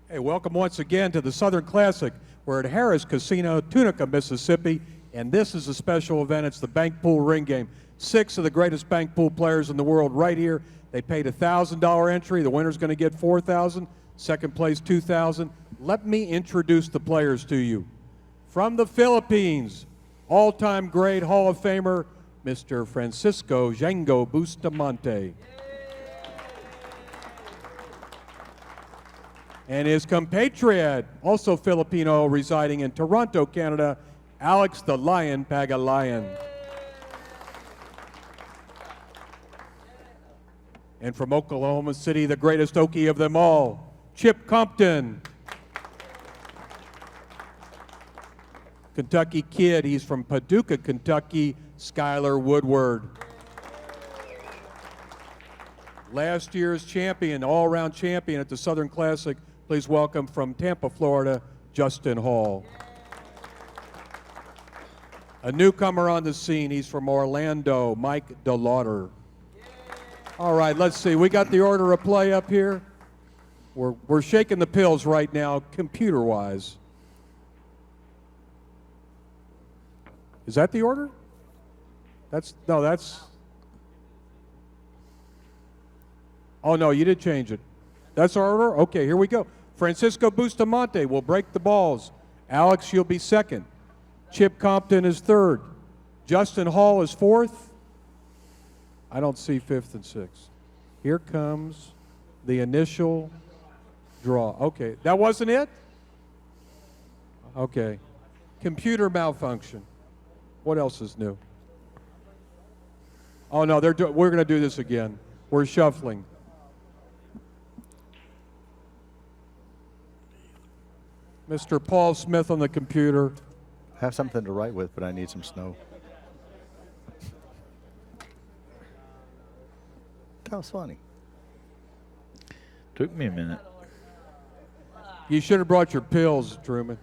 Hey, welcome once again to the Southern Classic. We're at Harris Casino, Tunica, Mississippi, and this is a special event. It's the bank pool ring game. 6 of the greatest bank pool players in the world right here. They paid a $1,000 entry. The winner's going to get $4,000. Second place, $2,000. Let me introduce the players to you. From the Philippines, all-time great Hall of Famer, Mr. Francisco Django Bustamante. And his compatriot, also Filipino, residing in Toronto, Canada, Alex the Lion Pagulayan. And from Oklahoma City, the greatest Okie of them all, Chip Compton. Kentucky kid, he's from Paducah, Kentucky, Skylar Woodward. Last year's champion, all-around champion at the Southern Classic. Please welcome from Tampa, Florida, Justin Hall. A newcomer on the scene, he's from Orlando, Mike Delawder. All right, let's see, we got the order of play up here. We're shaking the pills right now, computer-wise. Is that the order? Oh no, you did change it. That's our order? Okay, here we go. Francisco Bustamante will break the balls. Alex, you'll be second. Chip Compton is third. Justin Hall is fourth. I don't see fifth and sixth. Here comes the initial draw. Okay, that wasn't it? Okay. Computer malfunction. What else is new? Oh no, we're going to do this again. We're shuffling. Mr. Paul Smith on the computer. I have something to write with, but I need some snow. That was funny. Took me a minute. You should have brought your pills, Truman.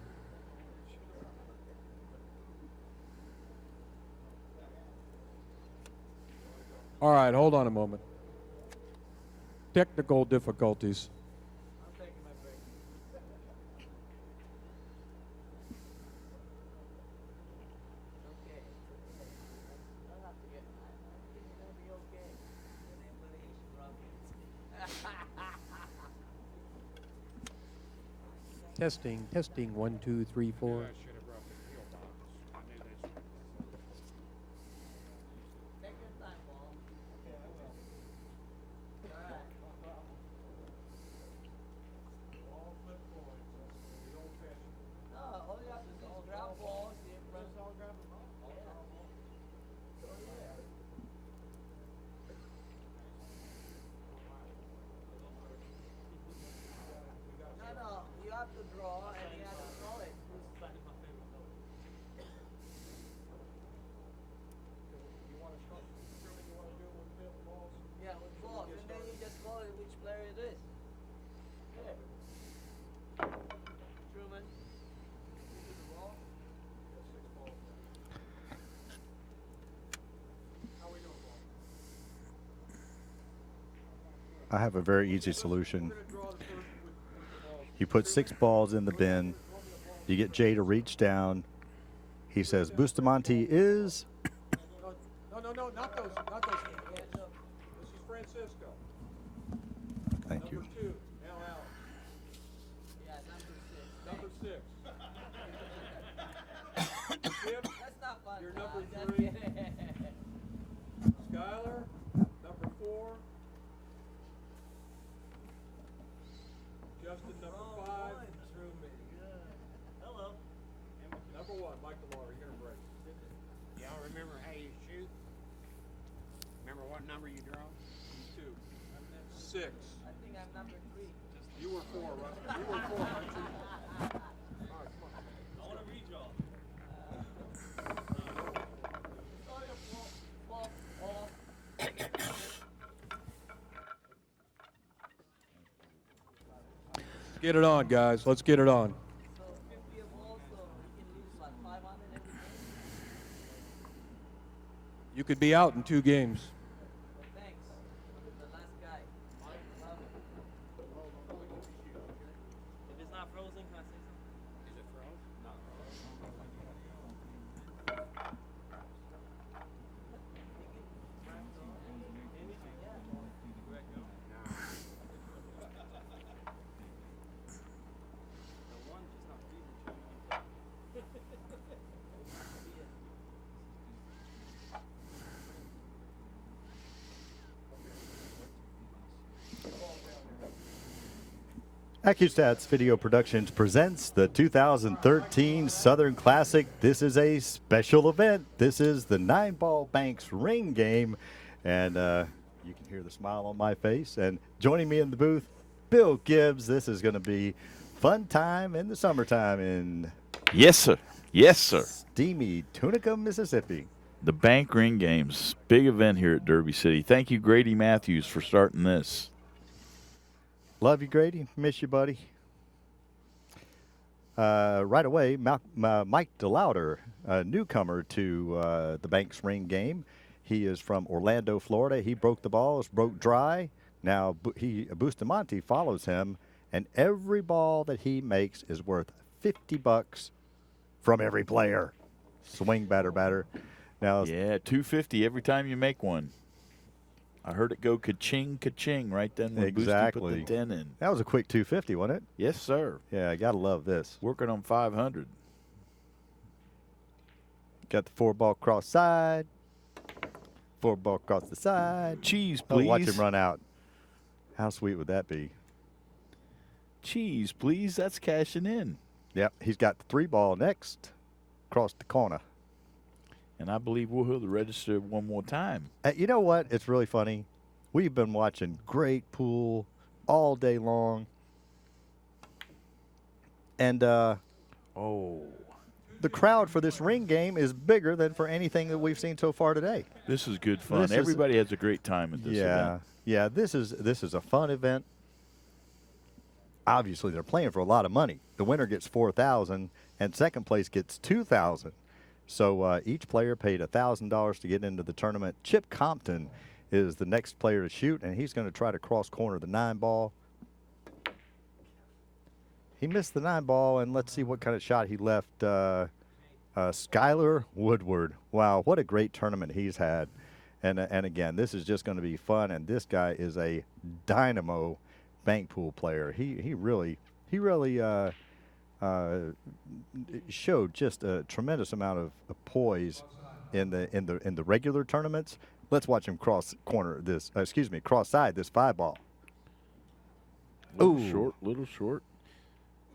All right, hold on a moment. Technical difficulties. Testing, testing, 1, 2, 3, 4. I have a very easy solution. You put 6 balls in the bin. You get Jay to reach down. He says, Bustamante is... No, not those. This is Francisco. Thank you. Number 2, now Alex. Yeah, number 6. Chip, that's not fun. You're number 3. Skylar, number 4. Justin, number 5. Hello. Number 1, Mike Delawder, you're going to break. Y'all remember how you shoot? Remember what number you draw? 2. 6. I think I'm number 3. You were 4, right? You were 4, weren't you? All right, come on. I want to redraw. Get it on, guys. Let's get it on. So 50 of all, so we can lose like 500 every game. You could be out in 2 games. But thanks. The last guy. Love it. frozen? Can I say something? Is it frozen? Not Accu-Stats Video Productions presents the 2013 Southern Classic. This is a special event. This is the 9-ball Banks ring game. And you can hear the smile on my face. And joining me in the booth, Bill Gibbs. This is going to be fun time in the summertime in Yes, sir. Yes, sir. steamy Tunica, Mississippi. The bank ring games. Big event here at Derby City. Thank you, Grady Matthews, for starting this. Love you, Grady. Miss you, buddy. Right away, Mike Delawder, a newcomer to the Banks ring game. He is from Orlando, Florida. He broke the balls, broke dry. Now Bustamante follows him, and every ball that he makes is worth $50 from every player. Swing, batter. Now, Yeah, $250 every time you make one. I heard it go ka-ching, ka-ching right then when Boosty exactly. put the 10 in. That was a quick 250, wasn't it? Yes, sir. Yeah, I gotta love this. Working on 500. Got the 4-ball cross side. 4-ball across the side. Cheese, Oh, please. watch him run out. How sweet would that be? Cheese, please. That's cashing in. Yep, he's got the 3-ball next. Across the corner. And I believe we'll hear the register one more time. You know what? It's really funny. We've been watching great pool all day long. And Oh. the crowd for this ring game is bigger than for anything that we've seen so far today. This is good fun. This is- Everybody has a great time at this event. Yeah, this is a fun event. Obviously, they're playing for a lot of money. The winner gets $4,000, and second place gets $2,000. So each player paid $1,000 to get into the tournament. Chip Compton is the next player to shoot, and he's going to try to cross corner the 9-ball. He missed the 9-ball, and let's see what kind of shot he left. Skylar Woodward. Wow, what a great tournament he's had. And again, this is just going to be fun, and this guy is a dynamo bank pool player. He really showed just a tremendous amount of poise in the regular tournaments. Let's watch him cross side this 5-ball. Little short.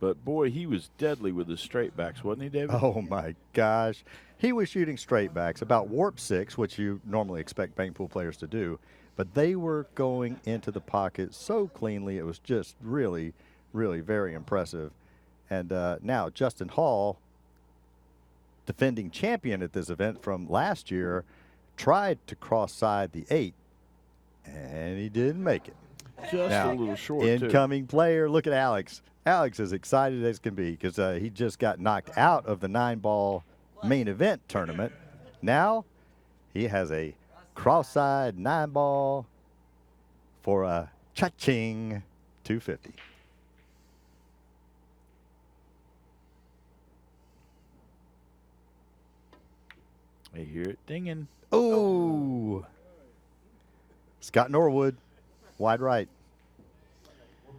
But boy, he was deadly with his straight backs, wasn't he, David? Oh my gosh. He was shooting straight backs, about warp 6, which you normally expect bank pool players to do, but they were going into the pocket so cleanly. It was just really, really very impressive. And now Justin Hall, defending champion at this event from last year, tried to cross side the 8, and he didn't make it. Just Now, a little short, incoming player, look at Alex. Alex is excited as can be because he just got knocked out of the 9-ball main event tournament. Now he has a cross-side 9-ball for a cha-ching 250. I hear it dinging. Oh, Scott Norwood, wide right.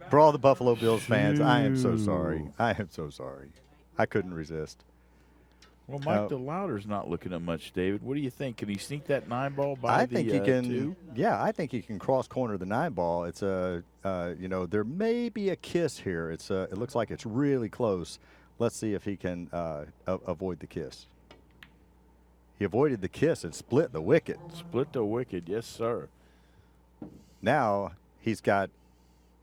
For all the Buffalo Bills fans, I am so sorry. I am so sorry. I couldn't resist. Well, Mike Delawder's not looking at much, David. What do you think? Can he sneak that 9-ball by I think he can. 2? Yeah, I think he can cross corner the 9-ball. It's there may be a kiss here. It looks like it's really close. Let's see if he can avoid the kiss. He avoided the kiss and split the wicket. Split the wicket, yes, sir. Now he's got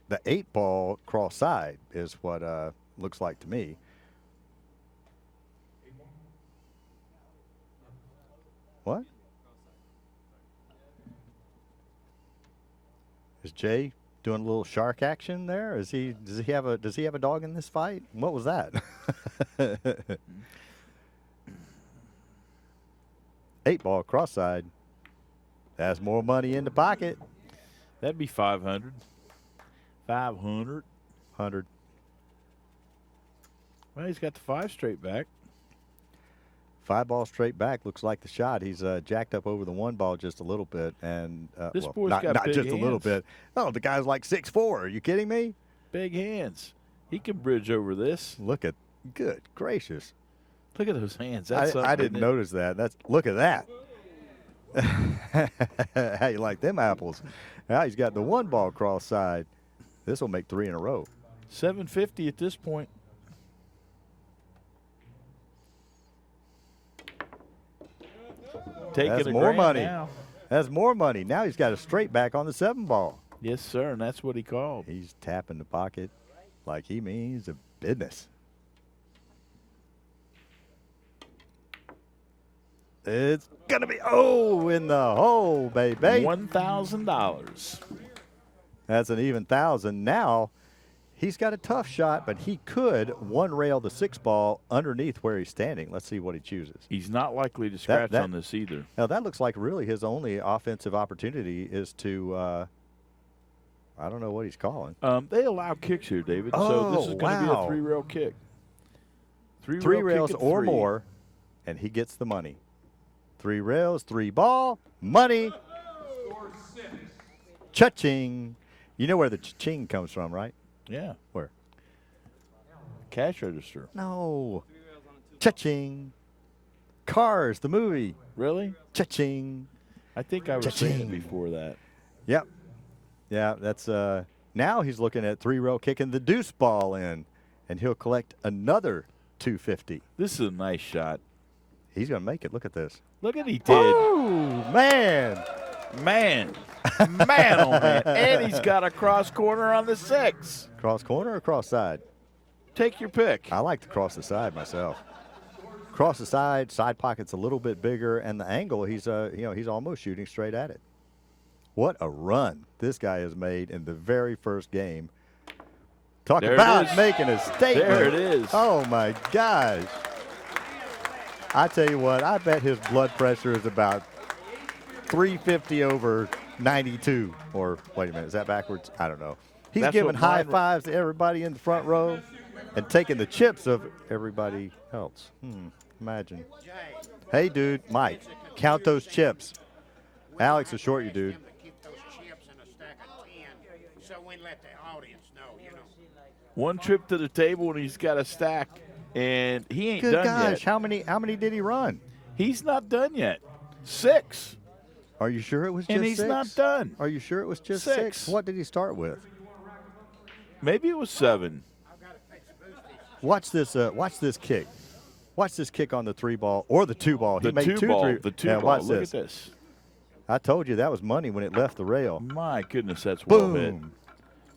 the 8-ball cross side is what looks like to me. What? Is Jay doing a little shark action there? Does he have a dog in this fight? What was that? 8-ball cross side. That's more money in the pocket. That'd be 500. 500. 100. Well, he's got the 5 straight back. 5 ball straight back looks like the shot. He's jacked up over the 1 ball just a little bit, and This well, boy's not, got not big just a little hands. bit. Oh, the guy's like 6'4". Are you kidding me? Big hands. He can bridge over this. Look at, good gracious! Look at those hands. I That's something, didn't isn't it? notice that. Look at that. How you like them apples? Now he's got the 1 ball cross side. This will make 3 in a row. 750 at this point. Taking That's a more grand money. now. That's more money. Now he's got a straight back on the 7 ball. Yes, sir, and that's what he called. He's tapping the pocket like he means a business. It's going to be, in the hole, baby. $1,000. That's an even 1,000. Now, he's got a tough shot, but he could one rail the 6 ball underneath where he's standing. Let's see what he chooses. He's not likely to scratch that- on this either. Now, that looks like really his only offensive opportunity is to, I don't know what he's calling. They allow kicks here, David. So this is going to be a wow. 3-rail kick. 3 rails kick at or 3. more, and he gets the money. 3 rails, 3 ball, money. Cha-ching. You know where the cha-ching comes from, right? Yeah. Where? Cash register. No. Cha-ching. Cars, the movie. Really? Cha-ching. I think I was saying it Cha-ching. before that. Yep. Yeah, that's now he's looking at 3-rail kicking the deuce ball in, and he'll collect another 250. This is a nice shot. He's going to make it. Look at this. Look at he did. Oh, man. Man. Man, oh man. And he's got a cross corner on the 6. Cross corner or cross side? Take your pick. I like to cross the side myself. Cross the side pocket's a little bit bigger, and the angle he's almost shooting straight at it. What a run this guy has made in the very first game. Talk There it about is. making a statement. There it is. Oh my gosh. I tell you what, I bet his blood pressure is about 350 over 92. Or wait a minute, is that backwards? I don't know. He's That's giving what high mine- fives to everybody in the front row and taking the chips of everybody else. Imagine. Jay, Hey, dude, Mike, count those chips. Alex will short you, dude. him to keep those chips in a stack of 10, so we let the audience know, One trip to the table and he's got a stack, and he ain't Good done gosh, yet. how many did he run? He's not done yet. 6. Are you sure it was just And he's 6? not done. Are you sure it was just 6. 6? What did he start with? Maybe it was 7. Watch this kick. Watch this kick on the 3 ball or the 2 ball. The He made 2 two ball. three- The 2 Yeah, ball. watch Look this. at this. I told you that was money when it left the rail. My goodness, that's well hit. Boom.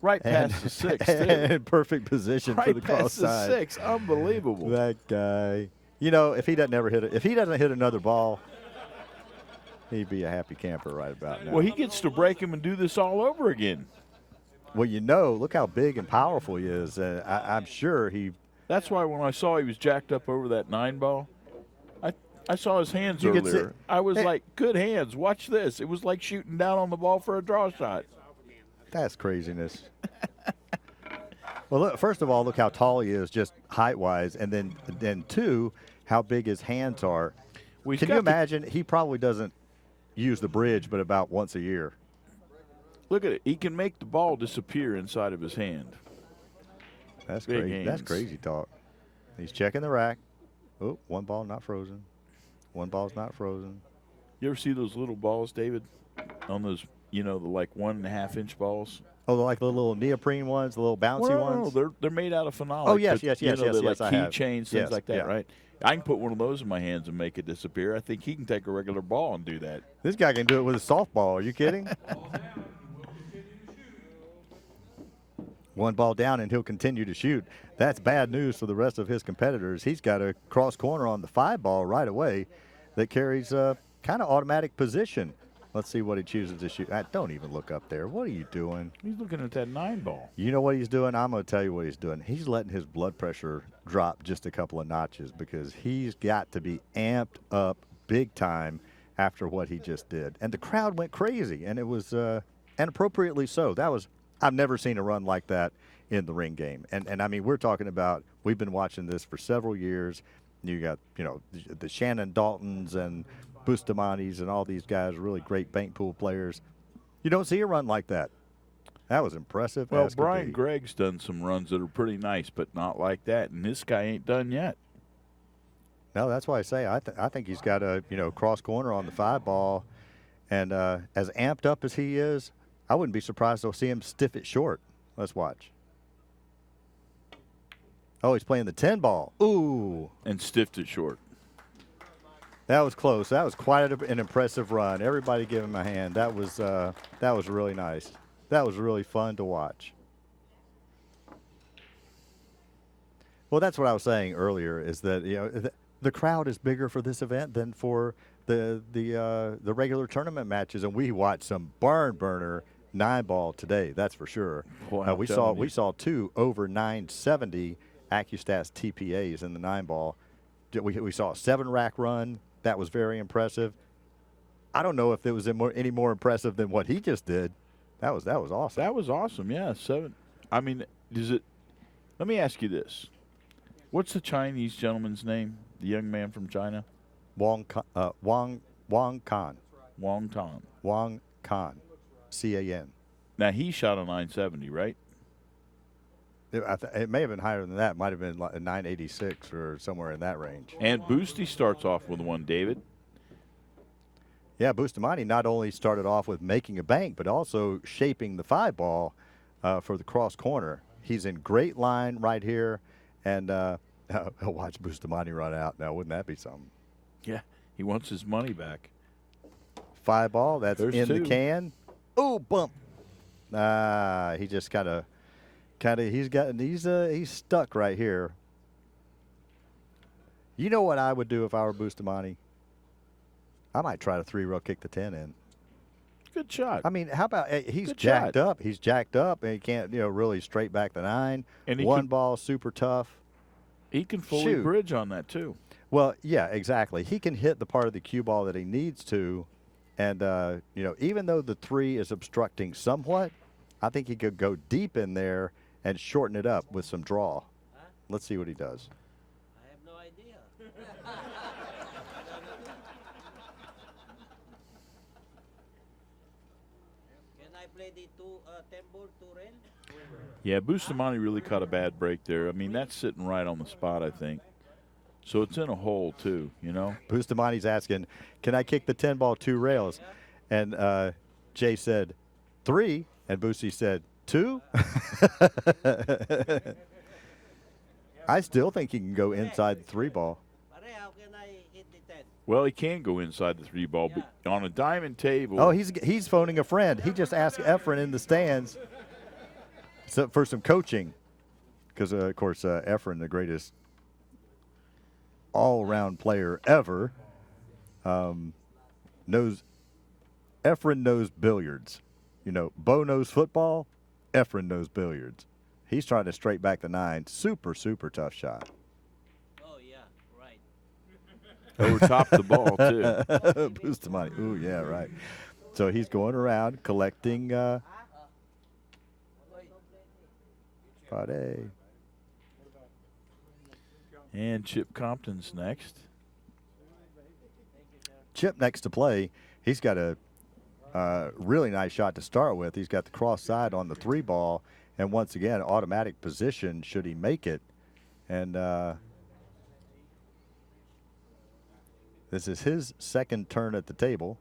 Right And, past the 6, too. and perfect position for Right the cross past the side. 6. Unbelievable. That guy. You know, if he doesn't hit another ball, he'd be a happy camper right about now. Well, he gets to break him and do this all over again. Well, you know, look how big and powerful he is. I'm sure he. That's why when I saw he was jacked up over that 9 ball, I saw his hands You could earlier. see- I was Hey. like, good hands. Watch this. It was like shooting down on the ball for a draw shot. That's craziness. Well, look, first of all, look how tall he is, just height-wise, and then 2, how big his hands are. Well, he's Can you got the- imagine? He probably doesn't use the bridge, but about once a year. Look at it. He can make the ball disappear inside of his hand. That's Big crazy. That's hands. crazy talk. He's checking the rack. Oh, 1 ball not frozen. 1 ball's not frozen. You ever see those little balls, David? On those, the like 1.5-inch balls? Oh, like the little neoprene ones, the little bouncy Well, no, ones. they're made out of phenolic. Oh, yes, but, yes, you yes, know, yes, they're yes, like I have. keychains, things Yes, like that, yeah. right? I can put one of those in my hands and make it disappear. I think he can take a regular ball and do that. This guy can do it with a softball. Are you kidding? 1 ball down, and he'll continue to shoot. That's bad news for the rest of his competitors. He's got a cross corner on the 5 ball right away that carries a kind of automatic position. Let's see what he chooses to shoot. Don't even look up there. What are you doing? He's looking at that 9 ball. You know what he's doing? I'm going to tell you what he's doing. He's letting his blood pressure drop just a couple of notches because he's got to be amped up big time after what he just did. And the crowd went crazy, and it was and appropriately so. I've never seen a run like that in the ring game. And I mean, we're talking about, we've been watching this for several years. You got, you know, the Shannon Daltons and Bustamantes and all these guys, really great bank pool players. You don't see a run like that. That was impressive. Well, as could Brian be. Gregg's done some runs that are pretty nice, but not like that. And this guy ain't done yet. No, that's why I say I think he's got a, you know, cross corner on the 5-ball. And as amped up as he is, I wouldn't be surprised to see him stiff it short. Let's watch. Oh, he's playing the 10-ball. Ooh. And stiffed it short. That was close. That was quite an impressive run. Everybody give him a hand. That was really nice. That was really fun to watch. Well, that's what I was saying earlier, is that, you know, the crowd is bigger for this event than for the regular tournament matches, and we watched some barn burner 9-ball today. That's for sure. Boy, we saw 2 over 970 Accu-Stats TPAs in the 9-ball. We saw a 7-rack run. That was very impressive. I don't know if it was any more impressive than what he just did. That was awesome. That was awesome, yeah. 7. I mean, let me ask you this. What's the Chinese gentleman's name? The young man from China? Wang Kan. Wong Tong. Wang Kan. CAN. Now, he shot a 970, right? It may have been higher than that. It might have been like a 986 or somewhere in that range. And Boosty starts off with one, David. Yeah, Bustamante not only started off with making a bank, but also shaping the 5-ball for the cross corner. He's in great line right here, and watch Bustamante run out. Now, wouldn't that be something? Yeah, he wants his money back. 5-ball, that's There's in 2. the can. Oh, bump. He just he's stuck right here. You know what I would do if I were Bustamante? I might try to 3-row kick the 10 in. Good shot. I mean, how about he's Good jacked shot. up. He's jacked up, and he can't, you know, really straight back the 9. And he 1 can- ball, super tough. He can fully Shoot. bridge on that, too. Well, yeah, exactly. He can hit the part of the cue ball that he needs to, and you know, even though the 3 is obstructing somewhat, I think he could go deep in there and shorten it up with some draw. Let's see what he does. I have no idea. Can I play the 10-ball 2 rail? Yeah, Bustamante really caught a bad break there. I mean, that's sitting right on the spot, I think. So it's in a hole, too, you know? Bustamante's asking, can I kick the 10-ball 2 rails? And Jay said, 3, and Boosty said, 2? I still think he can go inside the 3-ball. Pare, how can I hit the 10? Well, he can go inside the 3-ball, but on a diamond table. Oh, he's phoning a friend. He just asked Efren in the stands for some coaching, because of course Efren, the greatest all-around player ever, Efren knows billiards. You know, Bo knows football. Efren knows billiards. He's trying to straight back the 9. Super, super tough shot. Oh, yeah, right. over top the ball, too. Bustamante. Ooh, yeah, right. So he's going around collecting Friday. And Chip Compton's next. Chip next to play. He's got a really nice shot to start with. He's got the cross side on the 3-ball. And once again, automatic position should he make it. And this is his second turn at the table.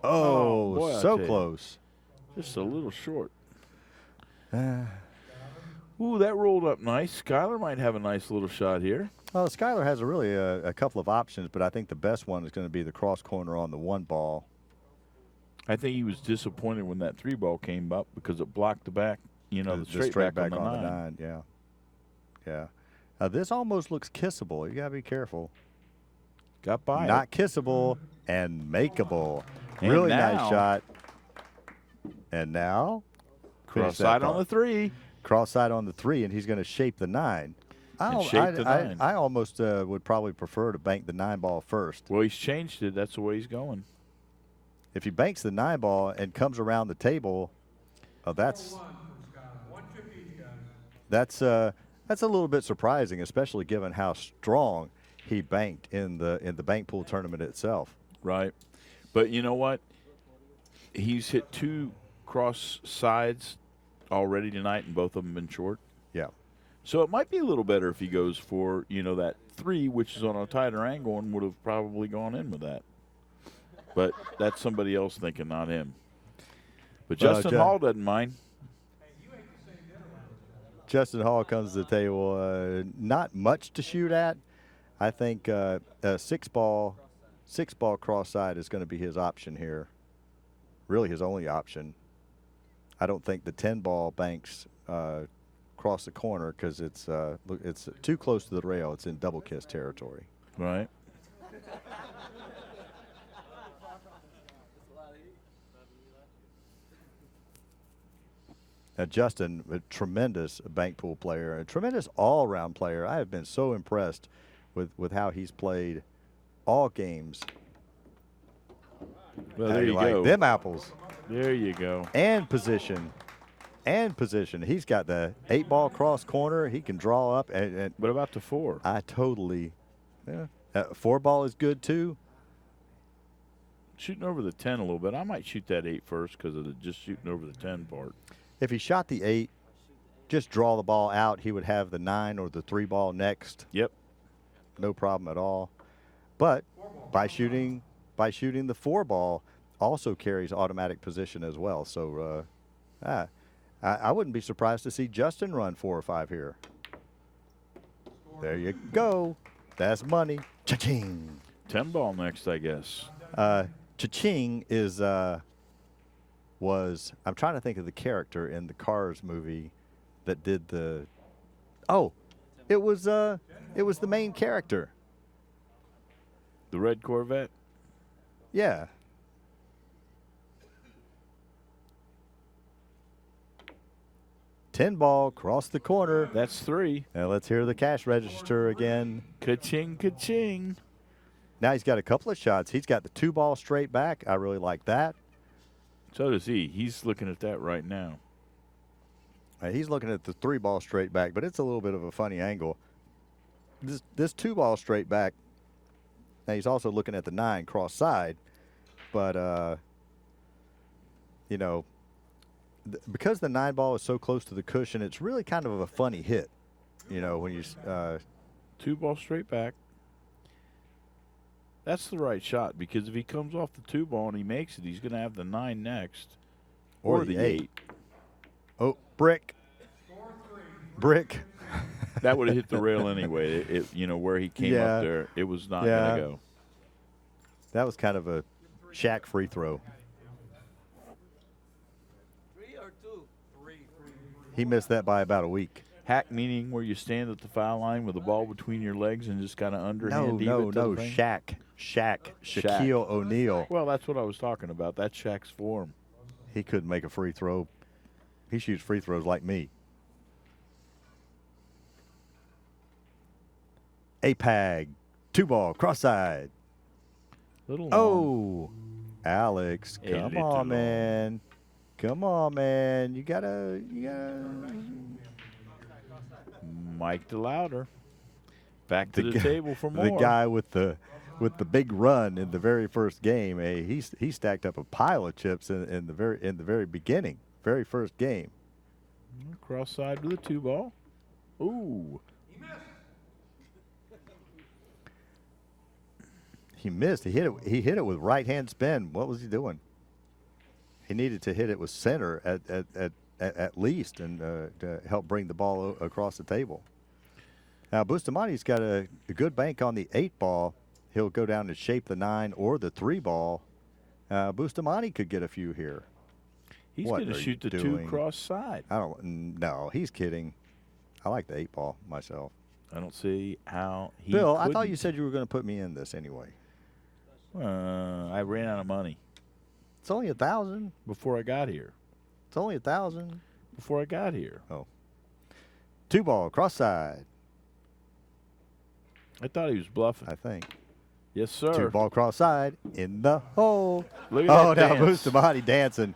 Oh, boy, I so tell you. close. Just a little short. Ooh, that rolled up nice. Skyler might have a nice little shot here. Well, Skyler has a couple of options, but I think the best one is going to be the cross corner on the 1-ball. I think he was disappointed when that 3-ball came up because it blocked the back, you know, the straight back on the 9. Yeah. Yeah. This almost looks kissable. You got to be careful. Got by Not it. kissable and makeable. And Really now- nice shot. And now? finish Cross that side on thought. the 3. Cross side on the 3, and he's going to shape the 9. shape the 9. I almost would probably prefer to bank the 9-ball first. Well, he's changed it. That's the way he's going. If he banks the 9 ball and comes around the table, that's a little bit surprising, especially given how strong he banked in the bank pool tournament itself. Right. But you know what? He's hit 2 cross sides already tonight, and both of them been short. Yeah. So it might be a little better if he goes for, that 3, which is on a tighter angle, and would have probably gone in with that. But that's somebody else thinking, not him. But Justin Hall doesn't mind. Justin Hall comes to the table. Not much to shoot at. I think a 6-ball cross side is going to be his option here. Really his only option. I don't think the 10-ball banks cross the corner because it's too close to the rail. It's in double kiss territory. Right. Now, Justin, a tremendous bank pool player, a tremendous all-around player. I have been so impressed with how he's played all games. Well, there you like go. them apples. There you go. And position. He's got the 8-ball cross corner. He can draw up. And What about the 4? I totally. Yeah. 4-ball is good too. Shooting over the 10 a little bit. I might shoot that 8 first because of just shooting over the 10 part. If he shot the 8, just draw the ball out. He would have the 9 or the 3-ball next. Yep. No problem at all. But by shooting the 4-ball, also carries automatic position as well. So I wouldn't be surprised to see Justin run 4 or 5 here. There you go. That's money. Cha-ching. 10 ball next, I guess. Cha-ching is was, I'm trying to think of the character in the Cars movie that did the, it was the main character. The red Corvette. Yeah. Ten-ball, cross the corner. That's 3. Now let's hear the cash register again. Ka-ching, ka-ching. Now he's got a couple of shots. He's got the 2-ball straight back. I really like that. So does he. He's looking at that right now. He's looking at the 3-ball straight back, but it's a little bit of a funny angle. This 2-ball straight back. Now he's also looking at the 9 cross side, but because the 9-ball is so close to the cushion, it's really kind of a funny hit. When you 2-ball straight back. That's the right shot because if he comes off the 2-ball and he makes it, he's going to have the 9 next. Or the 8. Oh, brick. That would have hit the rail anyway. Where he came up there, it was not going to go. That was kind of a Shaq free throw. 3 or 2? He missed that by about a week. Hack meaning where you stand at the foul line with the ball between your legs and just kind of underhand. No. Shaquille O'Neal. Well, that's what I was talking about. That's Shaq's form. He couldn't make a free throw. He shoots free throws like me. A-Pag, 2-ball, cross side. Little long. Oh, Alex, A come little on, man. Come on, man. You gotta. Mike Delawder. Back to the table for more. The guy with the big run in the very first game. He stacked up a pile of chips in the very beginning, very first game. Cross side with a 2-ball. Ooh. He missed. He hit it with right hand spin. What was he doing? He needed to hit it with center at least and to help bring the ball across the table. Now Bustamante's got a good bank on the 8-ball. He'll go down and shape the 9 or the 3-ball. Bustamante could get a few here. He's going to shoot the 2 cross side. No, he's kidding. I like the 8-ball myself. I don't see how he Bill, I thought couldn't. you said you were going to put me in this anyway. I ran out of money It's only 1,000. before I got here. It's only 1,000. Before I got here. Oh. 2-ball, cross side, I thought he was bluffing. I think. Yes, sir. 2 ball cross side in the hole. Look at Oh, that now dance. Bustamante dancing.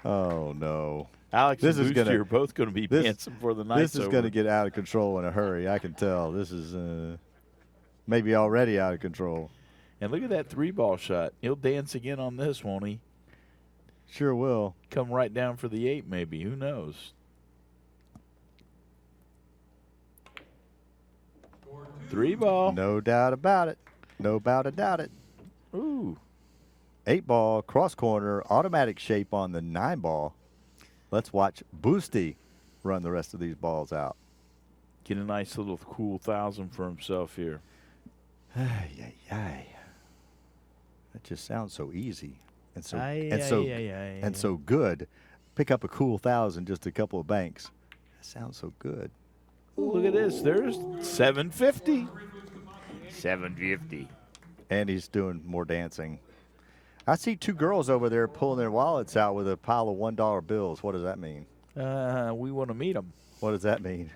Oh, no. Alex This and is Boosty gonna- are both going to be this- dancing for the night. This is going to get out of control in a hurry. I can tell. This is maybe already out of control. And look at that 3-ball shot. He'll dance again on this, won't he? Sure will. Come right down for the 8, maybe. Who knows? 3-ball. No doubt about it. No doubt about it. Ooh. 8-ball, cross corner, automatic shape on the 9-ball. Let's watch Boosty run the rest of these balls out. Get a nice little cool 1,000 for himself here. Ay, ay, ay. That just sounds so easy and so Ay, and ay, so ay, ay, and ay. so good. Pick up a cool 1,000, just a couple of banks. That sounds so good. Ooh, look at this. There's 750. 750. And he's doing more dancing. I see 2 girls over there pulling their wallets out with a pile of $1 bills. What does that mean? We want to meet him. What does that mean?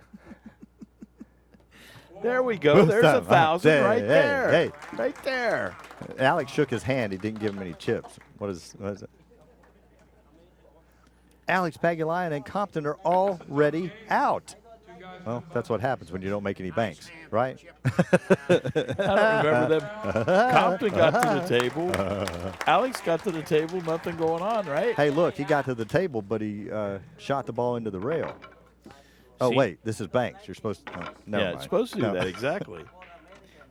There we go. There's 1,000 Hey, right hey, there. hey. Right there. Alex shook his hand. He didn't give him any chips. What is it? Alex, Pagulayan, and Compton are already out. Well, that's what happens when you don't make any banks, right? I don't remember them. Compton got to the table. Alex got to the table. Nothing going on, right? Hey, look, he got to the table, but he shot the ball into the rail. Oh, See- wait, this is banks. You're supposed to. Oh, never Yeah, mind. it's supposed to do No. that, exactly.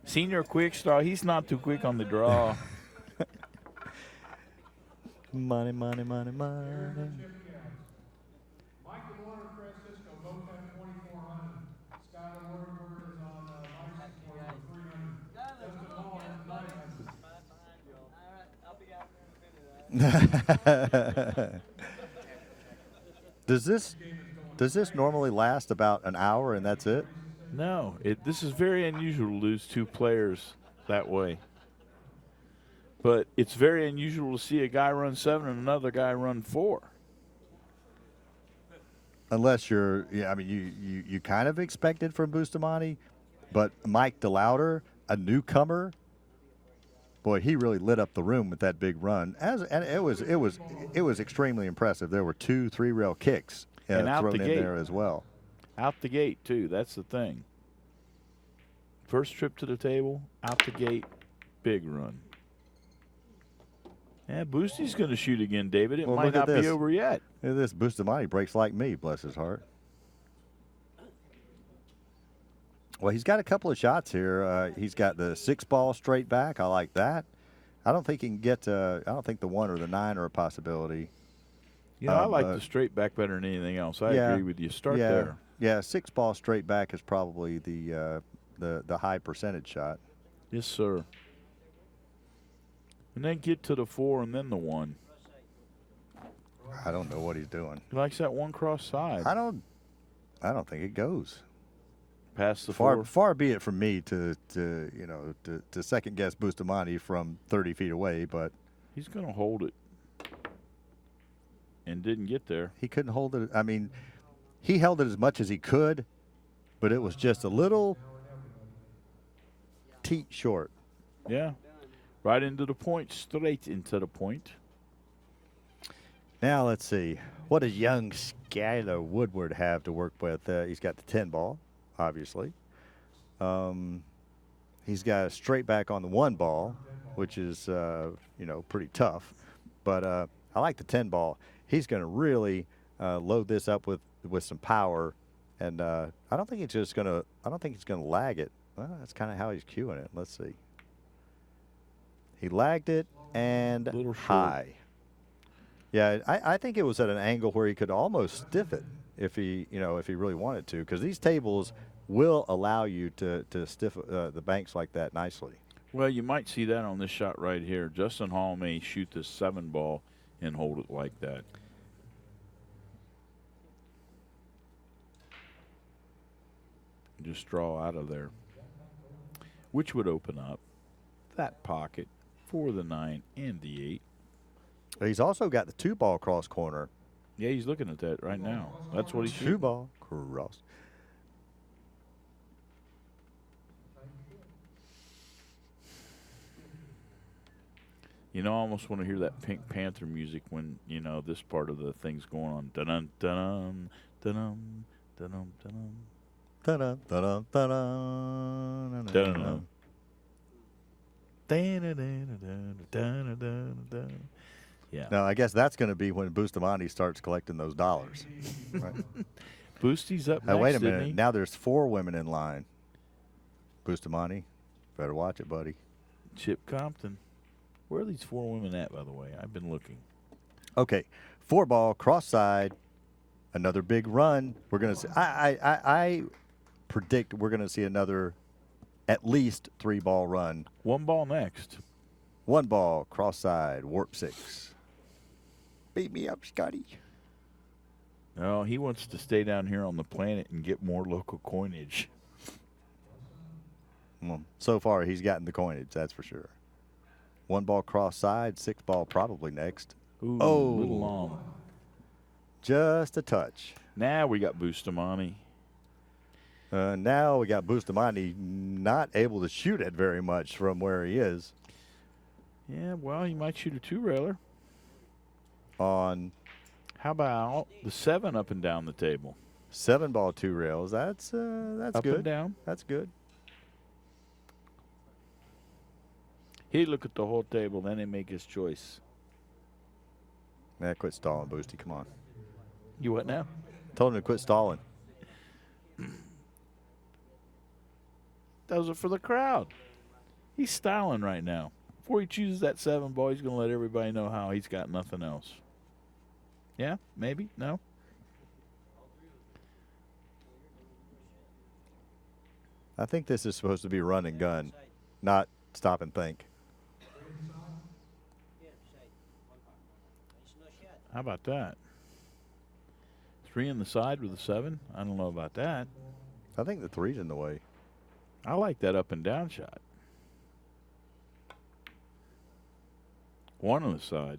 Senior quick start. He's not too quick on the draw. Money, money, money, money. Mike and Warner Francisco both have 2,400. Scott and Woodward is on license for 300. Justin Hall has 900. All right, I'll be out there in a minute. Does this normally last about an hour and that's it? No, this is very unusual to lose 2 players that way. But it's very unusual to see a guy run 7 and another guy run 4. Unless you're, yeah, I mean, you kind of expected from Bustamante, but Mike Delawder, a newcomer, boy, he really lit up the room with that big run. And it was extremely impressive. There were 2 3-rail kicks And out thrown the in gate. there as well. Out the gate, too. That's the thing. First trip to the table, out the gate, big run. Yeah, Boosty's going to shoot again, David. It Well, might look at not be this. over yet. Look at this Bustamante breaks like me, bless his heart. Well, he's got a couple of shots here. He's got the 6-ball straight back. I like that. I don't think he can get. I don't think the 1 or the 9 are a possibility. You know, I like but- the straight back better than anything else. I Yeah, agree with you. Start yeah, there. Yeah, 6-ball straight back is probably the high percentage shot. Yes, sir. And then get to the 4 and then the 1. I don't know what he's doing. He likes that 1 cross side. I don't think it goes. Past the Far 4. far be it from me to second guess Bustamante from 30 feet away, but He's going to hold it. And didn't get there. he couldn't hold it. I mean, he held it as much as he could, but it was just a little teat short. Yeah. Right into the point. Straight into the point. Now let's see. What does young Skylar Woodward have to work with? He's got the 10-ball, obviously. He's got a straight back on the 1-ball, which is pretty tough. But I like the 10-ball. He's going to really load this up with some power, and I don't think he's just going to. I don't think he's going to lag it. Well, that's kind of how he's cueing it. Let's see. He lagged it and Little short. high. Yeah, I think it was at an angle where he could almost stiff it if he really wanted to, because these tables will allow you to stiff the banks like that nicely. Well, you might see that on this shot right here. Justin Hall may shoot this 7-ball and hold it like that. Just draw out of there. Which would open up that pocket for the 9 and the 8. He's also got the 2-ball cross corner. Yeah, he's looking at that right now. That's what he's shooting. 2-ball cross. You know, I almost want to hear that Pink Panther music when, you know, this part of the thing's going on. Dun-dun, dun-dun, dun-dun, dun-dun, dun-dun. Ta-da, ta-da, ta-da, Dun-dun. Dun-dun-dun-dun-dun-dun-dun. Yeah. Now, I guess that's going to be when Bustamante starts collecting those dollars. Right? Boosty's up Hey, next, wait a isn't minute. he? Now there's 4 women in line. Bustamante, better watch it, buddy. Chip Compton. Where are these 4 women at, by the way? I've been looking. Okay, 4 ball, cross side, another big run. We're going to see. I predict we're going to see another at least 3 ball run. 1 ball next. 1 ball, cross side, warp 6. Beat me up, Scotty. No, he wants to stay down here on the planet and get more local coinage. Well, so far, he's gotten the coinage, that's for sure. 1 ball, cross side, 6 ball probably next. Ooh, Oh. little long. Just a touch. Now we got Bustamante. Now we got Bustamante not able to shoot it very much from where he is Yeah, well, he might shoot a 2-railer. on How about the 7 up and down the table? 7 ball 2 rails. That's Up good. and down. That's good. He look at the whole table, then he make his choice. Nah, quit stalling, Boosty. Come on. You what now? Told him to quit stalling. Those are for the crowd. He's styling right now. Before he chooses that 7 ball, he's going to let everybody know how he's got nothing else. Yeah? Maybe? No? I think this is supposed to be run and gun, not stop and think. How about that? 3 in the side with a 7? I don't know about that. I think the 3's in the way. I like that up and down shot. 1 on the side.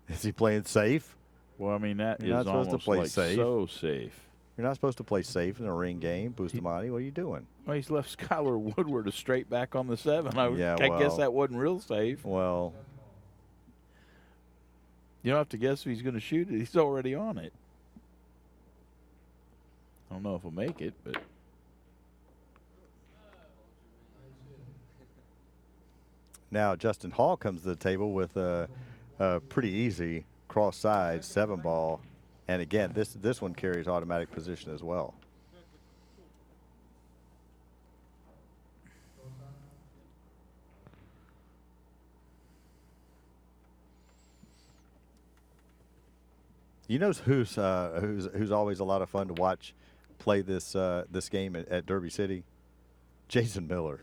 Is he playing safe? Well, I mean, that You're not is supposed to almost play like safe. so safe. You're not supposed to play safe in a ring game. Bustamante, what are you doing? Well, he's left Skylar Woodward a straight back on the 7. I Yeah, guess well. that wasn't real safe. Well, You don't have to guess if he's going to shoot it. He's already on it. I don't know if he'll make it, but now Justin Hall comes to the table with a pretty easy cross side 7 ball. And again, this one carries automatic position as well. You know who's always a lot of fun to watch play this game at Derby City? Jason Miller.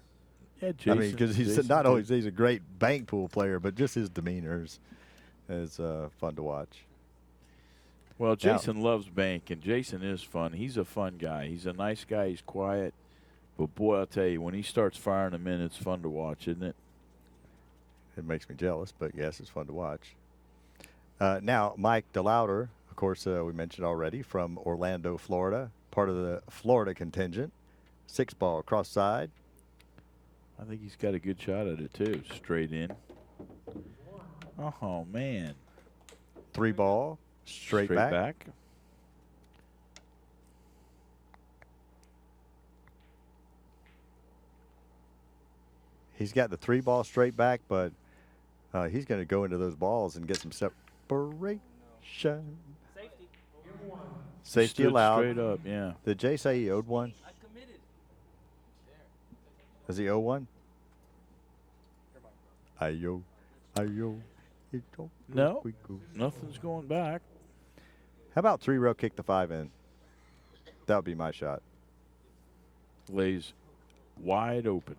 yeah, I Jason. mean, because he's Jason not did. always he's a great bank pool player, but just his demeanor is fun to watch. Well, Jason loves bank, and Jason is fun. He's a fun guy. He's a nice guy. He's quiet. But, boy, I'll tell you, when he starts firing them in, it's fun to watch, isn't it? It makes me jealous, but yes, it's fun to watch. Now, Mike Delawder, of course, we mentioned already, from Orlando, Florida, part of the Florida contingent. 6 ball cross side. I think he's got a good shot at it, too, straight in. Oh, man. 3 ball straight back. He's got the 3 ball straight back, but he's going to go into those balls and get some separation. Safety. Safety Stood allowed. straight up, yeah. Did Jay say he owed one? I committed. Does he owe one? Ayo. No, nothing's going back. How about 3-rail kick the 5 in? That would be my shot. Lays wide open.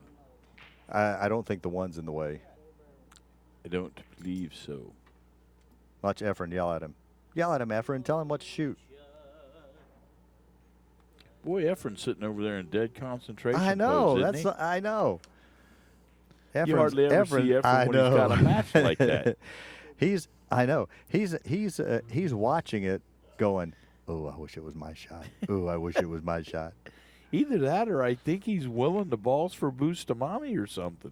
I don't think the 1's in the way. I don't believe so. Watch Efren yell at him. Yell at him, Efren. Tell him what to shoot. Boy, Efren's sitting over there in dead concentration. I know. pose, isn't I know. You hardly ever see Efren when he's got a match like that. I know. He's watching it going, oh, I wish it was my shot. Oh, I wish it was my shot. he? Either that or I think he's willing to balls for Bustamante or something.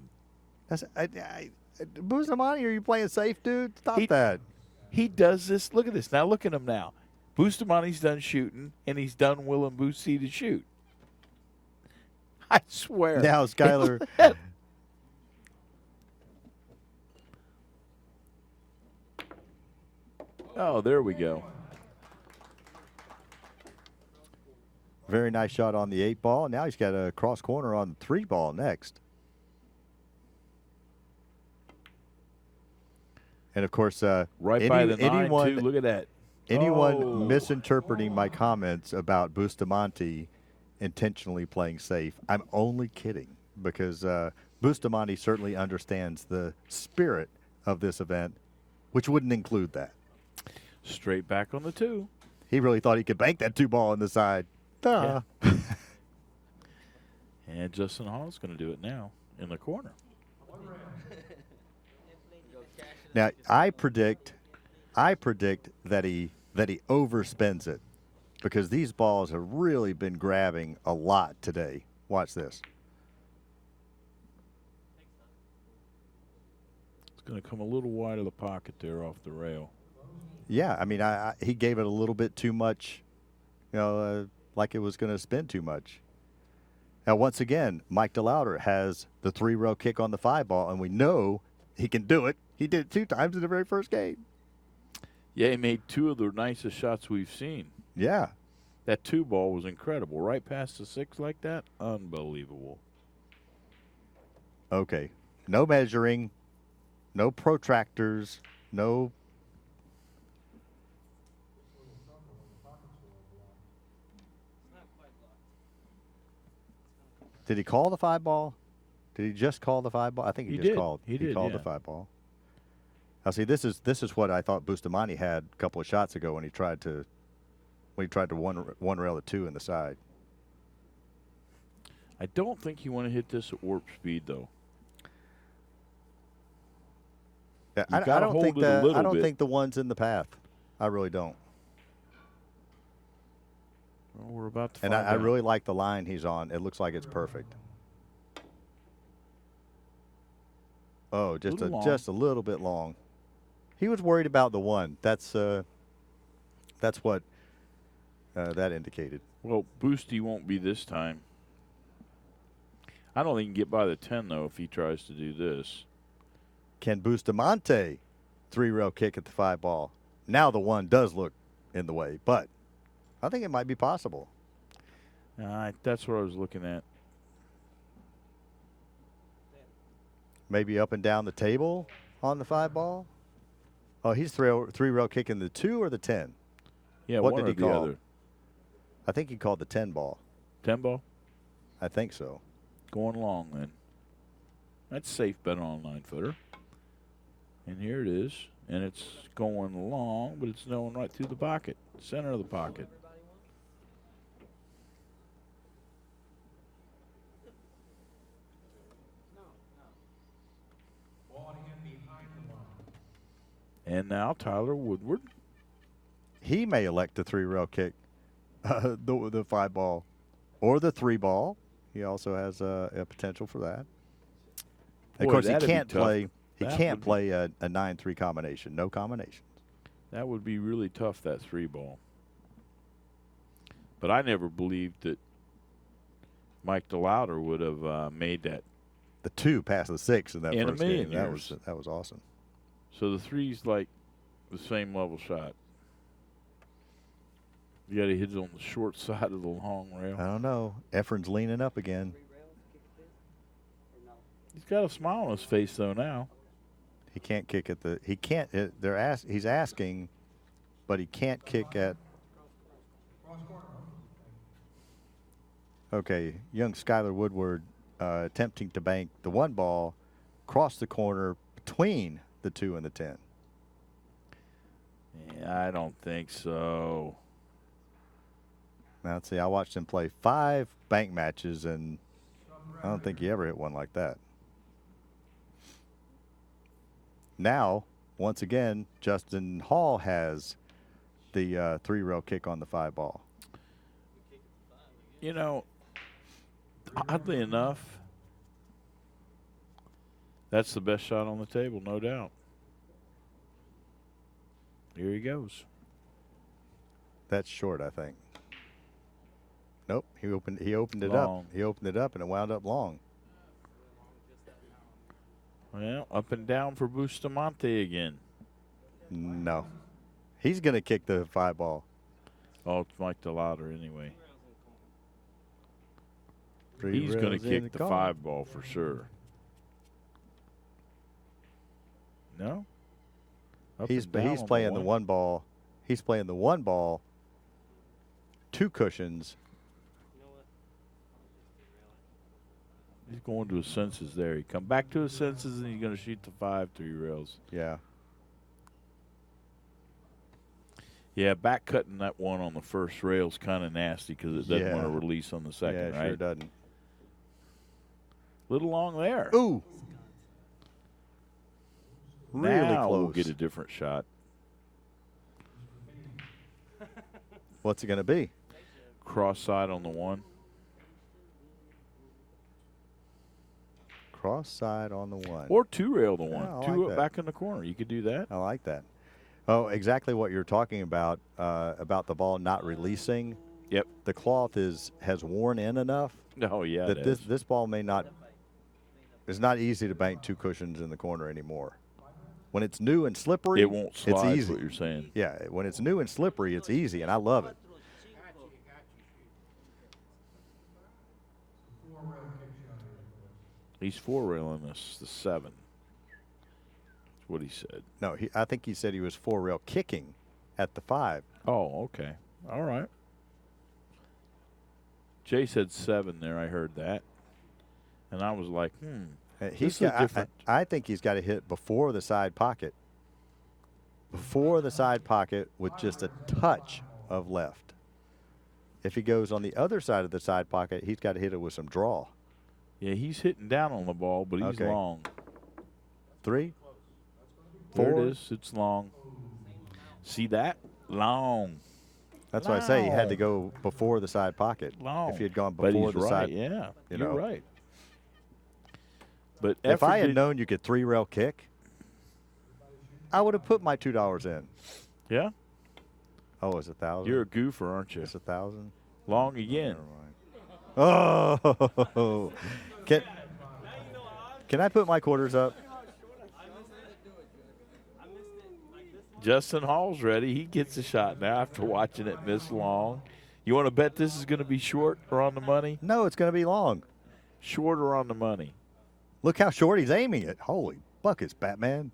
Bustamante, are you playing safe, dude? Stop that. He does this. Look at this. Now look at him now. Bustamante's done shooting, and he's done willing Boosie to shoot. I swear. Now, Skyler. Oh, there we go. Very nice shot on the 8 ball. Now he's got a cross corner on the 3 ball next. And of course, Right by the 9, anyone, too. Look at that. Anyone misinterpreting my comments about Bustamante intentionally playing safe, I'm only kidding, because Bustamante certainly understands the spirit of this event, which wouldn't include that. Straight back on the 2. He really thought he could bank that 2 ball on the side. Duh. Yeah. And Justin Hall's going to do it now in the corner. Now I predict that he overspends it, because these balls have really been grabbing a lot today. Watch this. It's going to come a little wide of the pocket there off the rail. Yeah, I mean, he gave it a little bit too much, like it was going to spin too much. Now, once again, Mike Delawder has the 3-row kick on the 5 ball, and we know he can do it. He did it 2 times in the very first game. Yeah, he made 2 of the nicest shots we've seen. Yeah. That 2 ball was incredible. Right past the 6 like that, unbelievable. Okay. No measuring, no protractors, no. Did he call the 5 ball? Did he just call the 5 ball? I think he just did. called. He did, called yeah. the 5 ball. Now see, this is what I thought Bustamante had a couple of shots ago when he tried to one rail the 2 in the side. I don't think you want to hit this at warp speed, though. Yeah, You I gotta don't hold think it a little I don't bit. think the one's in the path. I really don't. Well, we're about to And find I out. really like the line he's on. It looks like it's perfect. Oh, just Little a little bit long. He was worried about the 1. That's what that indicated. Well, Boosty won't be this time. I don't think he can get by the 10, though, if he tries to do this. Can Bustamante 3-row kick at the 5 ball? Now the 1 does look in the way, but I think it might be possible. That's what I was looking at. Maybe up and down the table on the 5 ball. Oh, he's 3-row kicking the 2 or the 10. Yeah, What one did or he the call? other. I think he called the 10 ball. 10 ball? I think so. Going long, then. That's safe bet on a 9-footer. And here it is. And it's going long, but it's going right through the pocket, center of the pocket. And now Tyler Woodward. He may elect the 3-row kick, the 5 ball, or the 3 ball. He also has a potential for that. Boy, of course, he that'd be can't tough. play. He That can't would be- play a 9-3 combination. No combinations. That would be really tough, that 3 ball. But I never believed that Mike Delawder would have made that. The 2 past the 6 in that In a first million game. years. That was awesome. So the 3's like the same level shot. You got to hit it on the short side of the long rail. I don't know. Efren's leaning up again. He's got a smile on his face though now. He can't kick at the. He can't. He's asking, but he can't kick at. Okay, young Skylar Woodward attempting to bank the 1 ball, cross the corner between the 2 and the 10. Yeah, I don't think so. Now, let's see. I watched him play 5 bank matches, and I don't think he ever hit one like that. Now, once again, Justin Hall has the 3-row kick on the 5 ball. You know, oddly enough, That's the best shot on the table, no doubt. Here he goes. That's short, I think. Nope, he opened it Long. up. He opened it up and it wound up long. Well, up and down for Bustamante again. No. He's going to kick the 5 ball. Oh, it's Mike Delawder anyway. Three He's going to rails in kick the car. 5 ball for sure. No? Up He's and down on playing the 1 ball. He's playing the 1 ball. 2 cushions. He's going to his senses there. He come back to his senses and he's going to shoot the 5 3 rails. Yeah. Yeah, back cutting that one on the first rail is kind of nasty because it doesn't want to Yeah. release on the second, Yeah, it right? sure doesn't. Little long there. Ooh. Really Now close. we'll get a different shot. What's it going to be? Cross side on the 1. Cross side on the 1. Or 2 rail the 1. Yeah, I 2 like up that. back in the corner. You could do that. I like that. Oh, exactly what you're talking about the ball not releasing. Yep. The cloth has worn in enough Oh, yeah. that it this is. this ball may not. It's not easy to bank 2 cushions in the corner anymore. When it's new and slippery, It won't slide, it's is easy. what you're saying. Yeah, when it's new and slippery, it's easy, and I love it. He's 4 railing this, the 7. That's what he said. No, I think he said he was 4 rail kicking at the 5. Oh, okay. All right. Jay said 7 there. I heard that. And I was like, He's This is got, different. I think he's got to hit before the side pocket. Before the side pocket with just a touch of left. If he goes on the other side of the side pocket, he's got to hit it with some draw. yeah, he's hitting down on the ball, but he's Okay. long. 3, There 4. it is. It's long. See that? Long. That's why I say he had to Long. go before the side pocket. Long. If he had gone But before he's the right. side. Yeah, you you're know. right. But If I had did- known you could 3 rail kick, I would have put my $2 in. Yeah, Oh, it's 1,000. you're a goofer, aren't you? It's 1,000. Long again. Never mind. Oh, can I put my quarters up? Justin Hall's ready. He gets a shot now after watching it miss long. You want to bet this is going to be short or on the money? No, it's going to be long. Short or on the money? Look how short he's aiming it. Holy buckets, Batman.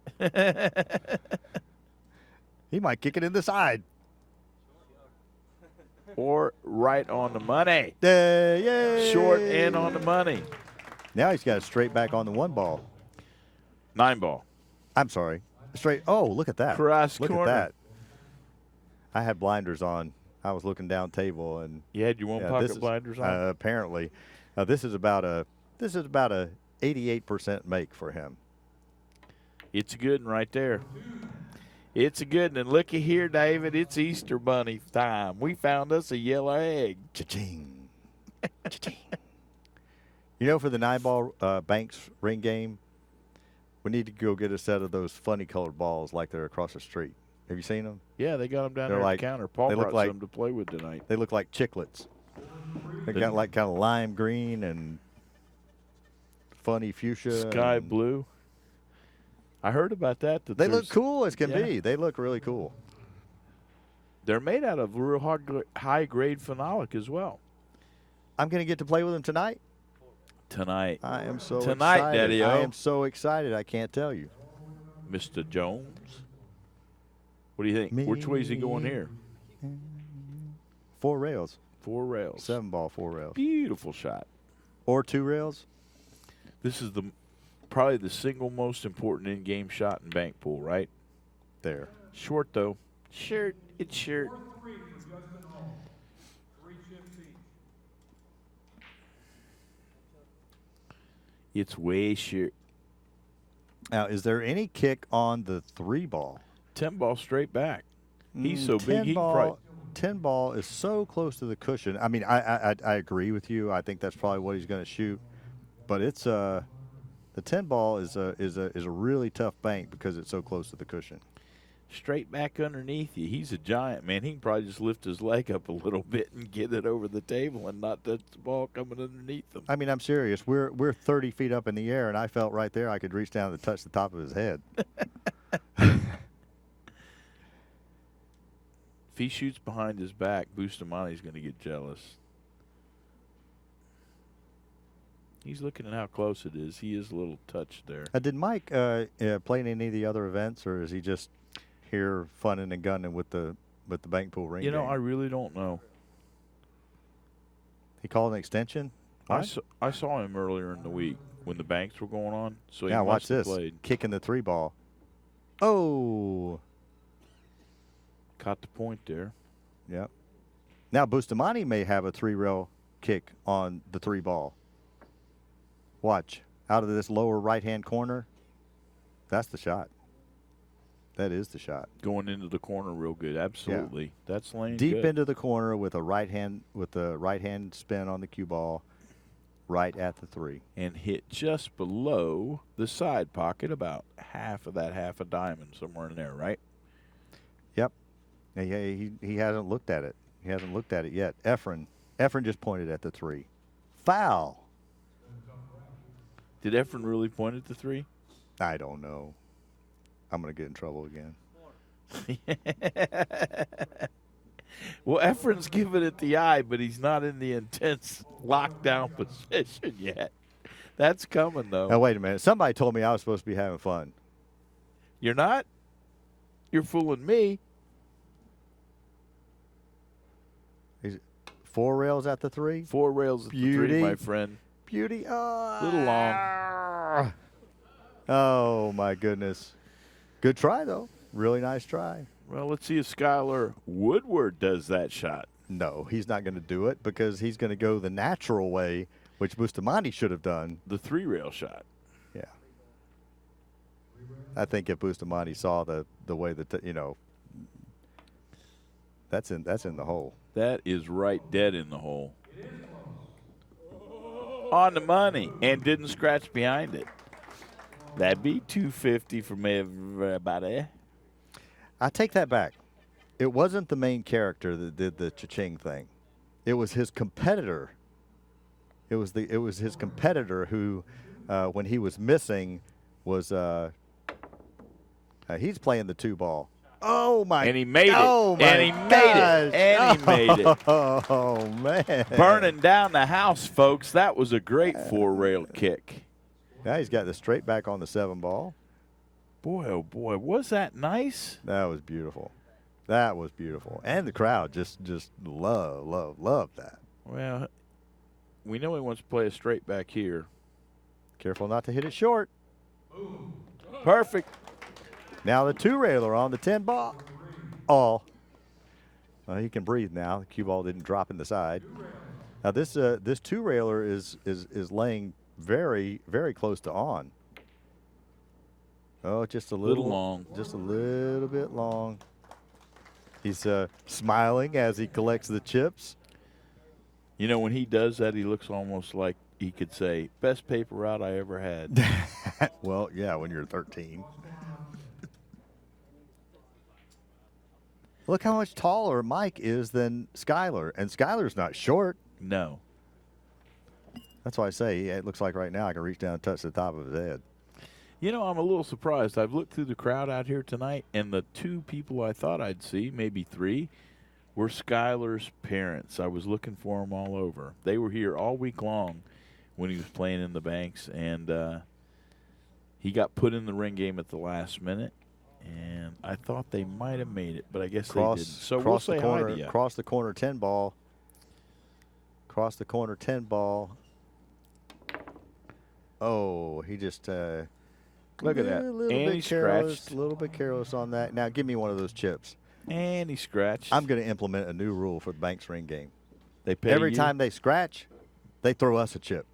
He might kick it in the side. Or right on the money? Yay! Short and on the money. Now he's got it straight back on the 1 ball. 9 ball. I'm sorry. Straight. Oh, look at that. Cross look corner. at that. I had blinders on. I was looking down table and You had your one yeah, pocket this is- blinders on? apparently, this is about a 88% make for him. It's a good one right there. It's a good one. And looky here, David. It's Easter Bunny time. We found us a yellow egg. Cha-ching. Cha-ching. You know, for the 9-ball Banks ring game, we need to go get a set of those funny colored balls like they're across the street. Have you seen them? Yeah, they got them down They're there like- at the counter. Paul they look brought like- some to play with tonight. They look like chiclets. They got like kind of lime green and funny fuchsia. Sky and blue. I heard about that. They look there's- cool as can Yeah. be. They look really cool. They're made out of real high grade phenolic as well. I'm going to get to play with them tonight. Tonight, I am so Tonight, excited. Daddy-o. I am so excited. I can't tell you. Mr. Jones. What do you think? Which way is he going here? 4 rails. 4 rails. 7-ball, 4 rails. Beautiful shot. Or 2 rails. This is probably the single most important in-game shot in bank pool, right? There. Short though. Short. It's short. It's way short. Now, is there any kick on the 3-ball? 10 ball straight back. He's so big. He can probably, 10 ball is so close to the cushion. I mean, I agree with you. I think that's probably what he's going to shoot. But it's that's The 10 ball is a really tough bank because it's so close to the cushion. Straight back underneath you. He's a giant, man. He can probably just lift his leg up a little bit and get it over the table and not touch the ball coming underneath him. I mean, I'm serious. We're 30 feet up in the air, and I felt right there I could reach down and touch the top of his head. If he shoots behind his back, Bustamante's going to get jealous. He's looking at how close it is. He is a little touched there. Did Mike play in any of the other events, or is he just here funning and gunning with the bank pool ring You know, game? I really don't know. He called an extension? I What? saw him earlier in the week when the banks were going on. So he Now watch must have this. played. Kicking the 3 ball. Oh. Caught the point there. Yep. Now Bustamante may have a 3-rail kick on the 3 ball. Watch. Out of this lower right-hand corner. That's the shot. That is the shot. Going into the corner real good. Absolutely. That's laying Deep good. into the corner with the right hand spin on the cue ball, right at the 3. And hit just below the side pocket, about half of that half a diamond, somewhere in there, right? Yep. Yeah, he hasn't looked at it. He hasn't looked at it yet. Efren just pointed at the 3. Foul. Did Efren really point at the 3? I don't know. I'm going to get in trouble again. Well, Efren's giving it the eye, but he's not in the intense lockdown position yet. That's coming, though. Now, wait a minute. Somebody told me I was supposed to be having fun. You're not? You're fooling me. 4 rails at the 3. 4 rails at the 3, Beauty. my friend. Beauty. Oh, Little long. Oh, my goodness. Good try, though. Really nice try. Well, let's see if Skylar Woodward does that shot. No, he's not going to do it because he's going to go the natural way, which Bustamante should have done. The 3-rail shot. Yeah. I think if Bustamante saw the way that, that's in the hole. That is right dead in the hole. On the money, and didn't scratch behind it. That'd be $250 from everybody. I take that back. It wasn't the main character that did the cha-ching thing. It was his competitor. It was his competitor who, when he was missing, was he's playing the 2 ball. Oh my! And he made it. Oh my and he made it. And he made it. Oh man! Burning down the house, folks. That was a great 4-rail kick. Now he's got the straight back on the 7 ball. Boy, oh boy, was that nice? That was beautiful. That was beautiful, and the crowd just love that. Well, we know he wants to play a straight back here. Careful not to hit it short. Perfect. Now the 2-railer on the 10 ball. All. Well, he can breathe now. The cue ball didn't drop in the side. Now this 2-railer is laying very, very close to on. Oh, just a little long. Just a little bit long. He's smiling as he collects the chips. You know, when he does that, he looks almost like he could say, best paper route I ever had. Well, yeah, when you're 13. Look how much taller Mike is than Skylar, and Skylar's not short. No. That's why I say it looks like right now I can reach down and touch the top of his head. You know, I'm a little surprised. I've looked through the crowd out here tonight, and the 2 people I thought I'd see, maybe 3, were Skylar's parents. I was looking for them all over. They were here all week long when he was playing in the banks, and he got put in the ring game at the last minute, and I thought they might have made it, but I guess they didn't. So we'll say hi to you. Cross the corner 10 ball. Cross the corner 10 ball. Oh, he just Look at that. A little And bit he careless, scratched. a little bit careless on that. Now give me one of those chips. And he scratched. I'm going to implement a new rule for the Banks ring game. They pay Every you. time they scratch, they throw us a chip.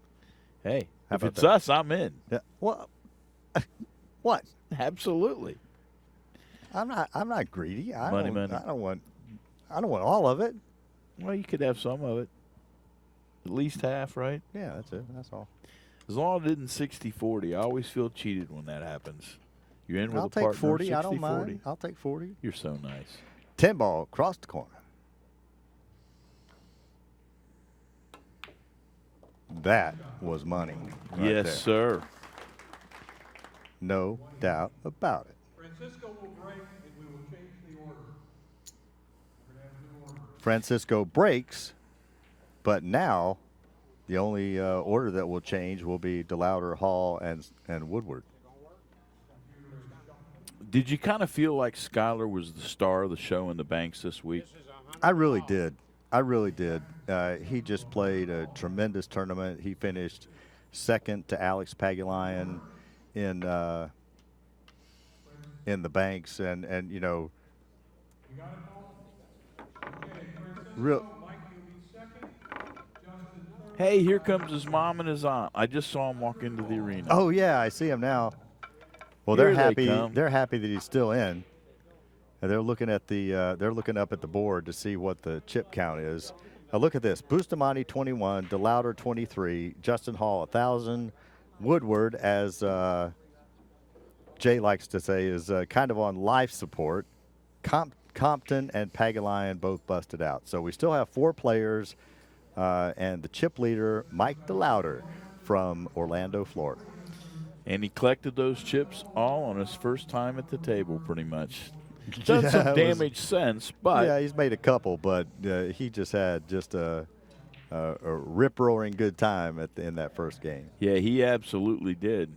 Hey, How if about it's that? us, I'm in. Yeah. Well, what? Absolutely. I'm not greedy. Money. I don't want all of it. Well, you could have some of it. At least half, right? Yeah, that's it. That's all. As long as it isn't 60-40, I always feel cheated when that happens. You're in with I'll a take partner 40. 60-40. I don't mind. I'll take 40. You're so nice. 10 ball across the corner. That was money. Right Yes, there. sir. No doubt about it. Francisco will break, and we will change the order. We're going to have a new order. Francisco breaks, but now the only order that will change will be Delawder, Hall, and Woodward. Did you kind of feel like Skyler was the star of the show in the banks this week? I really did. I really did. He just played a tremendous tournament. He finished second to Alex Pagulayan in the banks, and you know, real. Hey, here comes his mom and his aunt. I just saw him walk into the arena. Oh yeah, I see him now. Well, Here they're they happy. come. They're happy that he's still in. And they're looking at the. They're looking up at the board to see what the chip count is. Now look at this: Bustamante 21, Delawder 23, Justin Hall 1,000, Woodward, as Jay likes to say, is kind of on life support. Compton and Pagulayan both busted out. So we still have 4 players, and the chip leader Mike Delawder from Orlando, Florida. And he collected those chips all on his first time at the table, pretty much. Done some damage since, but yeah, he's made a couple, but he just had a rip-roaring good time in that first game. yeah, he absolutely did.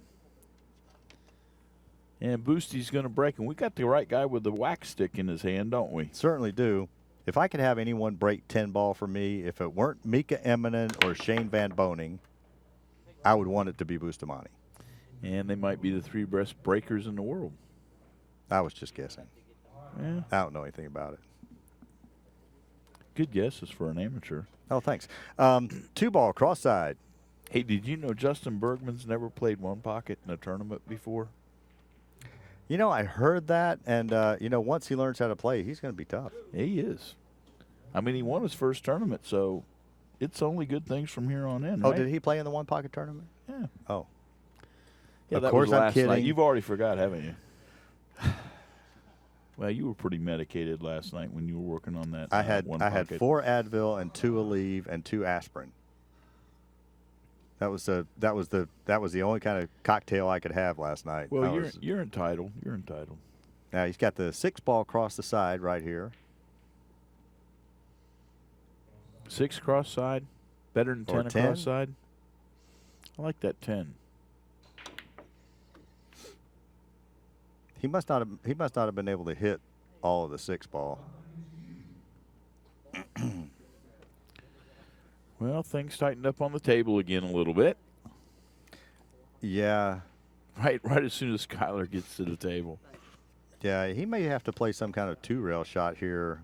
And Boosty's going to break, and we got the right guy with the wax stick in his hand, don't we? Certainly do. If I could have anyone break 10 ball for me, if it weren't Mika Eminen or Shane Van Boning, I would want it to be Bustamante. And they might be the 3 best breakers in the world. I was just guessing. Yeah, I don't know anything about it. good guesses for an amateur. Oh, thanks. 2 ball cross side. Hey, did you know Justin Bergman's never played one pocket in a tournament before? You know, I heard that, and you know, once he learns how to play, he's going to be tough. Yeah, he is. I mean, he won his first tournament, so it's only good things from here on in, Oh, right? did he play in the one pocket tournament? Yeah. Oh. Yeah, Of that course was I'm last night. kidding. You've already forgot, haven't you? Well, you were pretty medicated last night when you were working on that. I had one 4 Advil and 2 Aleve and 2 aspirin. That was the only kind of cocktail I could have last night. Well, you're entitled. You're entitled. Now he's got the 6 ball across the side right here. 6 cross side, better than 10 Or across 10? side. I like that 10. He must not have been able to hit all of the 6 ball. Well, things tightened up on the table again a little bit. Yeah, Right as soon as Skyler gets to the table. yeah. He may have to play some kind of 2-rail shot here.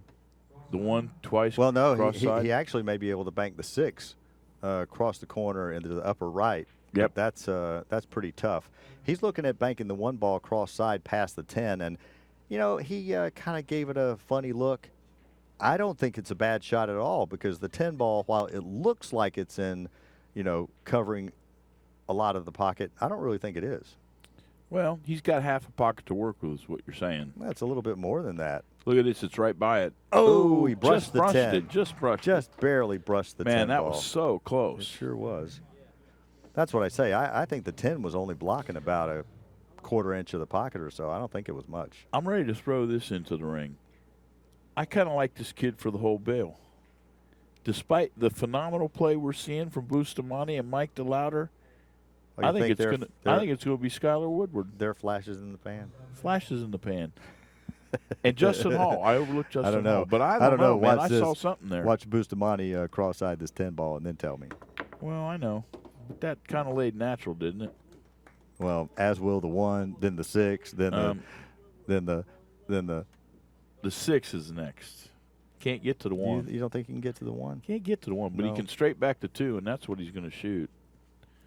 The one twice. Well, no, cross side. he actually may be able to bank the 6 across the corner into the upper right. Yep. That's pretty tough. He's looking at banking the 1 ball cross side past the 10, and you know, he kind of gave it a funny look. I don't think it's a bad shot at all, because the 10 ball, while it looks like it's in, you know, covering a lot of the pocket, I don't really think it is. Well, he's got half a pocket to work with, is what you're saying. That's a little bit more than that. Look at this; it's right by it. Oh, he brushed just the brushed 10. it. Just brushed Just barely brushed the it. Man, 10 that ball. was so It close. sure was. That's what I say. I think the 10 was only blocking about a 1/4 inch of the pocket or so. I don't think it was much. I'm ready to throw this into the ring. I kind of like this kid for the whole bill. Despite the phenomenal play we're seeing from Bustamante and Mike Delawder, Oh, you I think it's they're- gonna. they're- I think it's gonna be Skyler Woodward. They're flashes in the pan. Flashes in the pan. And Justin Hall. I overlooked Justin I don't know. Hall, but I don't know, man. Watch I this. saw something there. Watch Bustamante cross-side this 10 ball and then tell me. Well, I know, but that kind of laid natural, didn't it? Well, as will the 1, then the 6, then the. The 6 is next. Can't get to the 1. You don't think you can get to the 1? Can't get to the 1, but No. he can straight back to 2, and that's what he's going to shoot.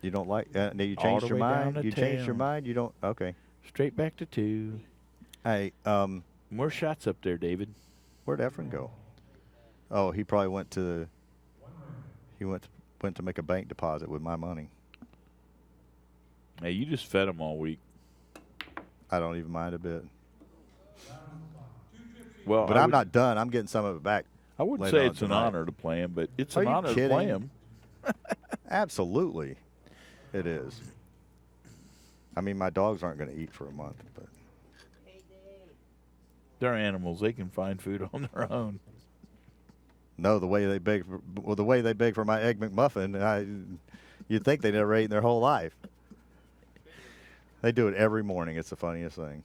You don't like? Now you All changed the your way down mind. the You changed your tail. mind. You don't. Okay. Straight back to 2. Hey, More shots up there, David. where'd Efren go? Oh, he probably went to. He went to make a bank deposit with my money. Hey, you just fed him all week. I don't even mind a bit. Well, But I'm not done. I'm getting some of it back. I wouldn't later say on it's an tonight. honor to play him, but it's Are an you honor to play kidding? him. Absolutely, it is. I mean, my dogs aren't going to eat for a month, but They're animals. They can find food on their own. no, the way they beg for my egg McMuffin, you'd think they never ate in their whole life. They do it every morning. It's the funniest thing.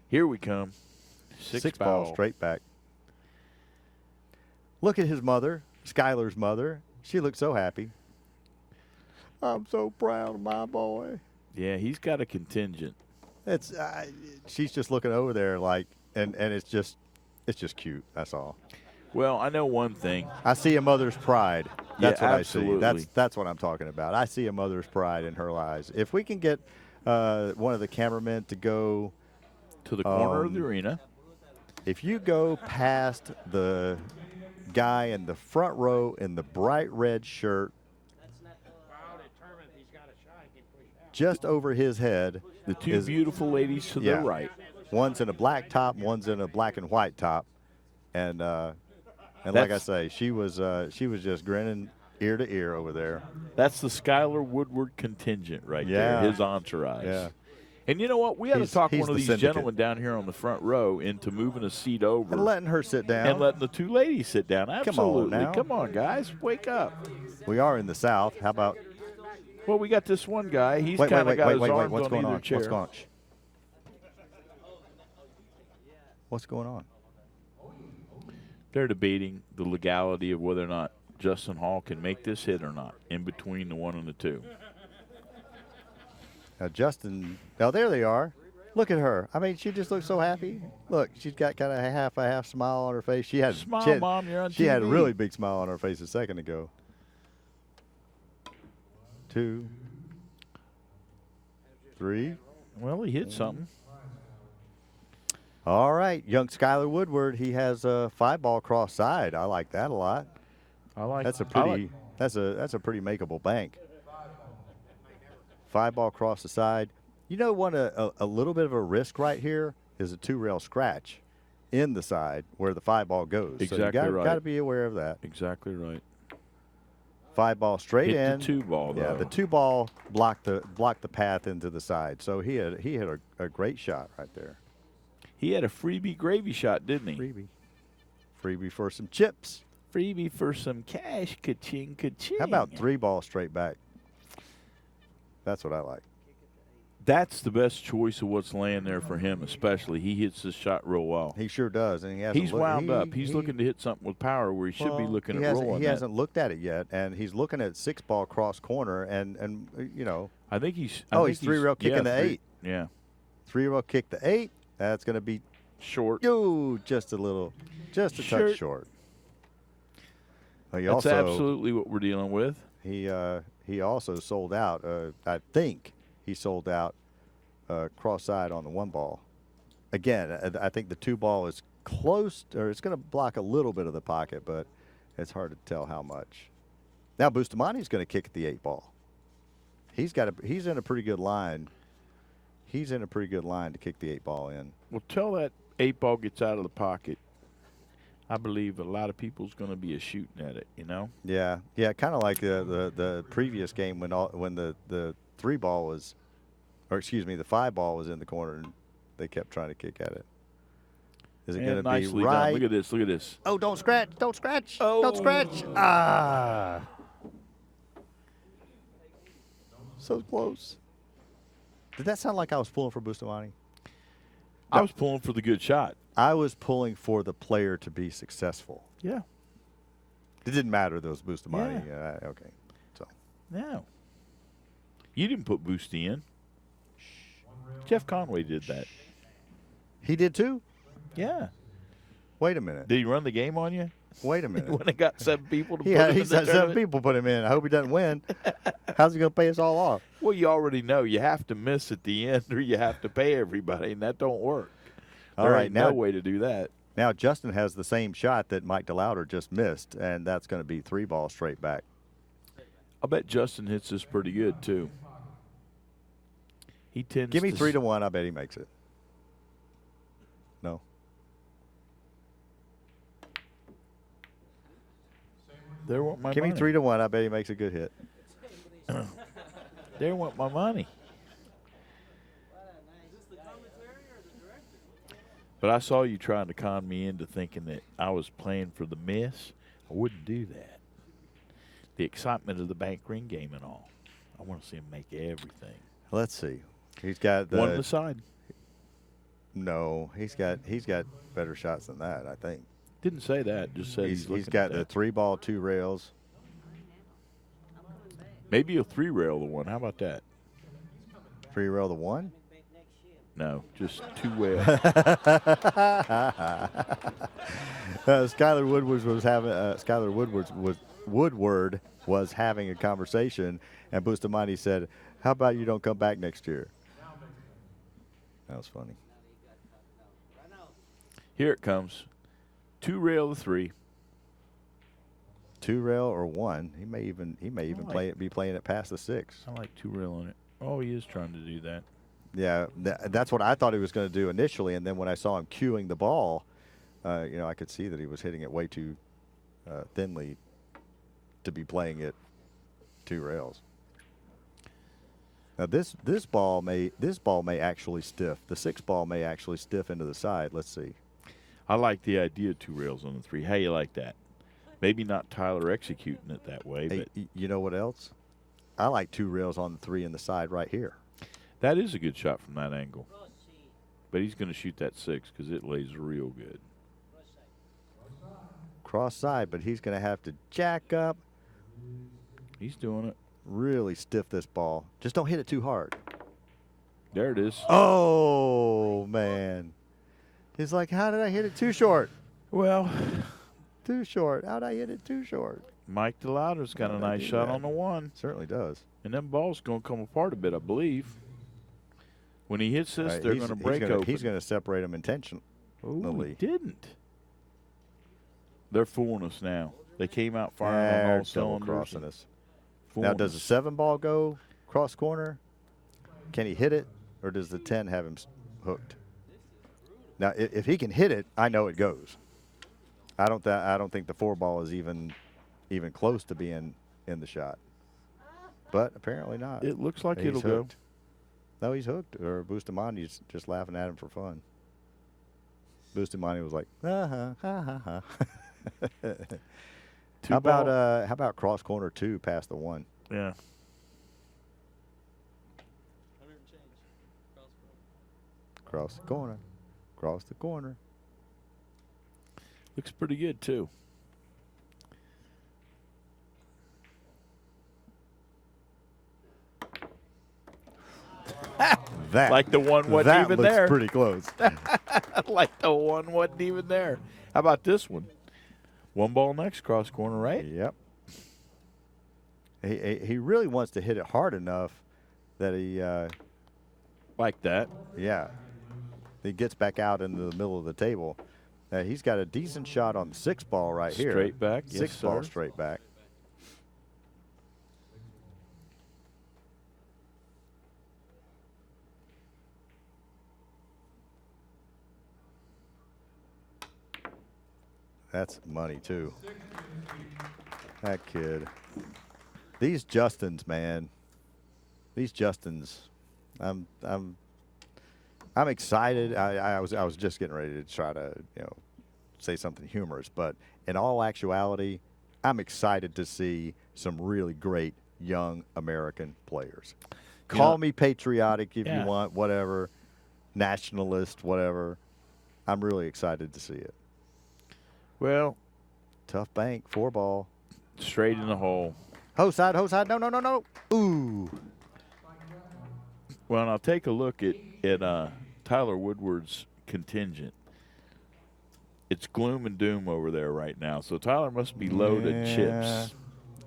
Here we come. Six ball ball. straight back. Look at his mother, Skylar's mother. She looks so happy. I'm so proud of my boy. Yeah, he's got a contingent. It's she's just looking over there like, and it's just cute. That's all. Well, I know one thing. I see a mother's pride. That's Yeah, what absolutely. I see. That's what I'm talking about. I see a mother's pride in her eyes. If we can get one of the cameramen to go To the corner of the arena. if you go past the guy in the front row in the bright red shirt, I'll determine if he's got a shot, he can push out. just over his head, The two is- beautiful ladies to yeah, the right. One's in a black top, one's in a black and white top, and like I That's- say, she was just grinning ear to ear over there. That's the Skylar Woodward contingent right Yeah. there, his entourage. Yeah. And you know what? We had to He's- talk he's one of the these syndicate. gentlemen down here on the front row into moving a seat over And letting her sit down. and letting the two ladies sit down. Come on Absolutely. now. Come on, guys. Wake up. We are in the South. How about Well, we got this one guy. He's wait, kind of got his wait, arms what's on going either on? chair. What's going on? Shh. What's going on? They're debating the legality of whether or not Justin Hall can make this hit or not in between the 1 and the 2. Now Justin, now there they are. Look at her. I mean, she just looks so happy. Look, she's got kind of a half smile on her face. She had Smile, Mom, you're on She had a TV. really big smile on her face a second ago. 2, 3. Well, he hit something. All right, young Skylar Woodward. He has a 5-ball cross side. I like that a lot. I like That's a I like- pretty. That's a pretty makeable bank. 5-ball cross the side. You know what? A little bit of a risk right here is a 2-rail scratch in the side where the 5-ball goes. So Exactly you got right. to be aware of that. Exactly right. 5-ball straight Hit in. the 2-ball, Yeah, though. the 2-ball blocked the path into the side. So he had a great shot right there. He had a freebie gravy shot, didn't he? Freebie for some chips. Freebie for some cash. Ka-ching, ka-ching. How about 3-ball straight back? That's what I like. That's the best choice of what's laying there for him, especially. He hits this shot real well. He sure does, and He's wound up. He's looking to hit something with power where he should be looking at rolling He that. hasn't looked at it yet, and he's looking at 6-ball cross corner, and you know, I think he's. he's 3-rail kicking the 8. Yeah, 3-rail kick the 8. That's going to be short. just a touch Short. short. He That's also absolutely what we're dealing with. he also sold out. I think he sold out cross side on the 1-ball. Again, I think the 2-ball is close, or it's going to block a little bit of the pocket, but it's hard to tell how much. Now Bustamante's going to kick at the 8-ball. He's in a pretty good line. He's in a pretty good line to kick the 8-ball in. Well, till that 8-ball gets out of the pocket, I believe a lot of people's going to be shooting at it. You know. Yeah, kind of like the previous game when the 3-ball was, or excuse me, the 5-ball was in the corner and they kept trying to kick at it. Is it going to be nicely right? done. Look at this. Look at this. Oh, don't scratch! Don't scratch! Oh. Don't scratch! Ah, so close. Did that sound like I was pulling for Bustamante? I was pulling for the good shot. I was pulling for the player to be successful. Yeah. It didn't matter those Bustamante. Okay, so No. You didn't put Boosty in. Jeff Conway did that. he did too. Yeah. Wait a minute. Did he run the game on you? Wait a minute. When it got 7 people to put Yeah, him he in the said 7 tournament? people put him in. I hope he doesn't win. How's he going to pay us all off? Well, you already know you have to miss at the end or you have to pay everybody, and that don't work. All There right, ain't now no way to do that. Now Justin has the same shot that Mike Delawder just missed, and that's going to be 3-ball straight back. I bet Justin hits this pretty good, too. He tends Give me to 3 to 1. I bet he makes it. No. There went my Give me money. 3 to 1. I bet he makes a good hit. There went my money. But I saw you trying to con me into thinking that I was playing for the miss. I wouldn't do that. The excitement of the bank ring game and all. I want to see him make everything. Let's see. He's got the One on the side. No, he's got better shots than that, I think. Didn't say that. Just said He's looking got at the that. 3 ball, 2 rails. Maybe a 3 rail the one. How about that? 3 rail the 1. No, just 2 rail. Skylar Woodward was having a conversation, and Bustamante said, "How about you don't come back next year?" That was funny. Here it comes. 2 rail the 3. 2 rail or 1. He may even be playing it past the 6. I like 2 rail on it. Oh, he is trying to do that. Yeah, that's what I thought he was going to do initially, and then when I saw him cueing the ball, I could see that he was hitting it way too thinly to be playing it 2 rails. Now this ball may actually stiff. The 6 ball may actually stiff into the side. Let's see. I like the idea of 2 rails on the 3. How you like that? Maybe not Tyler executing it that way, Hey, but you know what else? I like 2 rails on the 3 in the side right here. that is a good shot from that angle. But he's going to shoot that 6 because it lays real good. Cross side, but he's going to have to jack up, He's doing it. really stiff this ball. Just don't hit it too hard. There it is. Oh, man. He's like, how did I hit it too short? Well, Too short. How'd I hit it too short? Mike Delawder's got a How'd I nice do shot that? on the 1. Certainly does. And them balls going to come apart a bit, I believe. When he hits this, they're going to break open. He's going to separate them intentionally. Ooh, he didn't. They're fooling us now. They came out firing on They're all double cylinders. crossing us. Now, Fooling does the us. 7 ball go cross corner? Can he hit it, or does the 10 have him hooked? Now, if he can hit it, I know it goes. I don't think the 4 ball is even close to being in the shot. But apparently not. It looks like He's it'll go. hooked. No, he's hooked. Or Bustamante's just laughing at him for fun. Bustamante was like, ha ha. Two How ball. about cross corner 2 past the 1? Yeah. Cross the corner. Cross the corner. Looks pretty good, too. That Like the one wasn't that even looks there. pretty close. Like the one wasn't even there. How about this one? 1 ball next, cross corner, right? Yep. He really wants to hit it hard enough that he Like that. he gets back out into the middle of the table. He's got a decent shot on the 6 ball right here. Straight back, yes, 6 ball sir. straight back. That's money too. That kid. These Justins, man. These Justins. I'm excited. I was just getting ready to try to, say something humorous, but in all actuality, I'm excited to see some really great young American players. Call me patriotic if you want, whatever, nationalist, whatever. I'm really excited to see it. Well, Tough bank, 4 ball. straight in the hole. Ho side, no. Ooh. Well, and I'll take a look at Tyler Woodward's contingent. It's gloom and doom over there right now. So Tyler must be loaded chips.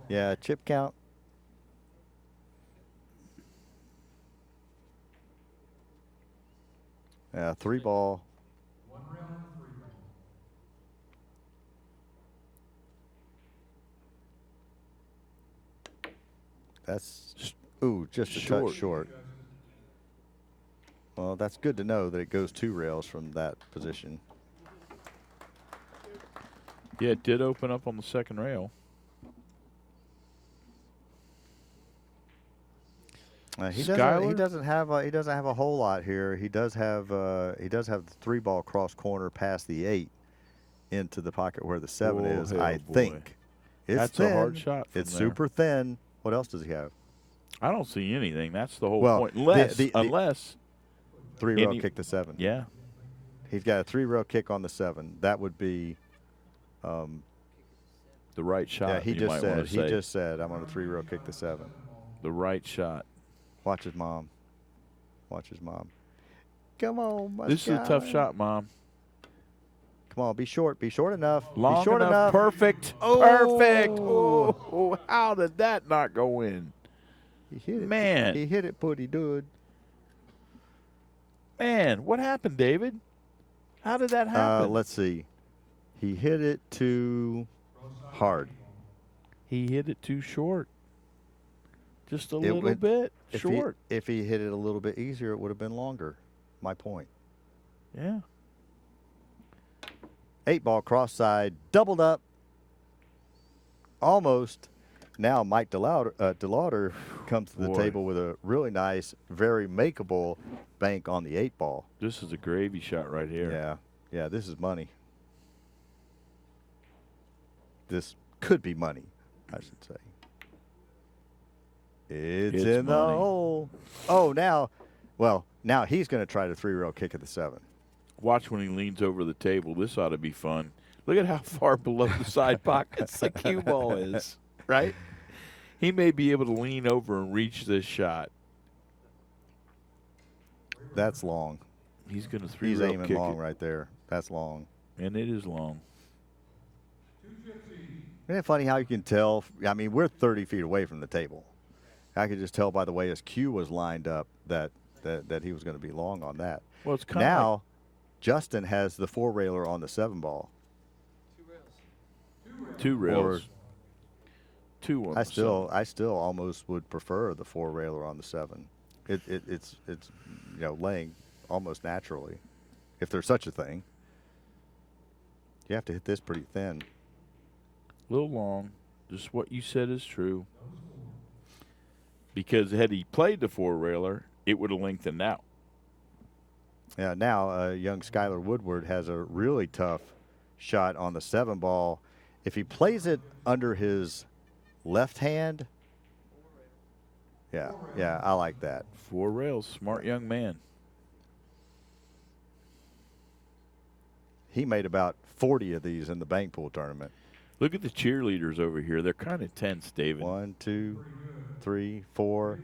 Yeah, chip count. Yeah, 3 ball. That's just a touch short. Well, that's good to know that it goes 2 rails from that position. Yeah, it did open up on the second rail. He Skylar? doesn't have a whole lot here. He does have the 3-ball cross corner past the 8 into the pocket where the 7 Oh, is. hell, I boy. think it's That's thin. a hard shot from It's there. super thin. What else does he have? I don't see anything. That's the whole Well, point. Unless 3-rail Any- kick the 7. yeah. He's got a 3-rail kick on the 7. That would be. The right shot. Yeah, he you just might said. wanna He say. just said, "I'm on a 3-rail kick the 7." The right shot. Watch his mom. Watch his mom. Come on, my This is a tough guy. shot, Mom. Come on, be short. Be short enough. Long be short enough. Perfect. Oh. Perfect. Oh, how did that not go in? He hit it. Man. He hit it pretty good. Man, what happened, David? How did that happen? Let's see. He hit it too hard. He hit it too short. Just a It little went- bit If short. If he hit it a little bit easier, it would have been longer. My point. Yeah. 8-ball cross side, doubled up. Almost. Now Mike Delawder comes to the Boy. table with a really nice, very makeable bank on the 8-ball. This is a gravy shot right here. Yeah. Yeah, this is money. This could be money, I should say. It's in the money. hole. Oh, now he's going to try the 3-rail kick at the 7. Watch when he leans over the table. This ought to be fun. Look at how far below the side pockets the cue ball is, right? He may be able to lean over and reach this shot. That's long. He's going to He's 3-rail aiming kick long it. right there. That's long. And it is long. Isn't it funny how you can tell? I mean, we're 30 feet away from the table. I could just tell by the way his cue was lined up that he was going to be long on that. Well, it's kind of Now, Justin has the 4-railer on the 7-ball. 2 rails. 2 on I the still almost would prefer the 4-railer on the 7. It's laying almost naturally, if there's such a thing. You have to hit this pretty thin. A little long. Just what you said is true. Because had he played the 4-railer, it would have lengthened out. Yeah, now young Skylar Woodward has a really tough shot on the 7-ball. If he plays it under his left hand, yeah, I like that. 4 rails. Smart young man. He made about 40 of these in the bank pool tournament. Look at the cheerleaders over here. They're kind of tense, David. 1, 2, 3, 4.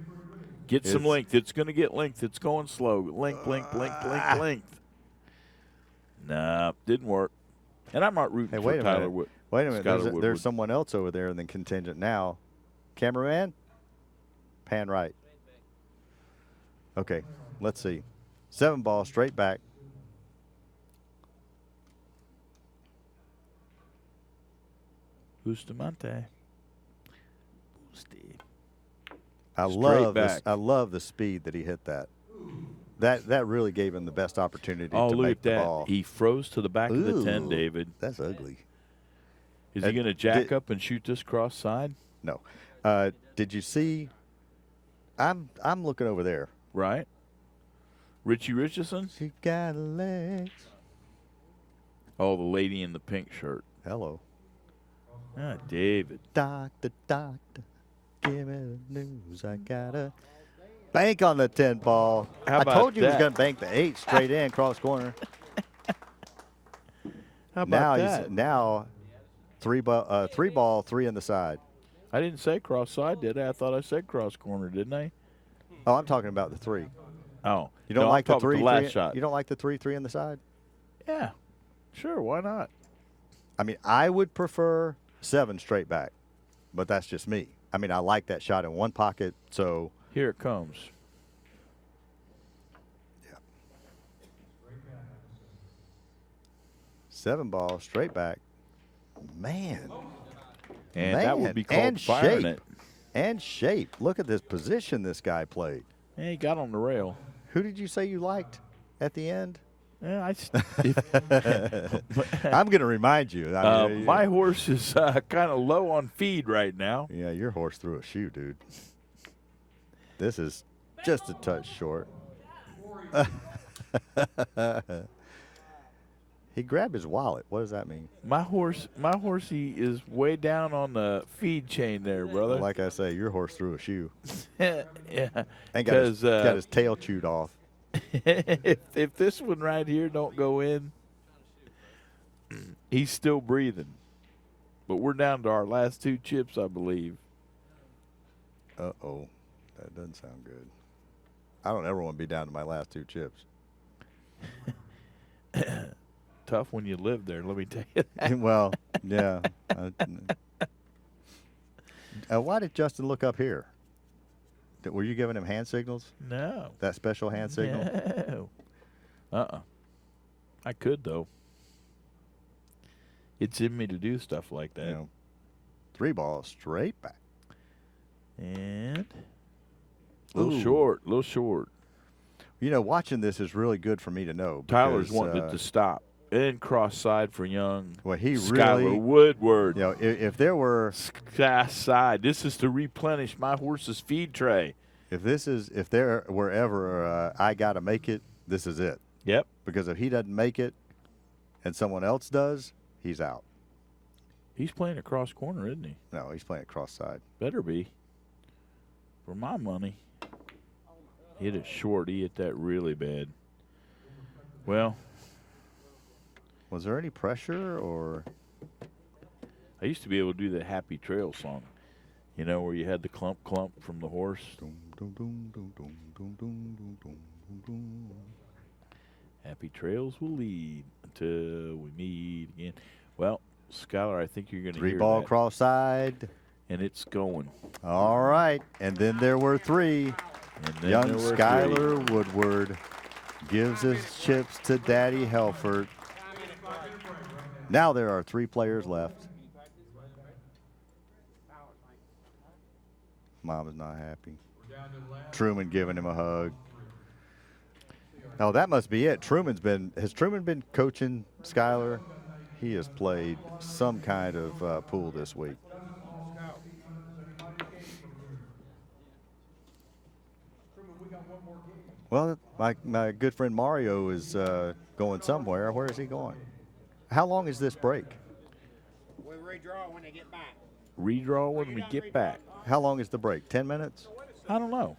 Get some It's- length. It's going to get length. It's going slow. Length. Nah, didn't work. And I'm not rooting Hey, for wait a Tyler minute. Wood. Wait a minute. Skylar There's Woodward. someone else over there in the contingent now. Cameraman? Pan right. Okay, let's see. 7-ball, straight back. Bustamante. Boosty. I Straight love this. back. I love the speed that he hit that. That really gave him the best opportunity Oh, to look make at the that. ball. He froze to the back of the 10, Ooh, David. That's ugly. Is he And going to jack did- up and shoot this cross side? No. Did you see? I'm looking over there. Right. Richie Richardson? She got legs. Oh, the lady in the pink shirt. Hello. Ah, David. Doctor, give me the news. I got a bank on the 10-ball. How I about told you he was that? going to bank the 8 straight in, cross corner. How about Now that? he's now 3-ball, 3 in the side. I didn't say cross side, did I? I thought I said cross corner, didn't I? Oh, I'm talking about the 3. Oh. You don't no, like I'm the talking 3? The last 3 shot. You don't like the 3 in the side? Yeah. Sure, why not? I mean, I would prefer 7 straight back, but that's just me. I mean, I like that shot in one pocket, so Here it comes. 7-ball straight back. Man. And that would Man, be called and firing shape. it. And shape. Look at this position this guy played. And he got on the rail. Who did you say you liked at the end? Yeah, I'm going to remind you. I mean, my horse is kind of low on feed right now. yeah, your horse threw a shoe, dude. This is just a touch short. He grabbed his wallet. What does that mean? My horsey is way down on the feed chain there, brother. Like I say, your horse threw a shoe. Yeah, And got his tail chewed off. if this one right here don't go in, he's still breathing. But we're down to our last 2 chips, I believe. Uh-oh. That doesn't sound good. I don't ever want to be down to my last 2 chips. Tough when you live there, let me tell you that. Well, yeah. Why did Justin look up here? Were you giving him hand signals? No. That special hand signal? No. I could, though. It's in me to do stuff like that. You know, 3 balls straight back. And a little Ooh. short, a little short. You know, watching this is really good for me to know. Tyler's because, wanting it to stop. And cross side for young well, he Skylar really, Woodward. you know, if there were, Cross side. This is to replenish my horse's feed tray. if there were ever I got to make it, this is it. Yep. Because if he doesn't make it and someone else does, he's out. He's playing across corner, isn't he? No, he's playing cross side. Better be. For my money. Hit it short. He hit that really bad. Well, Was there any pressure or? I used to be able to do the Happy Trail song. You know, where you had the clump from the horse. Happy trails will lead until we meet again. Well, Skylar, I think you're going to 3 hear ball that. cross side. And it's going. All right. And then there were 3. And then Young there were 3. Skylar Woodward gives his chips to Daddy Helfert. Now there are 3 players left. Mom is not happy. Truman giving him a hug. Oh, that must be it. Has Truman been coaching Skylar? He has played some kind of pool this week. Well, my good friend Mario is going somewhere. Where is he going? How long is this break? We redraw when they get back. Redraw when we get back. How long is the break? 10 minutes? I don't know.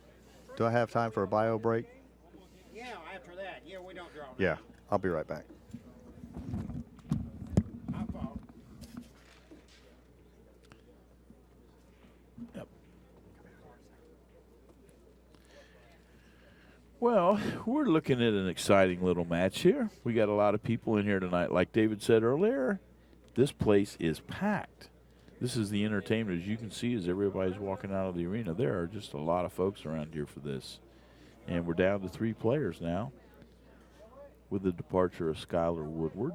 Do I have time for a bio break? Yeah, after that. Yeah, we don't draw. now. Yeah, I'll be right back. My fault. Yep. Well, we're looking at an exciting little match here. We got a lot of people in here tonight. Like David said earlier, this place is packed. This is the entertainment, as you can see, as everybody's walking out of the arena. There are just a lot of folks around here for this. And we're down to 3 players now with the departure of Skylar Woodward.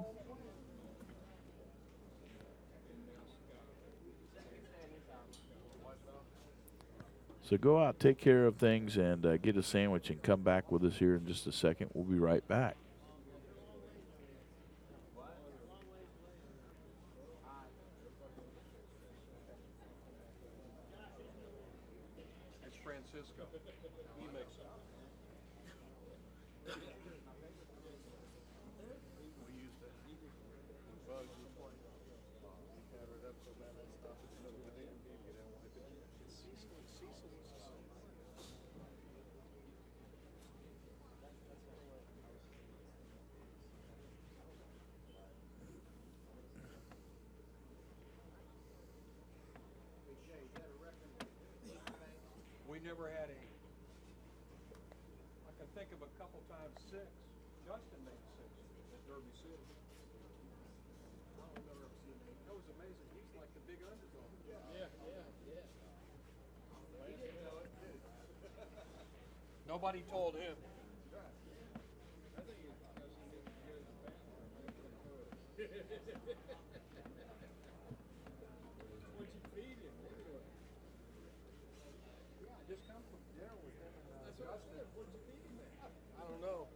So go out, take care of things, and get a sandwich and come back with us here in just a second. We'll be right back. It's Francisco. He makes it. We never had any. I can think of a couple times 6. Justin made 6 at Derby City. I don't remember ever seeing him. That was amazing. He's like the big underdog. Yeah. Nobody told him. Just come from dinner with him and Justin. I don't know.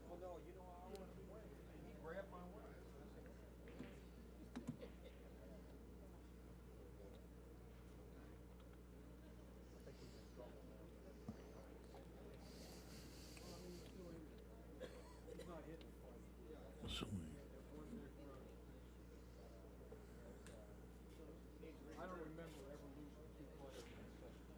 Well, no, you know, I went away. He grabbed my way. I don't remember ever losing 2 players in a session.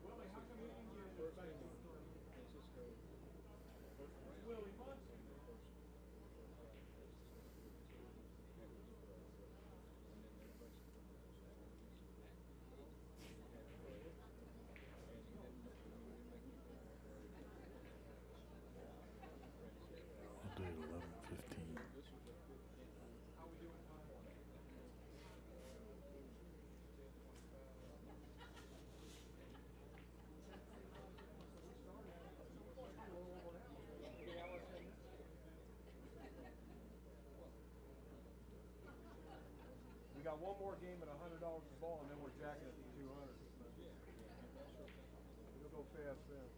Willie, how come we didn't get it back to Willie Munson? I'll do it 11:15. How we doing time-wise? We got one more game at $100 a ball, and then we're jacking it to 200. It'll go fast then.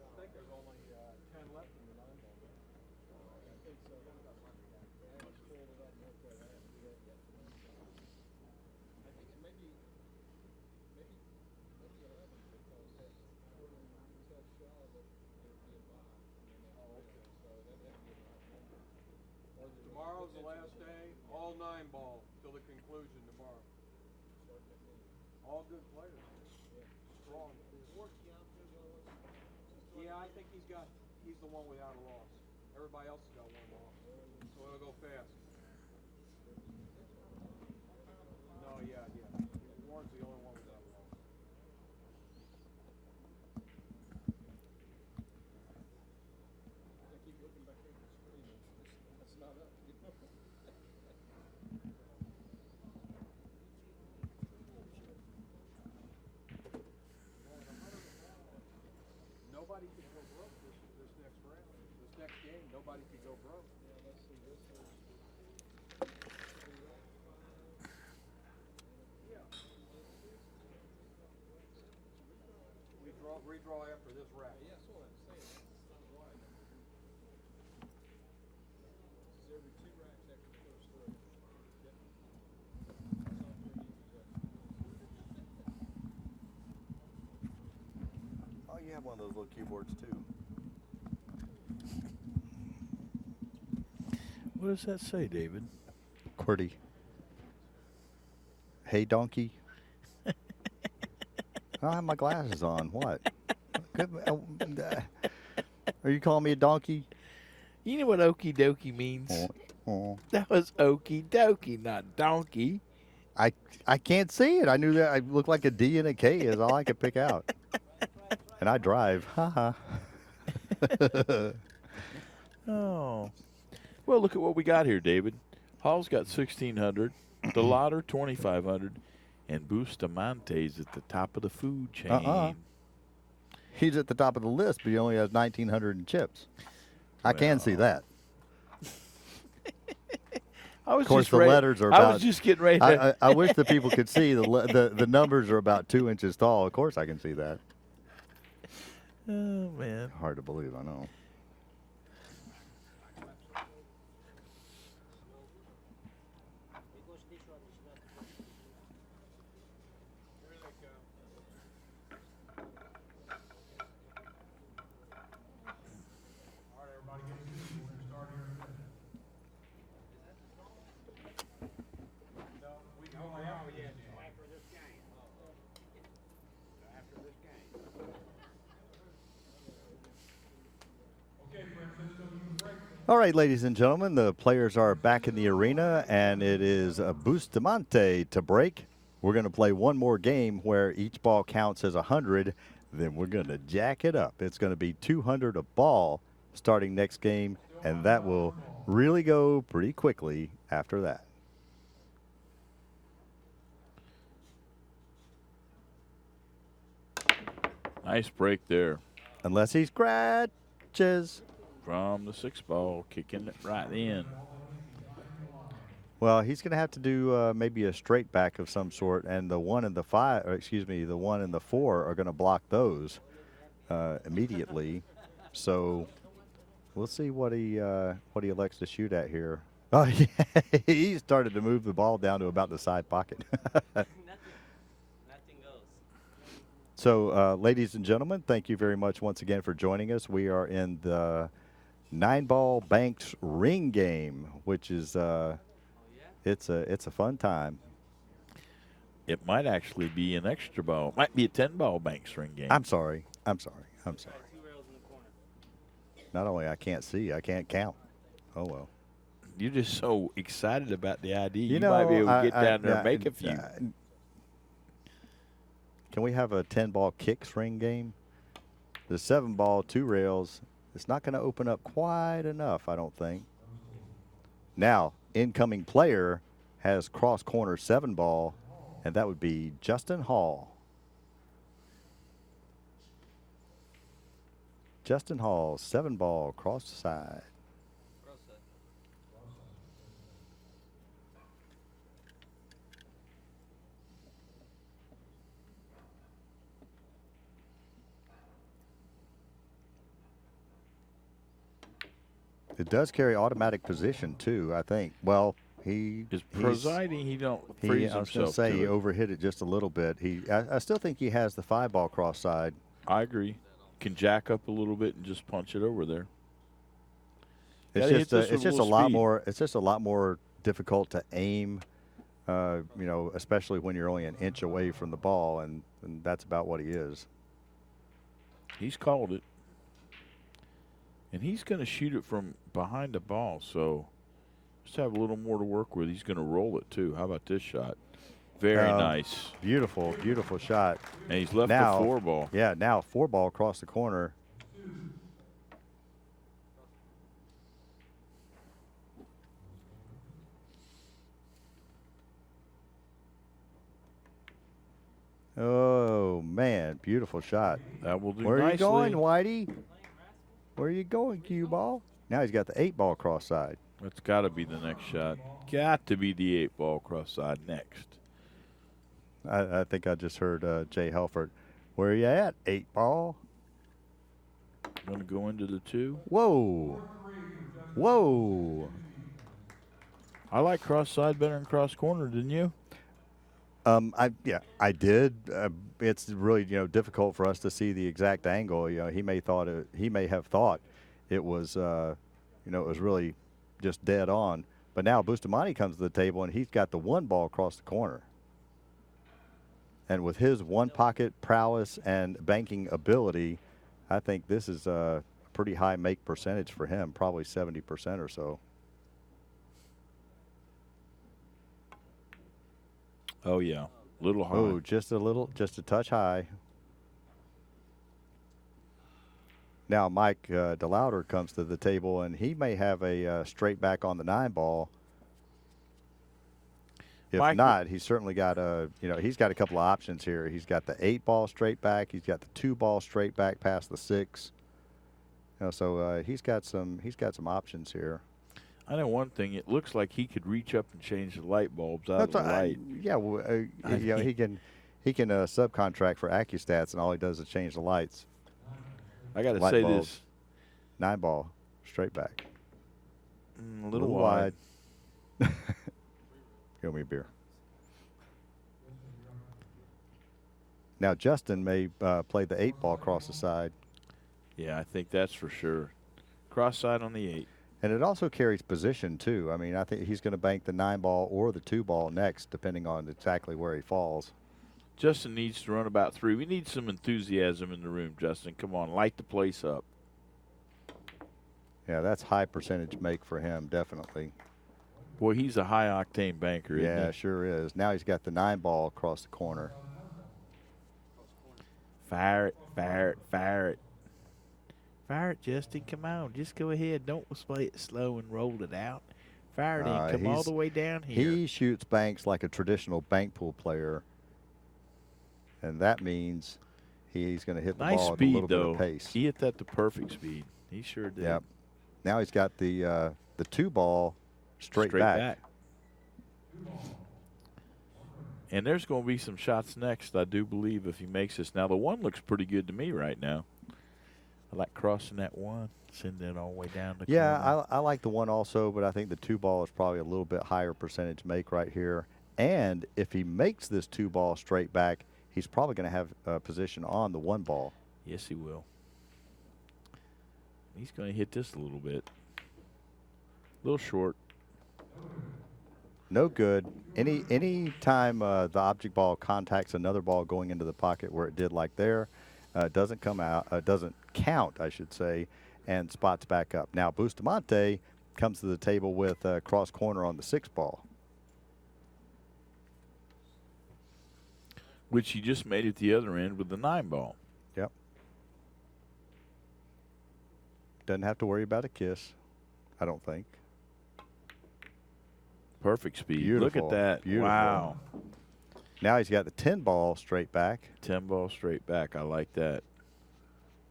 I think there's only 10 left in the 9 ball. I think so. I just pulled it up and looked at that. I think it may be 11 because according to Ted Shaw that there'd be a bye. Oh, okay. So that'd have to be tomorrow's the last day. All 9 ball till the conclusion tomorrow. All good players. Yeah. Strong. Yeah, I think he's the one without a loss. Everybody else has got 1 loss. So it'll go fast. No, yeah. Warren's the only one without a loss. I keep looking back at the screen. That's not up. Nobody can go broke this next round. This next game, nobody can go broke. Yeah, let's see. This is. Yeah. We redraw after this rack. Yeah, that's what I'm saying. That's not right. Oh, you have one of those little keyboards too. What does that say, David? QWERTY. Hey, donkey. I don't have my glasses on. What? Are you calling me a donkey? You know what okie dokie means? Oh. That was okie dokie, not donkey. I can't see it. I knew that I looked like a D and a K is all I could pick out. And I drive. Haha. Oh. Well, look at what we got here, David. Hall's got 1,600, Delawder 2,500, and Bustamante's at the top of the food chain. He's at the top of the list, but he only has 1,900 in chips. I can see that. I was Of course, just the ready- letters are I about. was just getting ready to. I wish the people could see the numbers are about 2 inches tall. Of course, I can see that. Oh man. Hard to believe, I know. All right, ladies and gentlemen, the players are back in the arena, and it is Bustamante to break. We're going to play one more game where each ball counts as 100. Then we're going to jack it up. It's going to be 200 a ball starting next game, and that will really go pretty quickly after that. Nice break there Unless he scratches. from the 6-ball, kicking it right in. Well, he's going to have to do maybe a straight back of some sort, and the 1 and the 5, or excuse me, the 1 and the 4 are going to block those immediately. So we'll see what he elects to shoot at here. Oh, yeah, he started to move the ball down to about the side pocket. Nothing goes. So, ladies and gentlemen, thank you very much once again for joining us. We are in the 9-ball Banks ring game, which is it's a fun time. It might actually be an extra ball. It might be a 10-ball Banks ring game. I'm sorry. I'm sorry. I'm sorry. 2 rails in the corner. Not only I can't see, I can't count. Oh well. You're just so excited about the idea. You, know, might be able to I- get down there I- and make a few. Can we have a 10-ball kicks ring game? The 7-ball 2 rails. It's not going to open up quite enough, I don't think. Now, incoming player has cross corner 7-ball, and that would be Justin Hall. Justin Hall, 7-ball, cross side. Cross side. It does carry automatic position too, I think. Well, he's Presiding, he don't freeze I was going himself. to say to he it. overhit it just a little bit. I still think he has the 5-ball cross side. I agree. Can jack up a little bit and just punch it over there. It's Gotta hit just this with it's just a little lot speed. more. It's just a lot more difficult to aim. Especially when you're only an inch away from the ball, and that's about what he is. He's called it. And he's going to shoot it from behind the ball, so just have a little more to work with. He's going to roll it, too. How about this shot? Very nice. Beautiful, beautiful shot. And he's left Now, the 4-ball. Yeah, now 4-ball across the corner. Oh man, beautiful shot. That will do Where are nicely. you going, Whitey? Where are you going, cue ball? Now he's got the 8-ball cross side. That's got to be the next shot. Got to be the 8-ball cross side next. I think I just heard Jay Helfert. Where are you at, 8-ball? Going to go into the 2. Whoa. Whoa. I like cross side better than cross corner, didn't you? I did. It's really difficult for us to see the exact angle. He may have thought it was it was really just dead on. But now Bustamante comes to the table and he's got the one ball across the corner. And with his one pocket prowess and banking ability, I think this is a pretty high make percentage for him, probably 70% or so. Oh yeah, little high. Oh, just a touch high. Now Mike Delawder comes to the table, and he may have a straight back on the 9 ball. If Mike, not, he's certainly got he's got a couple of options here. He's got the 8 ball straight back. He's got the 2 ball straight back past the 6. So he's got some options here. I know one thing. It looks like he could reach up and change the light bulbs out of the light. He can subcontract for Accu-Stats, and all he does is change the lights. I got to Light say bulbs. this. 9 ball straight back. A little wide. Give me a beer. Now Justin may play the 8 ball across the side. Yeah, I think that's for sure. Cross side on the 8. And it also carries position, too. I mean, I think he's going to bank the 9 ball or the 2 ball next, depending on exactly where he falls. Justin needs to run about 3. We need some enthusiasm in the room, Justin. Come on, light the place up. Yeah, that's high percentage make for him, definitely. Boy, he's a high-octane banker, isn't Yeah, he? sure is. Now he's got the 9 ball across the corner. Fire it, fire it, fire it. Fire it, Justin. Come on. Just go ahead. Don't play it slow and roll it out. Fire it in. Come all the way down here. He shoots banks like a traditional bank pool player, and that means he's going to hit the Nice ball at a speed, little though. bit of pace. He hit that to perfect speed. He sure did. Yep. Now he's got the 2 ball straight back. And there's going to be some shots next, I do believe, if he makes this. Now, the 1 looks pretty good to me right now. I like crossing that 1, sending it all the way down the corner. I like the 1 also, but I think the 2 ball is probably a little bit higher percentage make right here. And if he makes this 2 ball straight back, he's probably going to have a position on the 1 ball. Yes, he will. He's going to hit this a little bit. A little short. No good. Any time the object ball contacts another ball going into the pocket where it did like there, doesn't come out, doesn't count, I should say, and spots back up. Now Bustamante comes to the table with cross corner on the 6 ball. Which he just made at the other end with the 9 ball. Yep. Doesn't have to worry about a kiss, I don't think. Perfect speed. Beautiful. Look at that. Beautiful. Wow. Now he's got the 10 ball straight back. 10 ball straight back. I like that.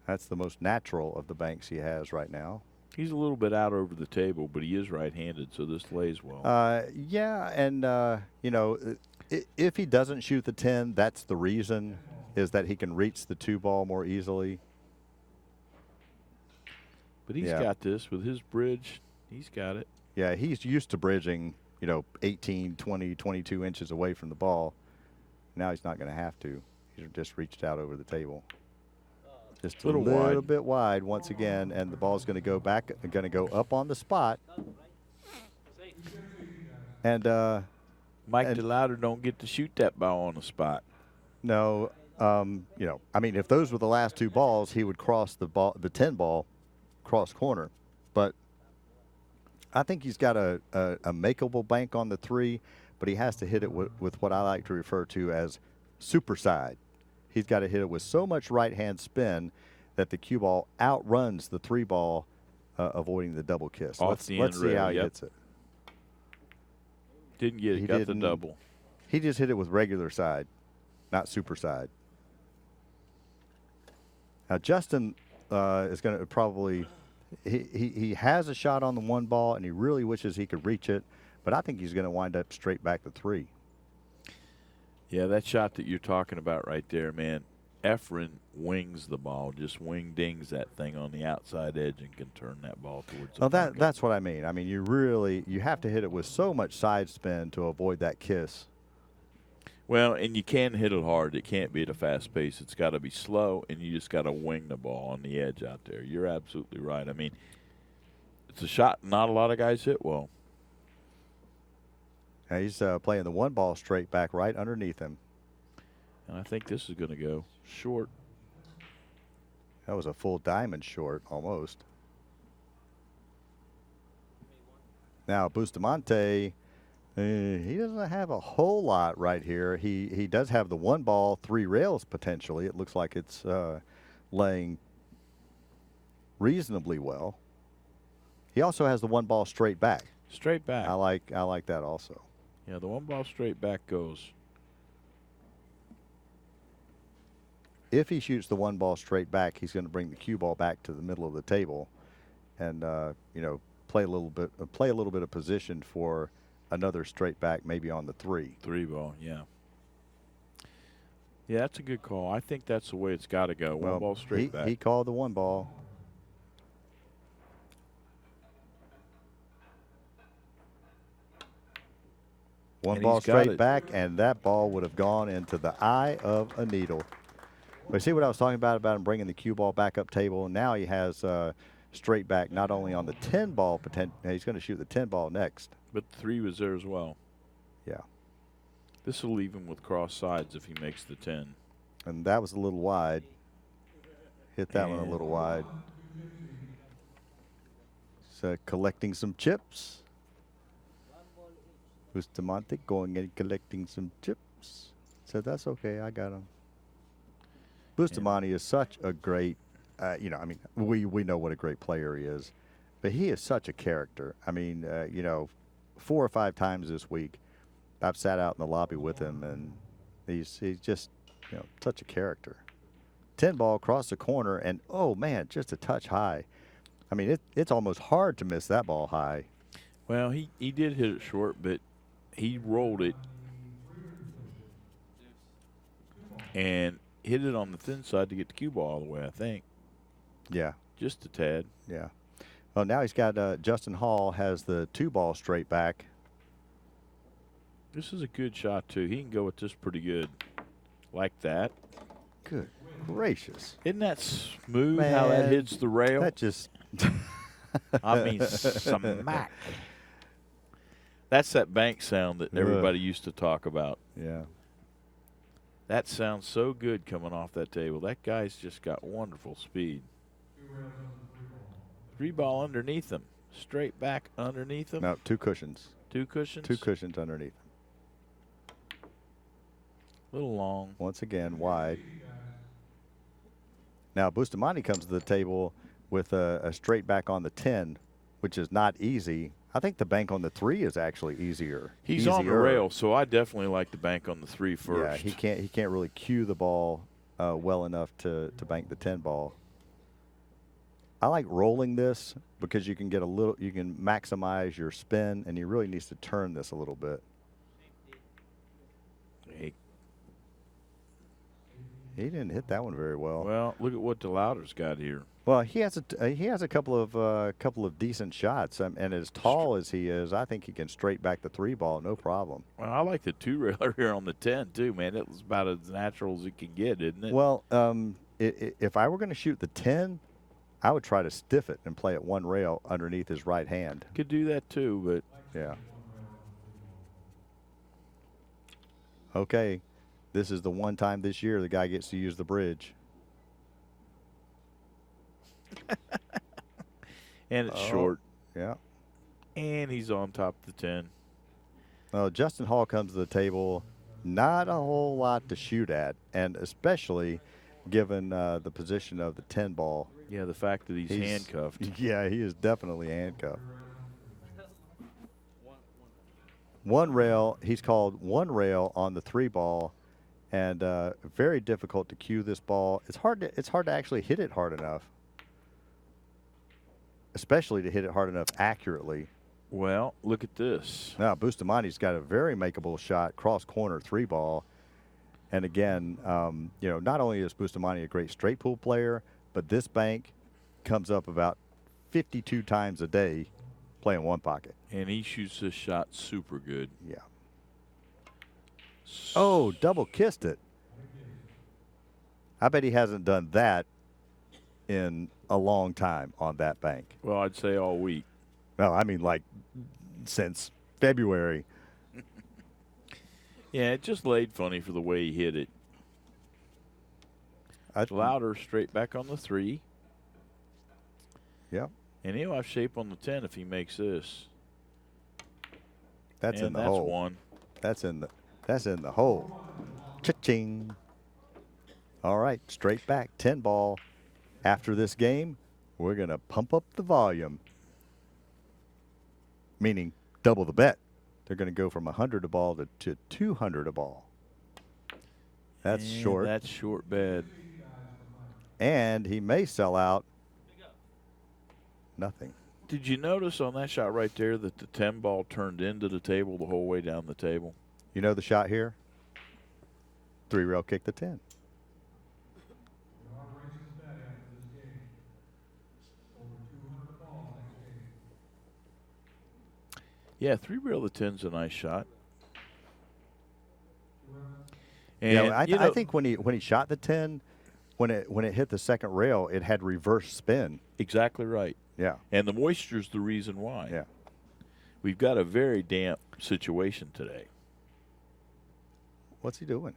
That's the most natural of the banks he has right now. He's a little bit out over the table, but he is right-handed, so this lays well. Yeah, and, if he doesn't shoot the 10, that's the reason, is that he can reach the 2 ball more easily. But he's got this with his bridge. He's got it. Yeah, he's used to bridging, 18, 20, 22 inches away from the ball. Now he's not going to have to. He's just reached out over the table. Just a little bit wide once again, and the ball's going to go back, going to go up on the spot. And Mike Delawder don't get to shoot that ball on the spot. no, if those were the last 2 balls, he would cross the 10 ball, cross corner. But I think he's got a makeable bank on the 3, but he has to hit it with what I like to refer to as super side. He's got to hit it with so much right-hand spin that the cue ball outruns the 3 ball, avoiding the double kiss. Let's see how he hits it. Didn't get it. Got the double. He just hit it with regular side, not super side. Now Justin is going to probably he has a shot on the 1 ball, and he really wishes he could reach it, but I think he's going to wind up straight back to 3. Yeah, that shot that you're talking about right there, man. Efren wings the ball, just wing dings that thing on the outside edge and can turn that ball towards the Well, bunker. that's what I mean. I mean, you have to hit it with so much side spin to avoid that kiss. Well, and you can hit it hard. It can't be at a fast pace. It's got to be slow, and you just got to wing the ball on the edge out there. You're absolutely right. I mean, it's a shot not a lot of guys hit well. Now he's playing the 1 ball straight back right underneath him. And I think this is going to go short. That was a full diamond short almost. Now Bustamante, he doesn't have a whole lot right here. He does have the 1 ball, 3 rails potentially. It looks like it's laying reasonably well. He also has the 1 ball straight back. Straight back. I like that also. Yeah, the 1 ball straight back goes. If he shoots the 1 ball straight back, he's going to bring the cue ball back to the middle of the table, and you know, play a little bit of position for another straight back, maybe on the 3. 3 ball, yeah. Yeah, that's a good call. I think that's the way it's got to go. 1 ball straight back. He called the 1 ball. One ball straight back, and that ball would have gone into the eye of a needle. But see what I was talking about him bringing the cue ball back up table. Now he has straight back not only on the 10 ball, he's going to shoot the 10 ball next. But 3 was there as well. Yeah. This will leave him with cross sides if he makes the 10. And that was a little wide. Hit that one a little wide. So collecting some chips. Bustamante going and collecting some chips. Said, that's okay, I got him. Bustamante is such a great, you know, I mean, we know what a great player he is, but he is such a character. I mean, you know, 4 or 5 times this week, I've sat out in the lobby with him, and he's just, you know, such a character. 10 ball across the corner, and oh man, just a touch high. I mean, it's almost hard to miss that ball high. Well, he did hit it short, but he rolled it and hit it on the thin side to get the cue ball all the way, I think. Yeah. Just a tad. Yeah. Well, now he's got Justin Hall has the 2 ball straight back. This is a good shot, too. He can go with this pretty good. Like that. Good gracious. Isn't that smooth how that Man, hits the rail? That just I mean, smack. That's that bank sound that everybody used to talk about. Yeah. That sounds so good coming off that table. That guy's just got wonderful speed. 3 ball underneath him. Straight back underneath him. No, 2 cushions. 2 cushions? 2 cushions underneath. A little long. Once again, wide. Now, Bustamante comes to the table with a straight back on the 10, which is not easy. I think the bank on the 3 is actually easier. He's on the rail, so I definitely like the bank on the 3 first. Yeah, he can't really cue the ball well enough to bank the 10 ball. I like rolling this because you can get you can maximize your spin, and he really needs to turn this a little bit. He didn't hit that one very well. Well, look at what Delawder's got here. Well, he has a couple of decent shots, and as tall as he is, I think he can straight back the 3 ball, no problem. Well, I like the 2-railer here on the 10 too, man. It was about as natural as it can get, isn't it? Well, if I were going to shoot the 10, I would try to stiff it and play it 1 rail underneath his right hand. Could do that too, but yeah. Okay, this is the one time this year the guy gets to use the bridge. And it's short. Yeah. And he's on top of the 10. Justin Hall comes to the table, not a whole lot to shoot at, and especially given the position of the 10 ball. Yeah, the fact that he's handcuffed. Yeah, he is definitely handcuffed. 1 rail, he's called 1 rail on the 3 ball, and very difficult to cue this ball. It's hard to actually hit it hard enough, especially to hit it hard enough accurately. Well, look at this. Now Bustamante's got a very makeable shot, cross corner 3 ball, And again, you know, not only is Bustamante a great straight pool player, but this bank comes up about 52 times a day playing one pocket. And he shoots this shot super good. Yeah. Oh, double kissed it. I bet he hasn't done that in a long time on that bank. Well, I'd say all week. No, I mean like since February. Yeah, it just laid funny for the way he hit it. Delawder straight back on the 3. Yep. And he'll have shape on the 10 if he makes this. That's and in the that's hole. One. That's in the hole. Cha-ching. All right, straight back, 10 ball. After this game, we're going to pump up the volume, meaning double the bet. They're going to go from 100 a ball to 200 a ball. That's short. That's short bad. And he may sell out nothing. Did you notice on that shot right there that the 10 ball turned into the table the whole way down the table? You know the shot here? 3-rail kick the 10. Yeah, 3-rail the 10's a nice shot. And Yeah, I think when he shot the 10, when it hit the second rail, it had reverse spin. Exactly right. Yeah. And the moisture's the reason why. Yeah. We've got a very damp situation today. What's he doing?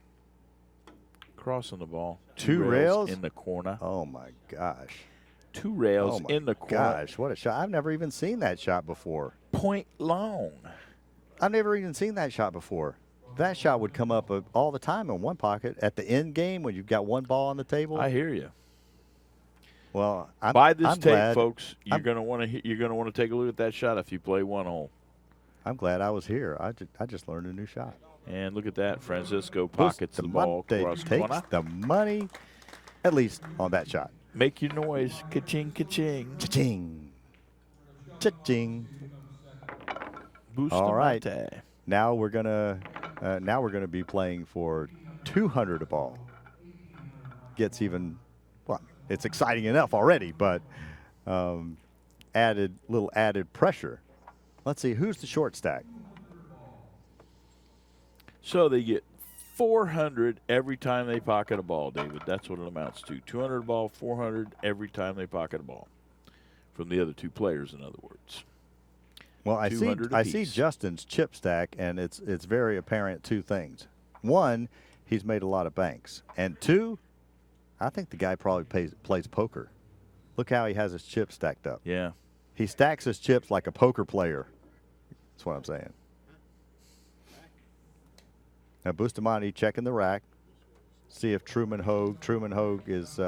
Crossing the ball. Two rails in the corner. Oh my gosh. 2 rails Oh my in the corner. gosh, what a shot. I've never even seen that shot before. Point long. I've never even seen that shot before. That shot would come up all the time in one pocket at the end game when you've got one ball on the table. I hear you. Well, Buy this I'm tape, glad, folks. You're going to want to take a look at that shot if you play one hole. I'm glad I was here. I just learned a new shot. And look at that. Francisco pockets the ball across takes corner. the money, at least on that shot. Make your noise. Ka-ching, ka-ching. Cha-ching. Cha-ching. Bustamante. All right. Now we're gonna be playing for 200 a ball. Gets even, well, it's exciting enough already, but added pressure. Let's see, who's the short stack? So they get 400 every time they pocket a ball, David. That's what it amounts to. 200 a ball, 400 every time they pocket a ball. From the other two players, in other words. Well, I see Justin's chip stack, and it's very apparent two things. One, he's made a lot of banks, and two, I think the guy probably plays poker. Look how he has his chips stacked up. Yeah. He stacks his chips like a poker player. That's what I'm saying. Now Bustamante checking the rack, see if Truman Hogue is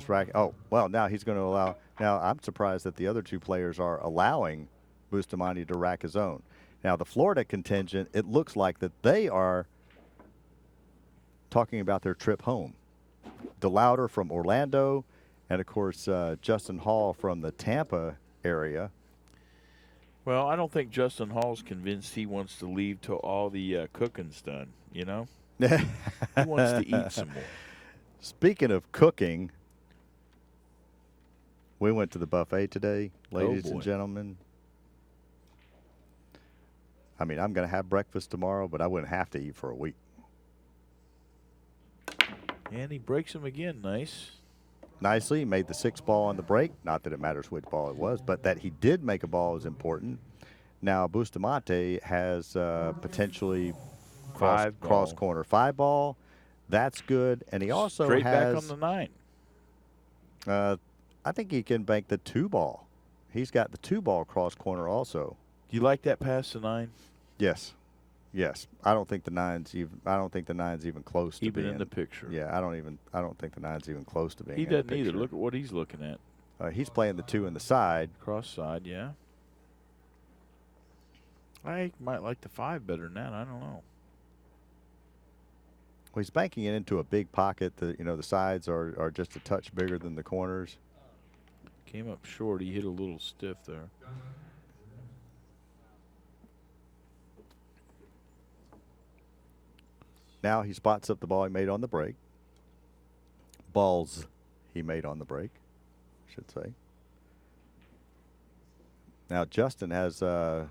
rack. Oh, well, now he's going to allow. Now I'm surprised that the other two players are allowing Bustamante to rack his own. Now the Florida contingent, it looks like that they are talking about their trip home. Delawder from Orlando, and of course Justin Hall from the Tampa area. Well, I don't think Justin Hall's convinced he wants to leave till all the cooking's done, you know? He wants to eat some more. Speaking of cooking, we went to the buffet today, ladies and gentlemen. I mean, I'm going to have breakfast tomorrow, but I wouldn't have to eat for a week. And he breaks him again. Nice. Nicely, made the 6 ball on the break. Not that it matters which ball it was, but that he did make a ball is important. Now, Bustamante has potentially cross corner 5 ball. That's good. And he also Straight has back on the 9. I think he can bank the 2 ball. He's got the 2 ball cross corner also. Do you like that pass to 9? Yes. Yes. I don't think the 9's even close to even being in the picture. Yeah, I don't think the 9's even close to being He in the doesn't either. picture. Look at what he's looking at. He's playing the 2 in the side. Cross side, yeah. I might like the 5 better than that. I don't know. Well, he's banking it into a big pocket. The sides are just a touch bigger than the corners. Came up short. He hit a little stiff there. Now he spots up the ball he made on the break. Balls he made on the break, I should say. Now Justin has a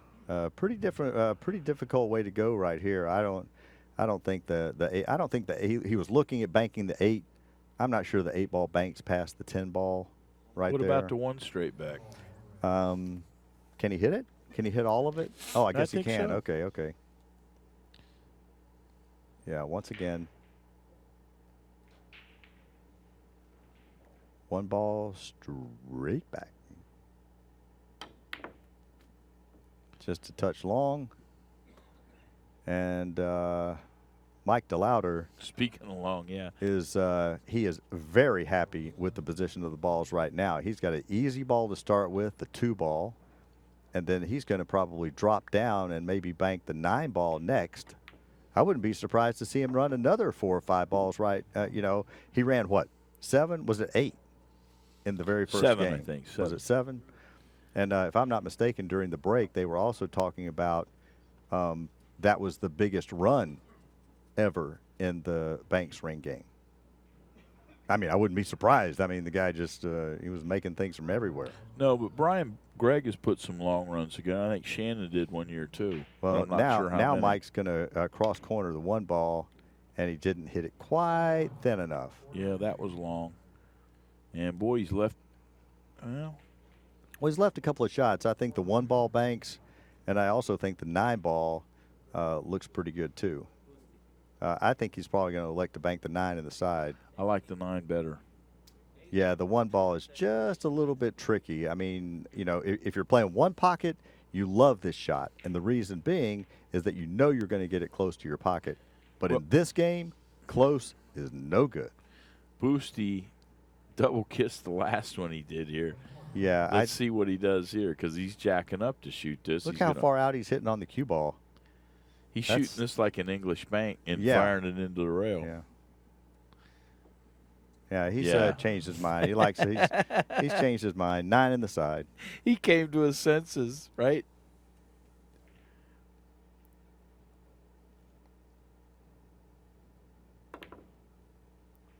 pretty difficult way to go right here. I don't think he was looking at banking the 8. I'm not sure the 8-ball banks past the 10-ball right What there. about the 1 straight back? Can he hit it? Can he hit all of it? Oh, I guess he think can. so. Okay. Yeah, once again. 1 ball straight back. Just a touch long. And Mike Delawder Speaking along, yeah. is he is very happy with the position of the balls right now. He's got an easy ball to start with, the 2 ball, and then he's going to probably drop down and maybe bank the 9 ball next. I wouldn't be surprised to see him run another 4 or 5 balls right. He ran what, 7? Was it 8 in the very first 7, game? I think. Was it 7? And if I'm not mistaken, during the break, they were also talking about that was the biggest run ever in the Banks ring game. I mean, I wouldn't be surprised. I mean, the guy just he was making things from everywhere. No, but Brian Gregg has put some long runs together. I think Shannon did 1 year too. Well, I'm not now sure how now many. Mike's going to cross corner the 1 ball, and he didn't hit it quite thin enough. Yeah, that was long. And boy, he's left. Well, He's left a couple of shots. I think the 1 ball banks, and I also think the 9 ball looks pretty good too. I think he's probably going to elect to bank the 9 in the side. I like the 9 better. Yeah, the 1 ball is just a little bit tricky. I mean, if you're playing 1 pocket, you love this shot. And the reason being is that you know you're going to get it close to your pocket. But in this game, close is no good. Boosty double kissed the last one he did here. Yeah. Let's see what he does here because he's jacking up to shoot this. Look He's how gonna- far out he's hitting on the cue ball. He's That's- shooting this like an English bank and Yeah. firing it into the rail. Yeah. Yeah, he's Yeah. changed his mind. He likes he's changed his mind. 9 in the side. He came to his senses, right?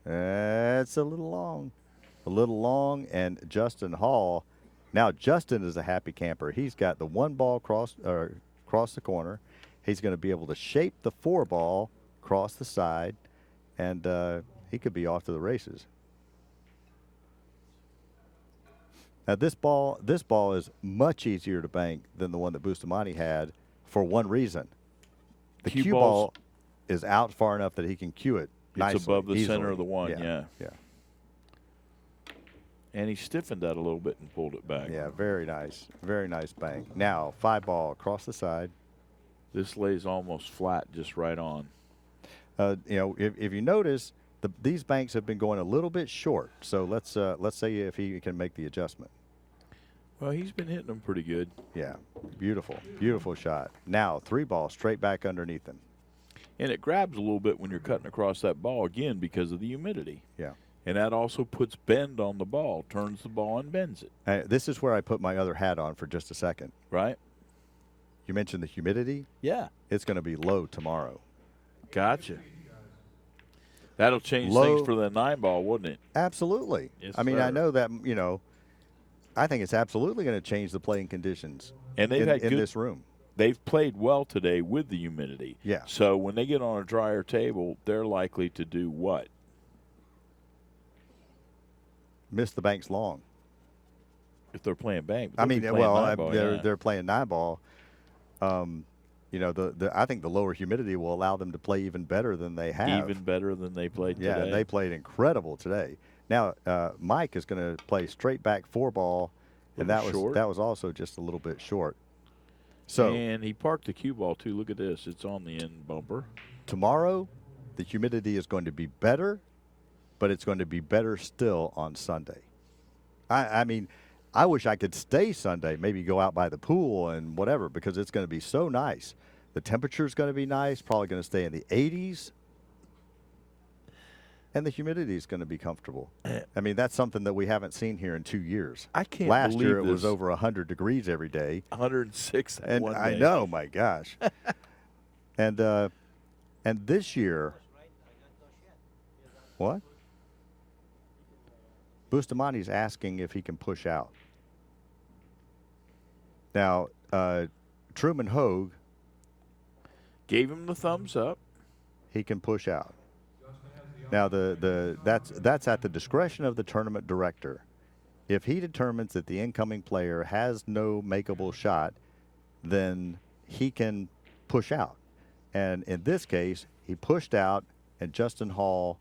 It's a little long. A little long, and Justin Hall. Now Justin is a happy camper. He's got the 1 ball across the corner. He's going to be able to shape the 4 ball across the side, and he could be off to the races. Now this ball is much easier to bank than the one that Bustamante had for one reason. The Cue cue balls- ball is out far enough that he can cue it nicely, It's above the easily. center of the 1, yeah. Yeah. And he stiffened that a little bit and pulled it back. Yeah, very nice bank. Now 5 ball across the side. This lays almost flat, just right on. If you notice, these banks have been going a little bit short. So let's say if he can make the adjustment. Well, he's been hitting them pretty good. Yeah, beautiful shot. Now 3 ball straight back underneath him. And it grabs a little bit when you're cutting across that ball, again, because of the humidity. Yeah. And that also puts bend on the ball, turns the ball and bends it. This is where I put my other hat on for just a second. Right? You mentioned the humidity. Yeah. It's going to be low tomorrow. Gotcha. That'll change Low. things for the 9 ball, wouldn't it? Absolutely. Yes, I mean, I sir. know that, I think it's absolutely going to change the playing conditions And they've had in good, this room. they've played well today with the humidity. Yeah. So when they get on a drier table, they're likely to do what? Missed the banks long. If they're playing bank. I mean, they'll be playing well, 9 ball, yeah. they're playing 9 ball. I think the lower humidity will allow them to play even better than they have. Even better than they played Yeah, today. they played incredible today. Now Mike is going to play straight back 4 ball, and Little that short. was also just a little bit short. So And he parked the cue ball, too. Look at this. It's on the end bumper. tomorrow, the humidity is going to be better, but it's going to be better still on Sunday. I mean, I wish I could stay Sunday, maybe go out by the pool and whatever, because it's going to be so nice. The temperature is going to be nice, probably going to stay in the 80s, and the humidity is going to be comfortable. I mean, that's something that we haven't seen here in 2 years. I can't Last believe year it was this. over 100 degrees every day. 106 And one I day. know, my gosh. And And this year, what? Bustamante's asking if he can push out. Now, Truman Hogue, Gave him the thumbs up. he can push out. Now, that's at the discretion of the tournament director. If he determines that the incoming player has no makeable shot, then he can push out. And in this case, he pushed out, and Justin Hall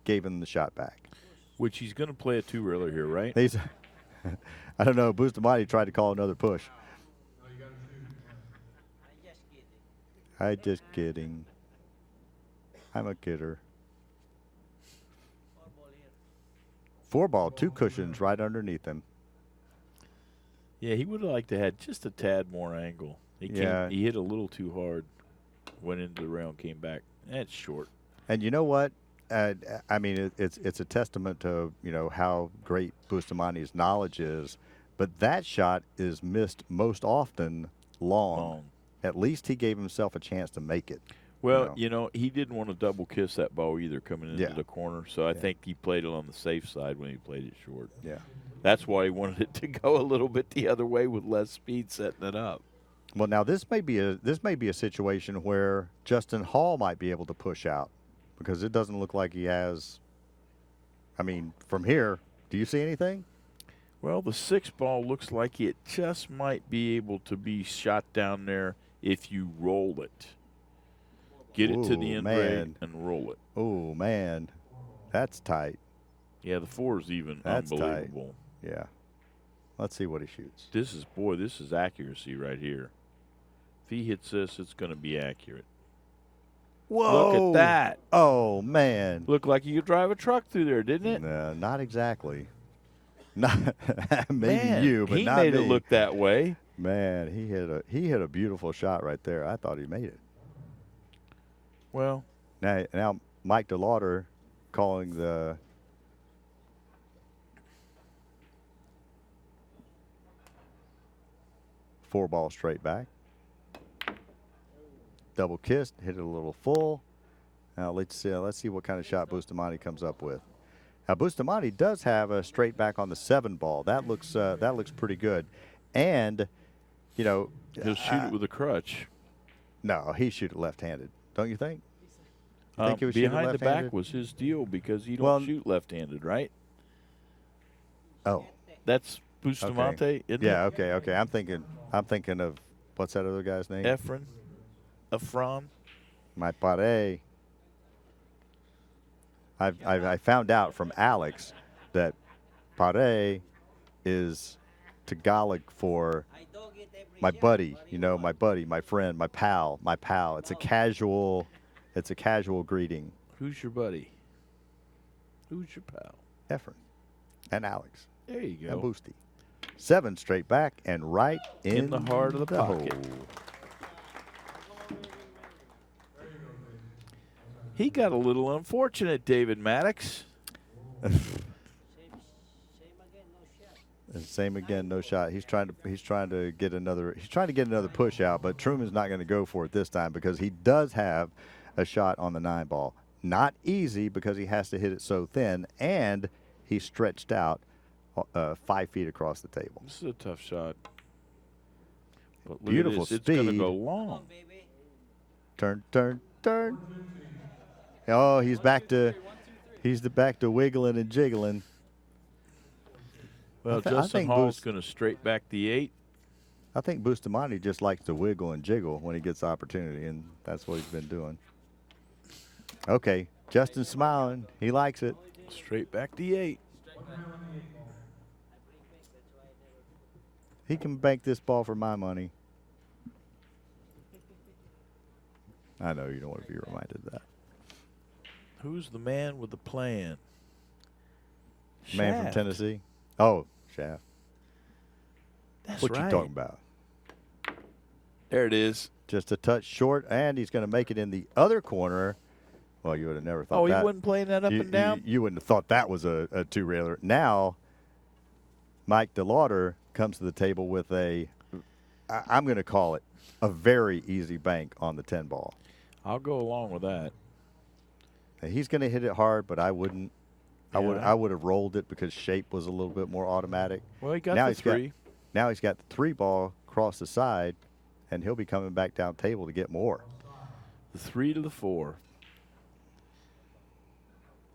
gave him the shot back. Which he's going to play a two-reeler here, right? He's, I don't know, Bustamante tried to call another push. I just kidding. I'm a kidder. 4-ball, 2 cushions right underneath him. Yeah, he would have liked to have just a tad more angle. He hit a little too hard. Went into the rail and came back. That's short. And you know what? I mean, it's a testament to, you know, how great Bustamante's knowledge is. But that shot is missed most often long. At least he gave himself a chance to make it. Well, you know, he didn't want to double kiss that ball either coming into Yeah. the corner. So I think he played it on the safe side when he played it short. Yeah. That's why he wanted it to go a little bit the other way with less speed setting it up. Well, now this may be a situation where Justin Hall might be able to push out, because it doesn't look like he has. I mean, from here, do you see anything? Well, the 6-ball looks like it just might be able to be shot down there if you roll it. Get it to the Ooh, end man. grade and roll it. Oh man, that's tight. Yeah, the 4 is even That's tight. unbelievable. Yeah. Let's see what he shoots. This is accuracy right here. If he hits this, it's going to be accurate. Whoa! Look at that. Oh man. Looked like you could drive a truck through there, didn't it? No, not exactly. Not maybe Man, you, but he not made me. it look that way. Man, he hit a beautiful shot right there. I thought he made it. Well, Now Mike Delawder calling the four-ball straight back. Double kissed, hit it a little full. Now let's see what kind of shot Bustamante comes up with. Now Bustamante does have a straight back on the 7-ball. That looks pretty good, and you know he'll shoot it with a crutch. no, he shoot it left-handed. Don't you think? You think he would shoot it Behind the left-handed? back was his deal because he don't Well, shoot left-handed, right? Oh, That's Bustamante, isn't yeah. it? Okay. I'm thinking of what's that other guy's name? Efron. My pare. I found out from Alex that pare is Tagalog for my buddy. You know, my buddy, my friend, my pal. It's a casual greeting. Who's your buddy? Who's your pal? Efren and Alex There you and go. Boosty. 7 straight back and right In the heart of the pocket. hole. He got a little unfortunate, David Maddox. Same again, no shot. He's trying to get another push out, but Truman's not going to go for it this time because he does have a shot on the 9-ball. Not easy because he has to hit it so thin, and he stretched out 5 feet across the table. This is a tough shot. But look at Beautiful this. It's going to speed. go long. Turn. Oh, he's back to wiggling and jiggling. Well, I Justin think Hall's Boost- going to straight back the 8. I think Bustamante just likes to wiggle and jiggle when he gets the opportunity, and that's what he's been doing. Okay, Justin's smiling. He likes it. Straight back the 8. He can bank this ball for my money. I know you don't want to be reminded of that. Who's the man with the plan? Man from Shaft. Tennessee. Oh, Shaft. That's What right. you talking about? There it is. Just a touch short, and he's going to make it in the other corner. Well, you would have never thought Oh, that. he wasn't playing that up and down? You wouldn't have thought that was a two-railer. Now, Mike Delawder comes to the table with I'm going to call it a very easy bank on the 10-ball. I'll go along with that. And he's going to hit it hard, but I wouldn't. Yeah. I would have rolled it because shape was a little bit more automatic. Well, he got Now the he's got- 3. Now he's got the 3 ball across the side, and he'll be coming back down table to get more. The 3 to the 4.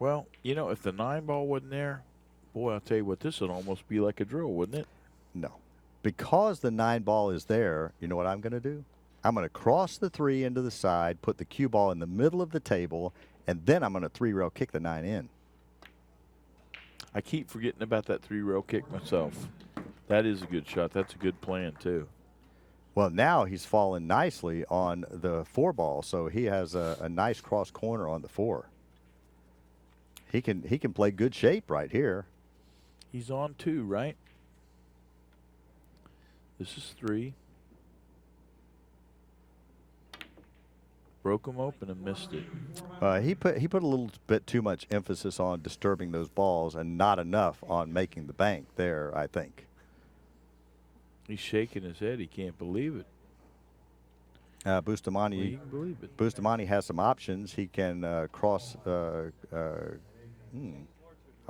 Well, you know, if the 9 ball wasn't there, boy, I'll tell you what, this would almost be like a drill, wouldn't it? No. Because the 9 ball is there, you know what I'm going to do? I'm going to cross the 3 into the side, put the cue ball in the middle of the table, and then I'm going to 3-rail kick the 9 in. I keep forgetting about that 3-rail kick myself. That is a good shot. That's a good plan, too. Well, now he's fallen nicely on the 4 ball, so he has a nice cross corner on the 4. He can play good shape right here. He's on 2, right? This is 3. Broke him open and missed it. He put a little bit too much emphasis on disturbing those balls and not enough on making the bank there, I think. He's shaking his head. He can't believe it. Bustamante, Well, you can believe it. Bustamante has some options. He can cross. I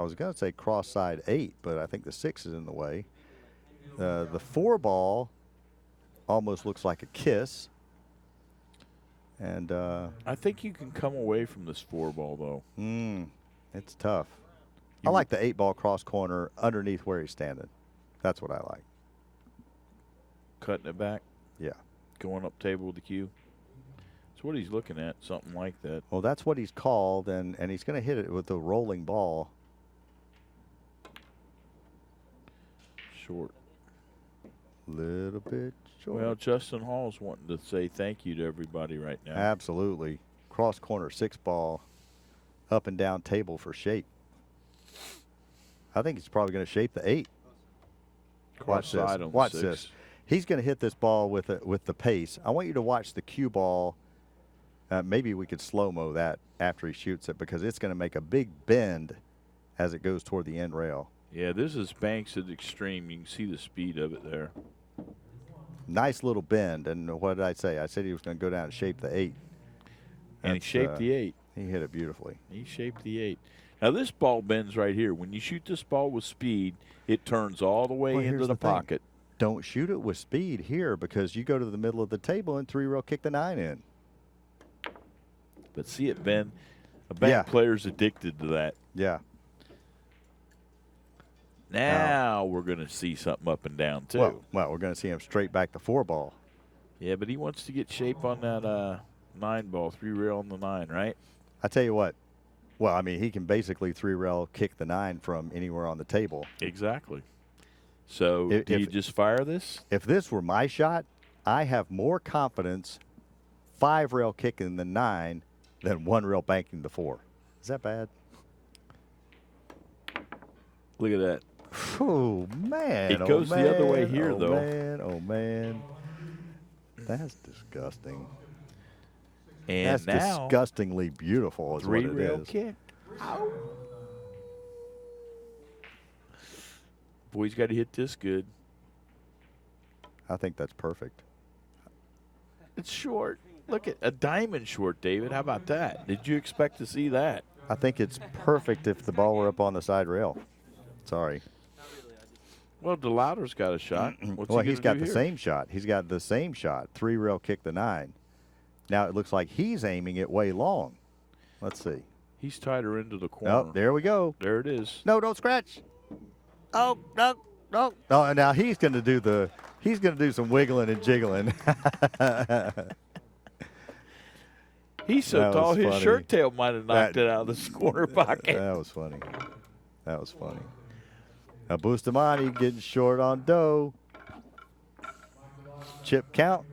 was going to say cross side 8, but I think the 6 is in the way. The 4 ball almost looks like a kiss. And I think you can come away from this 4 ball, though. it's tough. I like the 8 ball cross corner underneath where he's standing. That's what I like. Cutting it back, Yeah. going up table with the cue. That's what he's looking at, something like that. Well, that's what he's called, and he's going to hit it with a rolling ball. Short. Little bit short. Well, Justin Hall's wanting to say thank you to everybody right now. Absolutely. Cross corner 6 ball, up and down table for shape. I think he's probably going to shape the 8. Watch this. Cross-side on Watch 6. this. He's going to hit this ball with the pace. I want you to watch the cue ball. Maybe we could slow-mo that after he shoots it because it's going to make a big bend as it goes toward the end rail. Yeah, this is banks at extreme. You can see the speed of it there. Nice little bend. And what did I say? I said he was going to go down and shape the 8. And he That's, shaped the 8. He hit it beautifully. He shaped the 8. Now, this ball bends right here. When you shoot this ball with speed, it turns all the way Well, into here's the the thing. pocket. Don't shoot it with speed here because you go to the middle of the table and 3-rail kick the 9 in. But see it bend. A bank Yeah. player's addicted to that. Yeah. Now we're going to see something up and down, too. Well, we're going to see him straight back the 4 ball. Yeah, but he wants to get shape on that 9 ball, 3-rail on the 9, right? I tell you what. Well, I mean, he can basically 3-rail kick the 9 from anywhere on the table. Exactly. So If- do you just fire this? If this were my shot, I have more confidence 5-rail kicking the 9 than 1-rail banking the 4. Is that bad? Look at that. Oh, man. It goes the other way man, here, oh, though. Man, oh, man. That's disgusting. And That's now, disgustingly beautiful is what it 3-rail is. kick. Ow. Boy's got to hit this good. I think that's perfect. It's short. Look at a diamond short, David. How about that? Did you expect to see that? I think it's perfect if the ball were up on the side rail. Sorry. Well, Delawder's got a shot. What's Well, he he's gonna got do the here? same shot. He's got the same shot. 3-rail kick the 9. Now it looks like he's aiming it way long. Let's see. He's tied her into the corner. Oh, there we go. There it is. No, don't scratch. Oh, no, no. Oh, and now he's going to do some wiggling and jiggling. He's so That tall, was his funny. shirt tail might have knocked That- it out of the corner pocket. That was funny. That was funny. Now Bustamante getting short on dough. Chip count.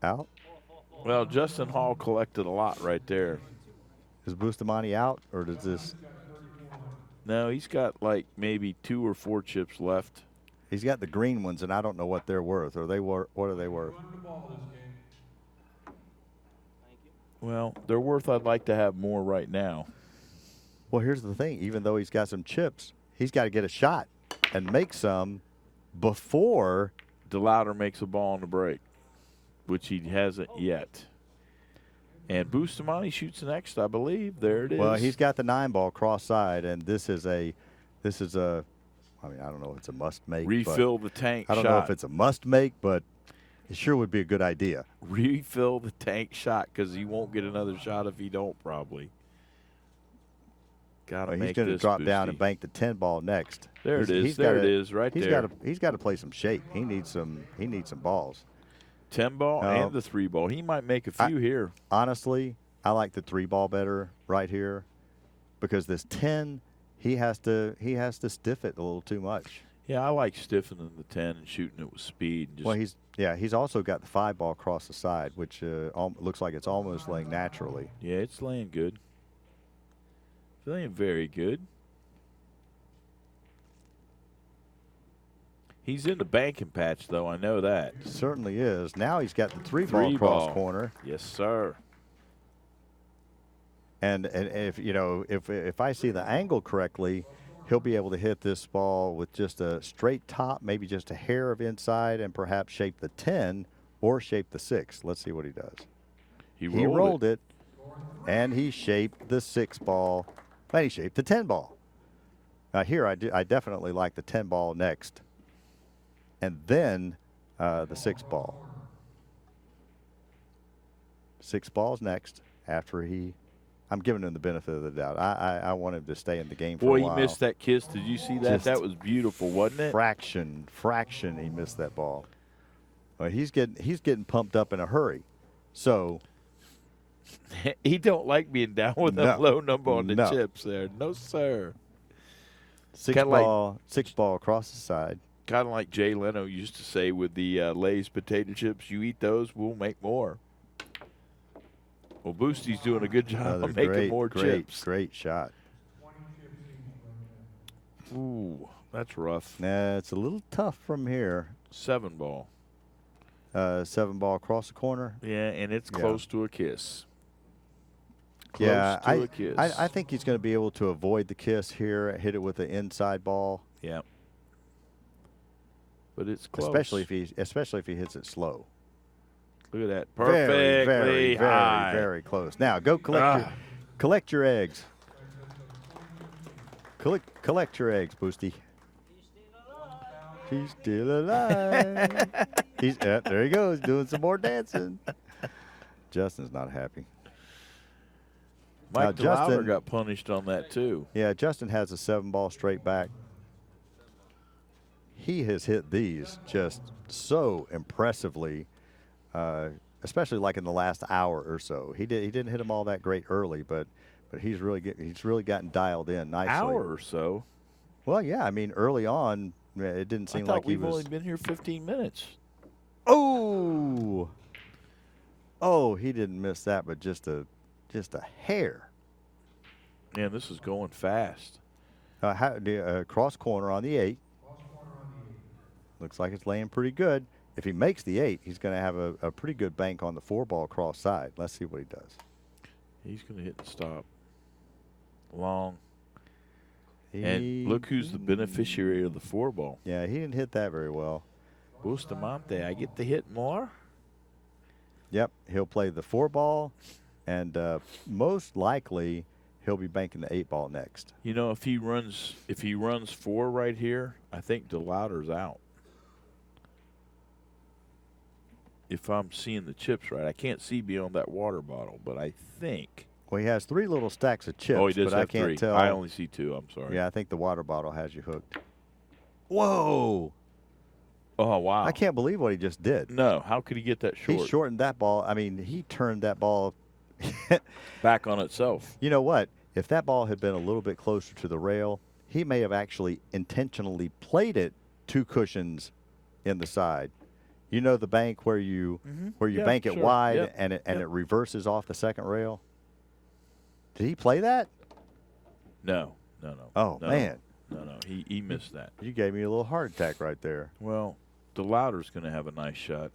Out. Well, Justin Hall collected a lot right there. Is Bustamante out, or does this? No, he's got like maybe 2 or 4 chips left. He's got the green ones, and I don't know what they're worth. What are they worth? Well, they're worth. I'd like to have more right now. Well, here's the thing. Even though he's got some chips, he's got to get a shot and make some before. Delawder makes a ball on the break. which he hasn't yet. And Bustamante shoots next, I believe. There it is. Well, he's got the 9-ball cross side, and this is a, I mean, I don't know if it's a must make. Refill the tank I don't shot. know if it's a must make, but it sure would be a good idea. Refill the tank shot because he won't get another shot if he don't, probably. Got to Well, make he's going to this drop down Boosty. and bank the 10-ball next. There it is. There it is, right there. He's got to play some shape. He needs some balls. 10-ball and the 3-ball. He might make a few here. Honestly, I like the 3-ball better right here because this 10, he has to stiff it a little too much. Yeah, I like stiffening the 10 and shooting it with speed. And just Well, he's also got the 5-ball across the side, which looks like it's almost laying naturally. yeah, it's laying good. It's laying very good. He's in the banking patch, though. I know that. Certainly is. Now he's got the 3-ball cross corner. Yes, sir. And if I see the angle correctly, he'll be able to hit this ball with just a straight top, maybe just a hair of inside, and perhaps shape the 10 or shape the 6. Let's see what he does. He rolled it, and he shaped the 6-ball, and he shaped the 10-ball. Now here, I definitely like the 10-ball next, and then the 6-ball. 6 balls next after he. I'm giving him the benefit of the doubt. I want him to stay in the game for a while. Boy, he missed that kiss. Did you see that? Just That was beautiful, wasn't it? Fraction, he missed that ball. Well, he's getting pumped up in a hurry. So He don't like being down with a low number on the No. chips there. No, sir. 6 ball across the side. Kind of like Jay Leno used to say with the Lay's potato chips, you eat those, we'll make more. Well, Boosty's doing a good job of making more chips. Great shot. Ooh, that's rough. Nah, it's a little tough from here. 7-ball. 7-ball across the corner. Yeah, and it's close to a kiss. Close Yeah, to a kiss. I think he's going to be able to avoid the kiss here, hit it with the inside ball. Yeah. But it's close. Especially if he hits it slow. Look at that. Perfectly very, high. very close. Now go collect your eggs. Collect your eggs, Boosty. He's still alive. There he goes, doing some more dancing. Justin's not happy. Mike Now, Delawder got punished on that too. Yeah, Justin has a 7-ball straight back. He has hit these just so impressively, especially like in the last hour or so. He didn't hit them all that great early, but he's really gotten dialed in nicely. Hour or so. Well, yeah, I mean early on it didn't seem like he was. We've only been here 15 minutes. Oh, he didn't miss that, but just a hair. Man, this is going fast. Cross corner on the 8. Looks like it's laying pretty good. If he makes the 8, he's going to have a pretty good bank on the 4-ball cross side. Let's see what he does. He's going to hit the stop. Long. And look who's the beneficiary of the 4-ball. Yeah, he didn't hit that very well. Bustamante, I get to hit more? Yep, he'll play the 4-ball, and most likely he'll be banking the 8-ball next. You know, if he runs 4 right here, I think Delawder's out. If I'm seeing the chips right. I can't see beyond that water bottle, but I think. Well, he has 3 little stacks of chips, Oh, he does but have I can't 3. tell. I only see 2. I'm sorry. Yeah, I think the water bottle has you hooked. Whoa! Oh, wow. I can't believe what he just did. No, how could he get that short? He shortened that ball. I mean, he turned that ball back on itself. You know what? If that ball had been a little bit closer to the rail, he may have actually intentionally played it 2 cushions in the side. You know the bank where you bank it wide and it reverses off the second rail? Did he play that? No. Oh, no, man. No. He missed that. You gave me a little heart attack right there. Well, Delawder's going to have a nice shot.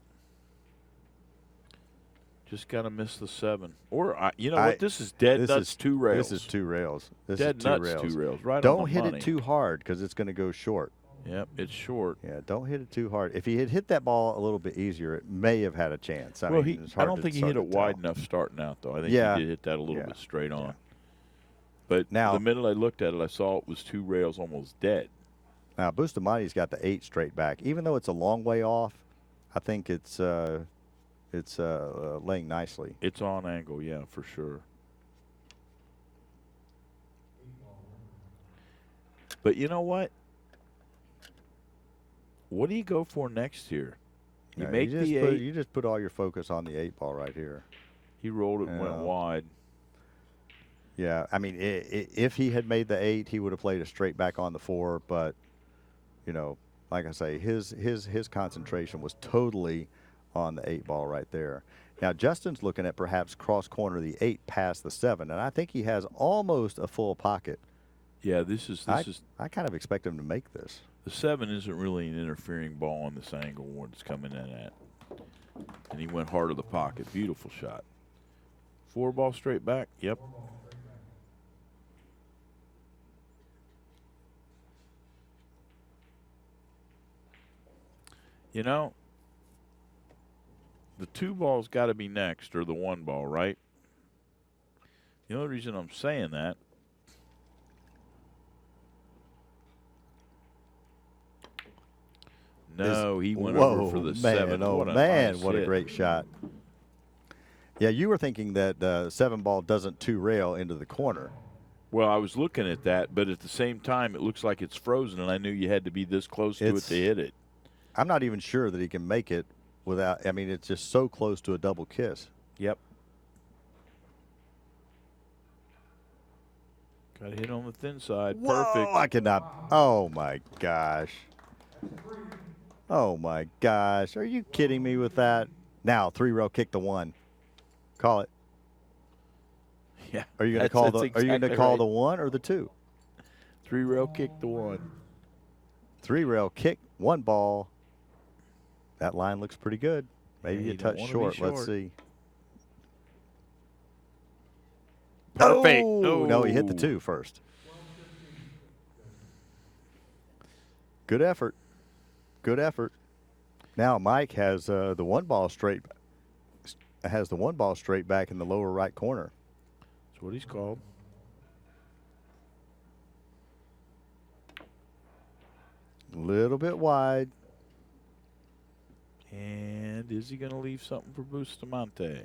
Just got to miss the 7. Or, you know what? This is dead nuts 2 rails. This is 2 rails. Dead nuts 2 rails. Right on Don't the hit money. it too hard because it's going to go short. Yep, it's short. Yeah, don't hit it too hard. If he had hit that ball a little bit easier, it may have had a chance. Well, it's I hard don't to think he start hit to it wide tell. enough starting out, though. I think Yeah. he did hit that a little Yeah. bit straight on. Yeah. But Now- the minute I looked at it, I saw it was 2 rails almost dead. Now, Bustamante's got the 8 straight back. Even though it's a long way off, I think it's laying nicely. It's on angle, yeah, for sure. But you know what? What do you go for next year? You Yeah, make just the put, 8. You just put all your focus on the 8 ball right here. He rolled it and went Yeah. wide. Yeah, I mean, if he had made the 8, he would have played a straight back on the 4. But, you know, like I say, his concentration was totally on the 8 ball right there. Now, Justin's looking at perhaps cross corner the 8 past the 7, and I think he has almost a full pocket. Yeah, this is I kind of expect him to make this. the 7 isn't really an interfering ball on this angle where it's coming in at. And he went hard of the pocket. Beautiful shot. 4 ball straight back. Yep. You know, the 2 ball's got to be next, or the 1 ball, right? The only reason I'm saying that, no, he went over for the 7. Oh, What a man, nice what a hit. great shot. Yeah, you were thinking that the 7 ball doesn't 2 rail into the corner. Well, I was looking at that, but at the same time, it looks like it's frozen, and I knew you had to be this close to it to hit it. I'm not even sure that he can make it without, I mean, it's just so close to a double kiss. Yep. Got to hit on the thin side. Whoa, Perfect. I cannot. Oh, my gosh. Oh, my gosh. Are you kidding me with that? Now, 3 rail kick the 1. Call it. Yeah. Are you going to that's- call that's the? Are you going to exactly call right. the 1 or the 2? 3 rail kick the 1. 3 rail kick, 1 ball. That line looks pretty good. Maybe Yeah, a you don't touch wanna be short. Let's short. see. Perfect. Oh, no, he hit the 2 first. Good effort. Good effort. Now Mike has the 1 ball straight. Has the 1 ball straight back in the lower right corner. That's what he's called. A little bit wide. And is he going to leave something for Bustamante?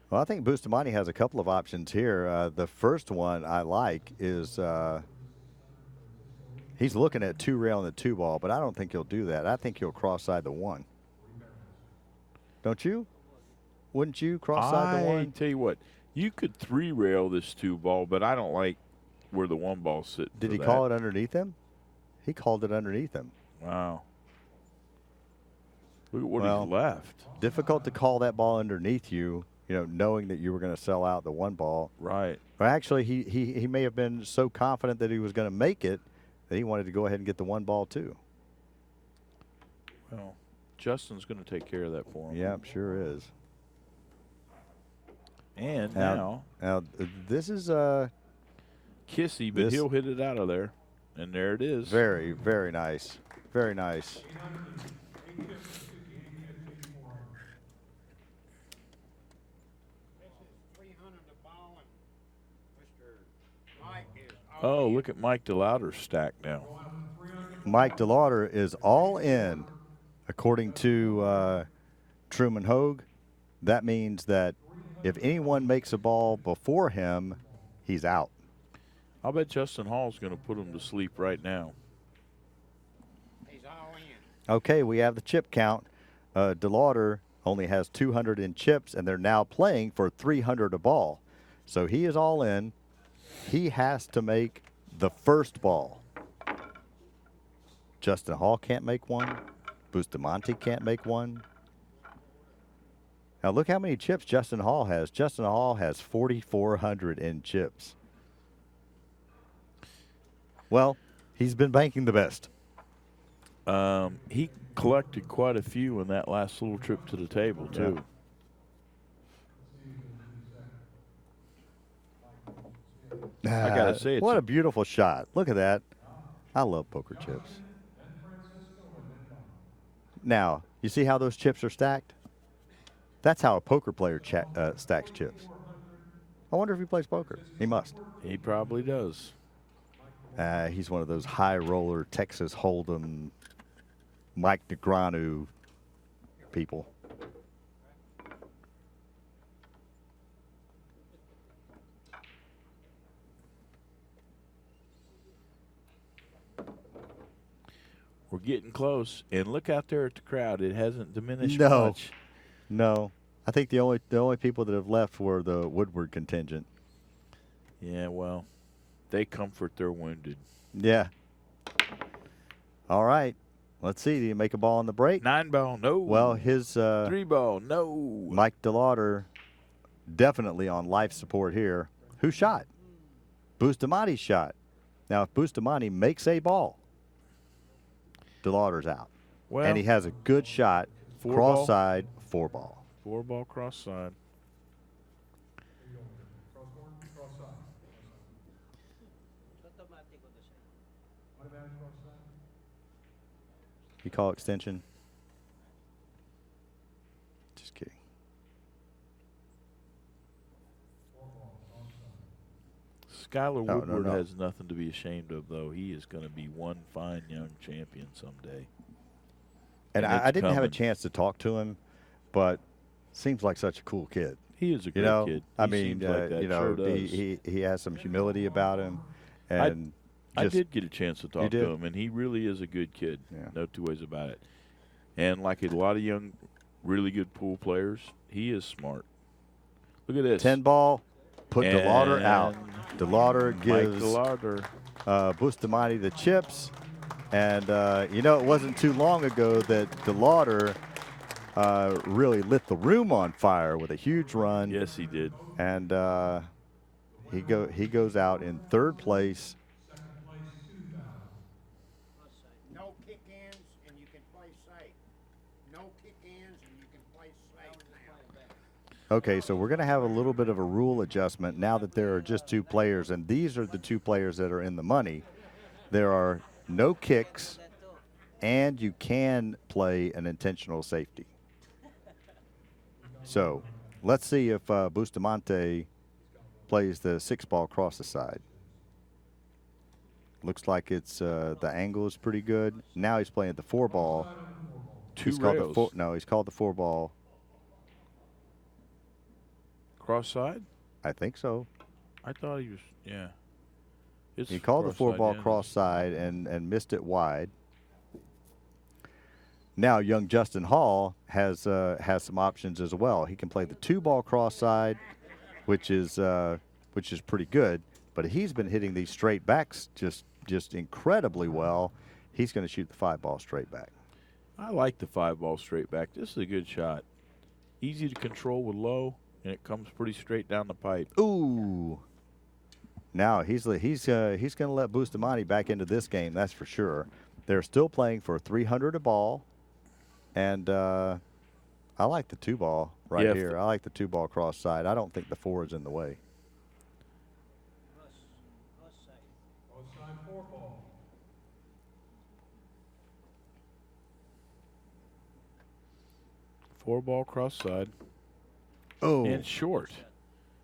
Well, I think Bustamante has a couple of options here. The first one I like is he's looking at 2 rail and the 2 ball, but I don't think he'll do that. I think he'll cross side the 1. Don't you? Wouldn't you cross side the 1? Tell you what, you could 3 rail this 2 ball, but I don't like where the 1 ball's sitting. Did he call it underneath him? He called it underneath him. Wow. Look at what Well, he's left. Difficult to call that ball underneath you, knowing that you were going to sell out the 1 ball. Right. Or actually, he may have been so confident that he was going to make it that he wanted to go ahead and get the 1 ball too. Well, Justin's going to take care of that for him. Yeah, sure is. And Now this is Kissy, but this- he'll hit it out of there. And there it is. very, very nice. Very nice. This is 300 the ball, and Mr. Mike is. Oh, look at Mike Delawder's stack now. Mike Delawder is all in, according to Truman Hogue. That means that if anyone makes a ball before him, he's out. I'll bet Justin Hall's going to put him to sleep right now. He's all in. Okay, we have the chip count. Delawder only has 200 in chips, and they're now playing for 300 a ball. So he is all in. He has to make the first ball. Justin Hall can't make one. Bustamante can't make one. Now look how many chips Justin Hall has. Justin Hall has 4,400 in chips. Well, he's been banking the best. He collected quite a few in that last little trip to the table, too. I gotta say, what a beautiful shot. Look at that. I love poker chips. Now, you see how those chips are stacked? That's how a poker player stacks chips. I wonder if he plays poker. He must. He probably does. He's one of those high roller Texas Hold'em, Mike Negreanu people. We're getting close, and look out there at the crowd. It hasn't diminished No. much. No, I think the only people that have left were the Woodward contingent. Yeah, well, they comfort their wounded. Yeah. All right. Let's see. Do you make a ball on the break? 9 ball, no. Well, his 3 ball, no. Mike Delawder definitely on life support here. Who shot? Bustamante shot. Now, if Bustamante makes a ball, Delawder's out. Well, And he has a good shot, 4 cross ball. side, 4 ball. 4 ball cross side. You call extension? Just kidding. Skylar No, Woodward no. has nothing to be ashamed of, though. He is going to be one fine young champion someday. And And I it's didn't have a coming. chance to talk to him, but seems like such a cool kid. He is a You great know, kid. I He mean, seems like that. you know, Sure does. he has some humility about him, and I just, did get a chance to talk did? to him, and he really is a good kid. Yeah. No two ways about it. And like a lot of young, really good pool players, he is smart. Look at this. 10 ball, put Delawder out. And Delawder Mike gives Delawder. Bustamante the chips, and you know, it wasn't too long ago that Delawder really lit the room on fire with a huge run. Yes, he did. And he goes out in 3rd place. No kick-ins and you can play safe. No kick-ins and you can play safe now. Okay, so we're going to have a little bit of a rule adjustment now that there are just 2 players, and these are the 2 players that are in the money. There are no kicks, and you can play an intentional safety. So let's see if Bustamante plays the 6 ball across the side. Looks like it's the angle is pretty good. Now he's playing the 4 ball. Two Called the rails. he's called the 4 ball. Cross side? I think so. I thought he was, yeah. It's He called the cross 4 side, ball yeah. cross side and missed it wide. Now young Justin Hall has some options as well. He can play the 2 ball cross side, which is pretty good. But he's been hitting these straight backs just incredibly well. He's going to shoot the 5 ball straight back. I like the 5 ball straight back. This is a good shot. Easy to control with low, and it comes pretty straight down the pipe. Ooh. Now he's going to let Bustamante back into this game. That's for sure. They're still playing for 300 a ball, and I like the 2 ball right Yeah, here. I like the 2 ball cross side. I don't think the 4 is in the way. Four ball cross side. Oh, And short.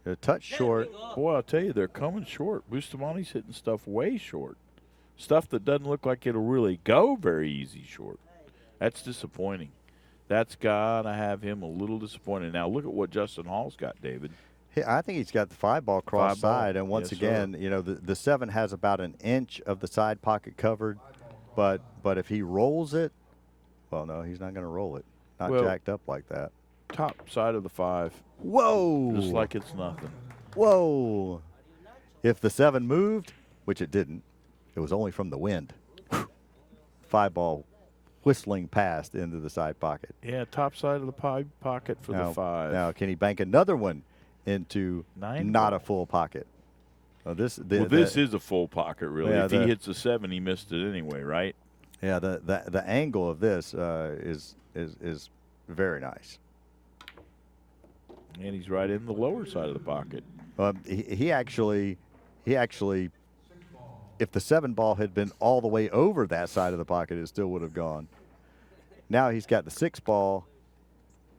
a touch short. Boy, I'll tell you, they're coming short. Bustamante's hitting stuff way short. Stuff that doesn't look like it'll really go very easy short. That's disappointing. That's got to have him a little disappointed. Now, look at what Justin Hall's got, David. I think he's got the 5 ball cross 5 ball. side, and once Yes, again, you know, the 7 has about an inch of the side pocket covered, but if he rolls it, well, no, he's not going to roll it. Not Well- jacked up like that. Top side of the 5, Whoa! just like it's nothing. Whoa! If the 7 moved, which it didn't, it was only from the wind. 5 ball whistling past into the side pocket. Yeah, top side of the pocket for now, the 5. Now, can he bank another one into 9 not ball. a full pocket? Well, this is a full pocket, really. Yeah, if he hits a 7, he missed it anyway, right? Yeah, the angle of this is very nice. And he's right in the lower side of the pocket. He actually, if the 7 ball had been all the way over that side of the pocket, it still would have gone. Now he's got the 6 ball.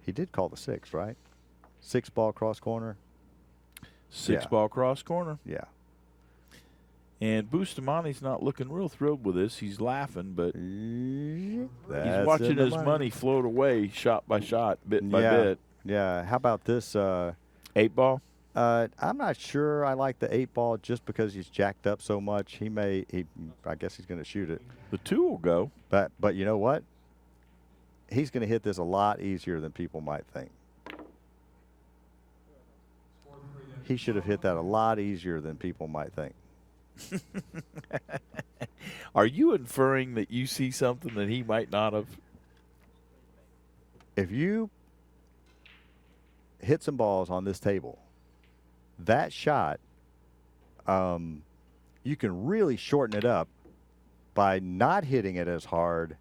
He did call the 6, right? 6 ball cross corner. Six Yeah. ball cross corner. Yeah. And Bustamante's not looking real thrilled with this. He's laughing, but That's he's watching in the his money float away shot by shot, bit by Yeah. bit. Yeah. How about this? 8 ball? I'm not sure I like the 8 ball just because he's jacked up so much. I guess he's going to shoot it. The 2 will go. But you know what? He's going to hit this a lot easier than people might think. He should have hit that a lot easier than people might think. Are you inferring that you see something that he might not have? If you hit some balls on this table, that shot, you can really shorten it up by not hitting it as hard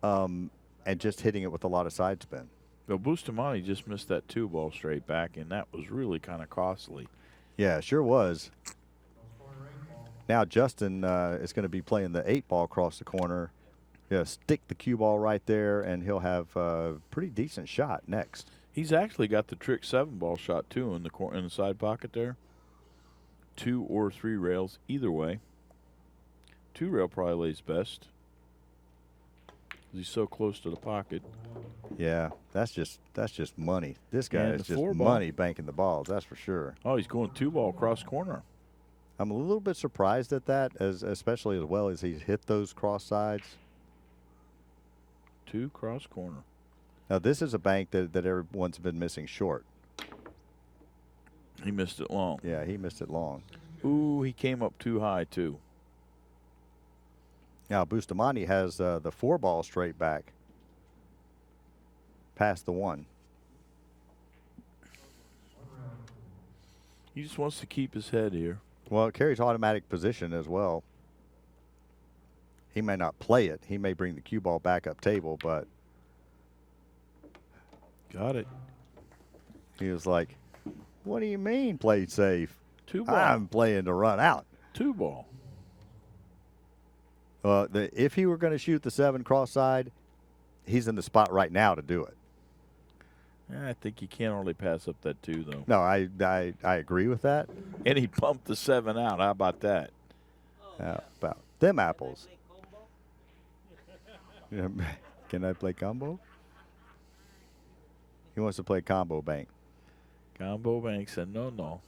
and just hitting it with a lot of side spin. Well, Bustamante just missed that 2 ball straight back, and that was really kind of costly. Yeah, sure was. Now Justin is going to be playing the 8 ball across the corner. Yeah, stick the cue ball right there, and he'll have a pretty decent shot next. He's actually got the trick 7 ball shot too in the side pocket there. 2 or 3 rails, either way. 2 rail probably lays best. He's so close to the pocket. Yeah, that's just money. This guy And is the just 4 ball. money banking the balls. That's for sure. Oh, he's going 2 ball cross corner. I'm a little bit surprised at that, especially as well as he's hit those cross sides. 2 cross corner. Now this is a bank that everyone's been missing short. He missed it long. Yeah, he missed it long. Ooh, he came up too high too. Now Bustamante has the 4 ball straight back past the 1. He just wants to keep his head here. Well, it carries automatic position as well. He may not play it. He may bring the cue ball back up table, but Got it. he was like, what do you mean played safe? 2 ball. I'm playing to run out. 2 ball. If he were going to shoot the 7 cross side, he's in the spot right now to do it. I think you can't hardly pass up that 2 though. No, I agree with that. And he pumped the 7 out. How about that? About them apples. Can I play combo? He wants to play combo bank. Combo Bank said no. No.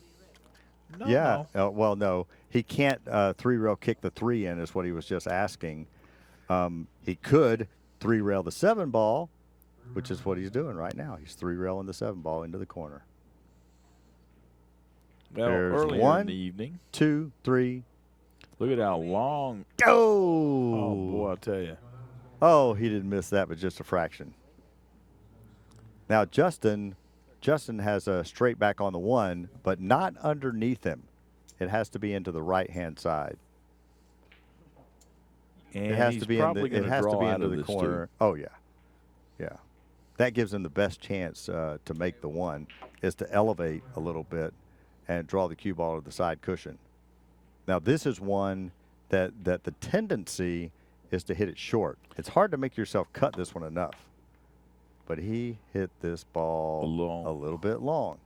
Yeah. No. Well, no, he can't 3-rail kick the 3 in is what he was just asking. He could 3-rail the 7 ball, which is what he's doing right now. He's 3-railing the 7 ball into the corner. Well, There's earlier 1, in the evening. 2, 3. Look at how long. Go! Oh, boy, I'll tell you. Oh, he didn't miss that, but just a fraction. Now, Justin has a straight back on the 1, but not underneath him. It has to be into the right-hand side. And It has he's to be probably it gonna has to draw be out into of the this, corner. too. Oh yeah, yeah. That gives him the best chance to make the 1 is to elevate a little bit and draw the cue ball to the side cushion. Now this is one that the tendency is to hit it short. It's hard to make yourself cut this one enough. But he hit this ball a little bit long.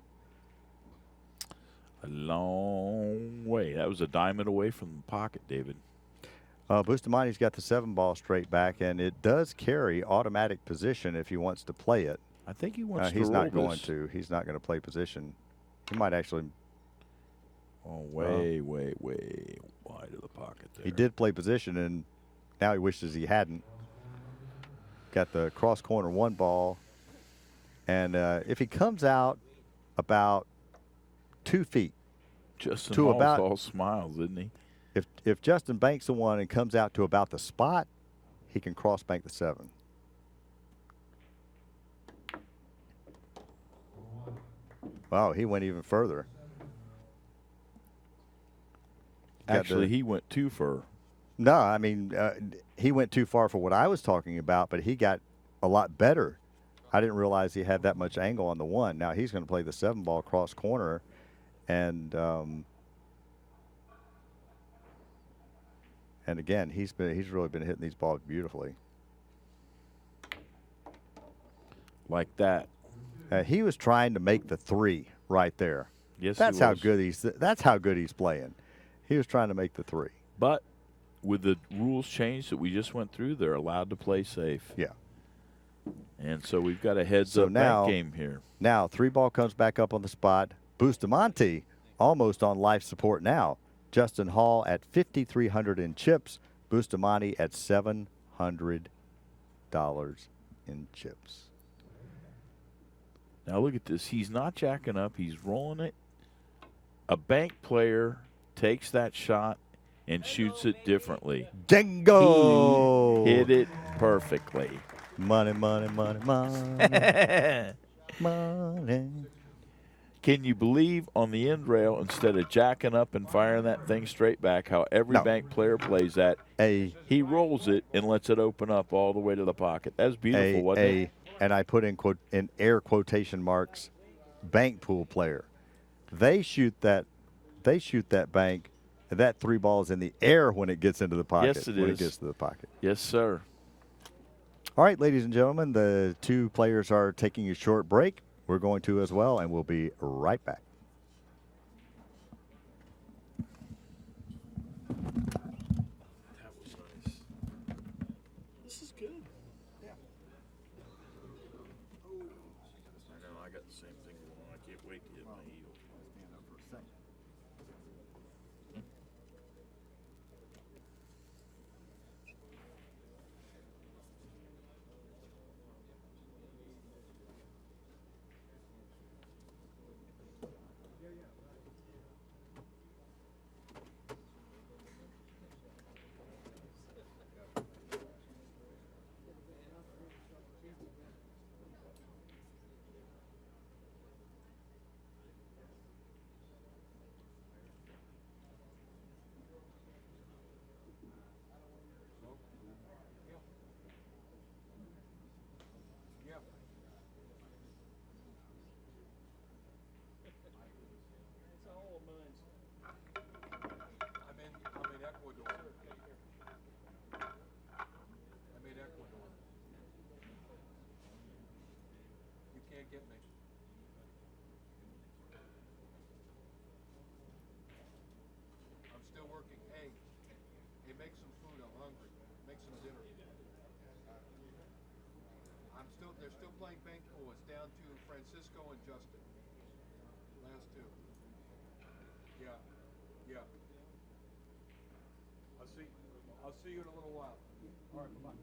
A long way. That was a diamond away from the pocket, David. Bustamante's got the 7 ball straight back, and it does carry automatic position if he wants to play it. I think he wants to He's roll not going this. to. He's not going to play position. He might actually. Oh, way wide of the pocket there. He did play position, and now he wishes he hadn't. Got the cross corner 1 ball, and if he comes out about 2 feet Justin to Hall's about all smiles, isn't he? if Justin banks the 1 and comes out to about the spot, he can cross bank the 7. Wow, he went even further. Actually, he went too far. No, I mean, he went too far for what I was talking about, but he got a lot better. I didn't realize he had that much angle on the 1. Now he's going to play the 7 ball cross corner, and again, he's really been hitting these balls beautifully. like that. He was trying to make the 3 right there. Yes, that's he how was. good that's how good he's playing. He was trying to make the 3. But with the rules change that we just went through, they're allowed to play safe. Yeah. And so we've got a heads-up now, bank game here. Now 3 ball comes back up on the spot. Bustamante almost on life support now. Justin Hall at 5,300 in chips. Bustamante at $700 in chips. Now look at this. He's not jacking up. He's rolling it. A bank player takes that shot and shoots it differently. Dingo! He hit it perfectly. Money, money, money, money. Money. Can you believe on the end rail, instead of jacking up and firing that thing straight back, how every bank player plays that? He rolls it and lets it open up all the way to the pocket. That's beautiful, wasn't it? And I put in air quotation marks, bank pool player. They shoot that bank. That 3 ball is in the air when it gets into the pocket. Yes, it when is. It gets to the pocket. Yes, sir. All right, ladies and gentlemen, the 2 players are taking a short break. We're going to as well, and we'll be right back. That was nice. This is good. Yeah. I know. I got the same thing going on. I can't wait to hit my heel. Stand up for a second. Get me. I'm still working. Hey, make some food. I'm hungry. Make some dinner. They're still playing bank pool. It's down to Francisco and Justin. Last 2. Yeah. I'll see you in a little while. All right, bye-bye.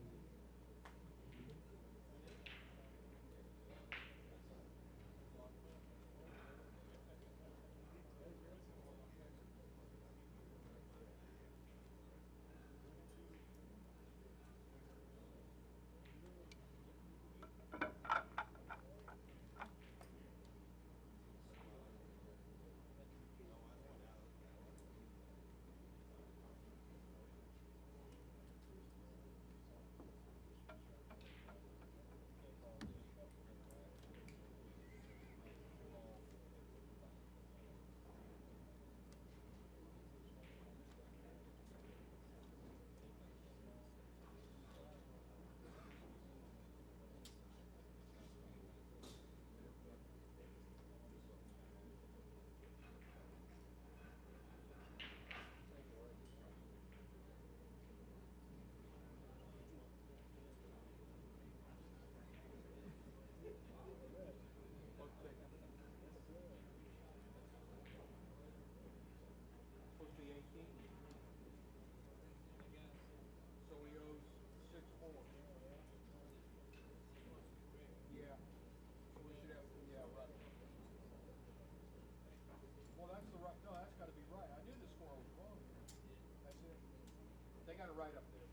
Right up there.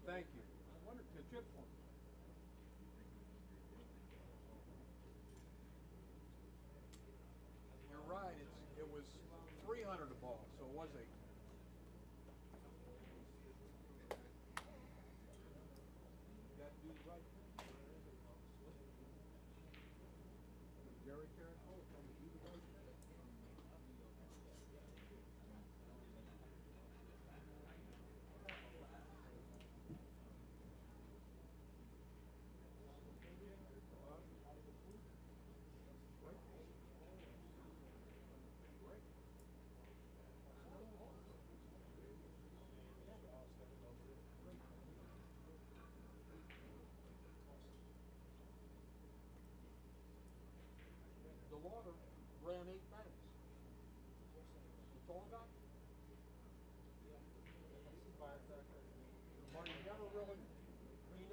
Thank you. I wonder if the chip one. You're right. It was 300 a ball, so it was 8. That dude right. Jerry Karen. Oh, tell me, you the right.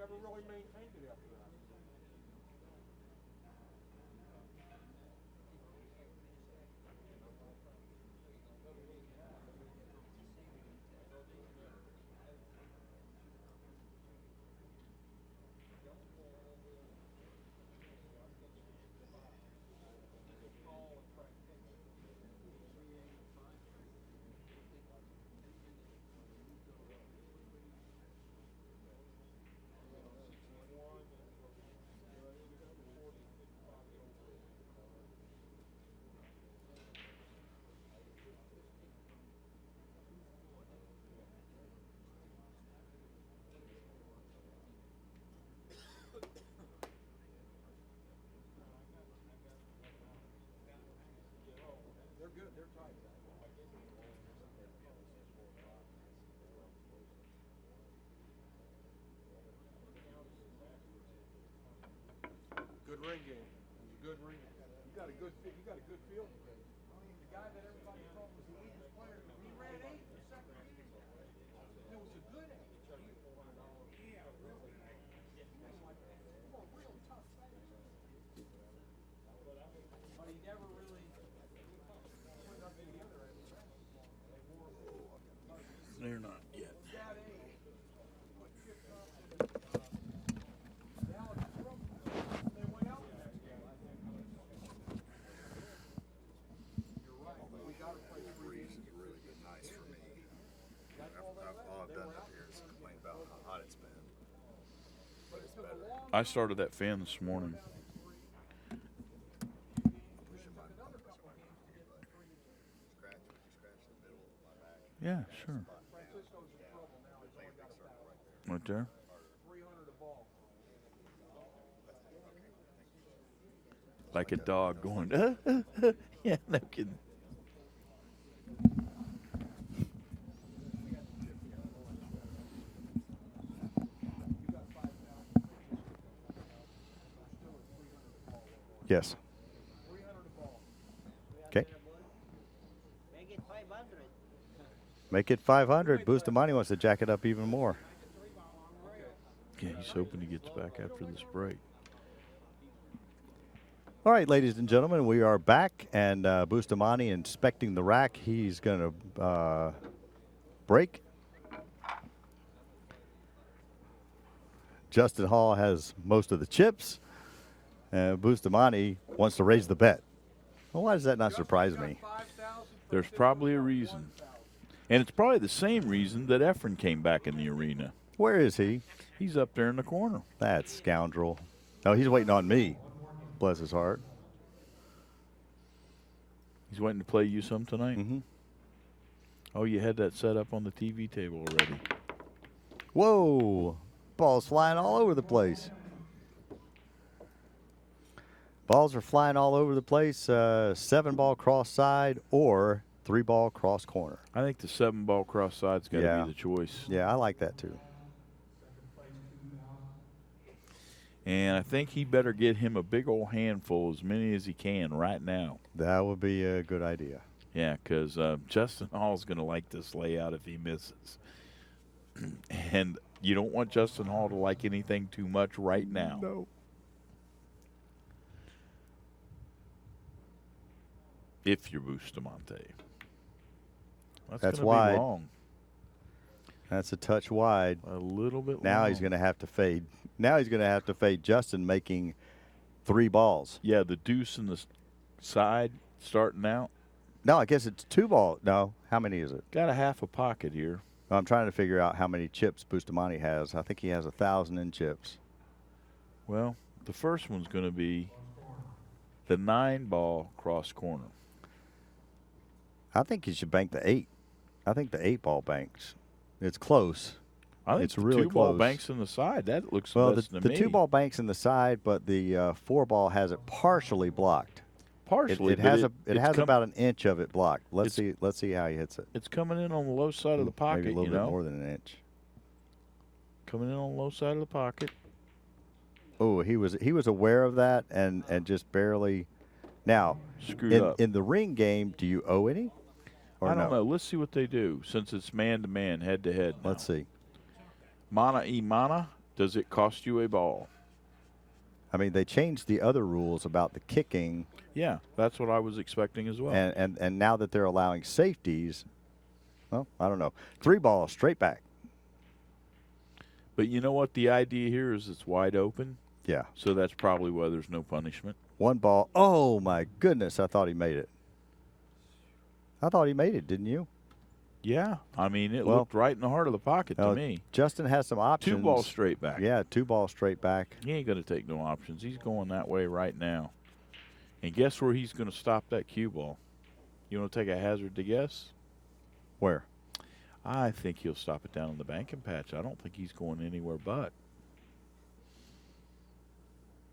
never really maintained it after that. They're good. They're tight. Good ring game. Good ring. You got a good feel. The guy that everybody thought was the easiest player, he ran 8 in the second inning. It was a good 8. Yeah, really. Four real tough things. But he never really put up any other end. They're not yet. That 8 put Chip Compton, Dallas in trouble. They went out the next game. You're right. We got to play 3 games. It's really been nice for me. All I've done up here is complain about how hot it's been. But it's better. I started that fan this morning. Yeah, sure. Right there. 300 a ball. Like a dog going, yeah, no kidding. Yes. 300 a ball. Okay. Make it 500. Make it 500. Bustamante wants to jack it up even more. Yeah, he's hoping he gets back after this break. All right, ladies and gentlemen, we are back, and Bustamante inspecting the rack. He's going to break. Justin Hall has most of the chips. Bustamante wants to raise the bet. Well, why does that not surprise me? There's probably a reason. And it's probably the same reason that Efren came back in the arena. Where is he? He's up there in the corner. That scoundrel. Oh, he's waiting on me. Bless his heart. He's waiting to play you some tonight? Mm-hmm. Oh, you had that set up on the TV table already. Whoa. Balls flying all over the place. Balls are flying all over the place. 7-ball cross side or 3-ball cross corner. I think the 7-ball cross side's got to be the choice. Yeah, I like that too. And I think he better get him a big old handful, as many as he can right now. That would be a good idea. Yeah, because Justin Hall's going to like this layout if he misses. And you don't want Justin Hall to like anything too much right now. No. If you're Bustamante. That's gonna wide. Be long. That's a touch wide. A little bit Now long. he's going to have to fade. Now he's going to have to fade Justin making 3 balls. Yeah, the deuce in the side starting out. No, I guess it's 2-ball. No, how many is it? Got a half a pocket here. I'm trying to figure out how many chips Bustamante has. I think he has 1,000 in chips. Well, the first one's going to be the 9-ball cross corner. I think he should bank the 8. I think the 8-ball banks. It's close. I think it's the really 2-ball close. banks in the side. That looks Well, less the to me. 2-ball banks in the side, but the 4-ball has it partially blocked. Partially, It has it's about an inch of it blocked. Let's see how he hits it. It's coming in on the low side of the pocket. Maybe a little bit you know? more than an inch. Coming in on the low side of the pocket. Oh, he was aware of that and just barely. Now, Screwed up. in the ring game, do you owe any? Or I don't no? know. Let's see what they do since it's man to man, head to head. Let's see. Mana y mana, Does it cost you a ball? I mean, they changed the other rules about the kicking, Yeah, that's what I was expecting as well. and now that they're allowing safeties, well, I don't know. 3 ball straight back. But you know what? The idea here is it's wide open, Yeah. so that's probably why there's no punishment. 1 ball. Oh, my goodness. I thought he made it. I thought he made it, didn't you? Yeah, I mean, it Well, looked right in the heart of the pocket to me. Justin has some options. 2 balls straight back. Yeah, 2 balls straight back. He ain't going to take no options. He's going that way right now. And guess where he's going to stop that cue ball? You want to take a hazard to guess? Where? I think he'll stop it down in the banking patch. I don't think he's going anywhere but.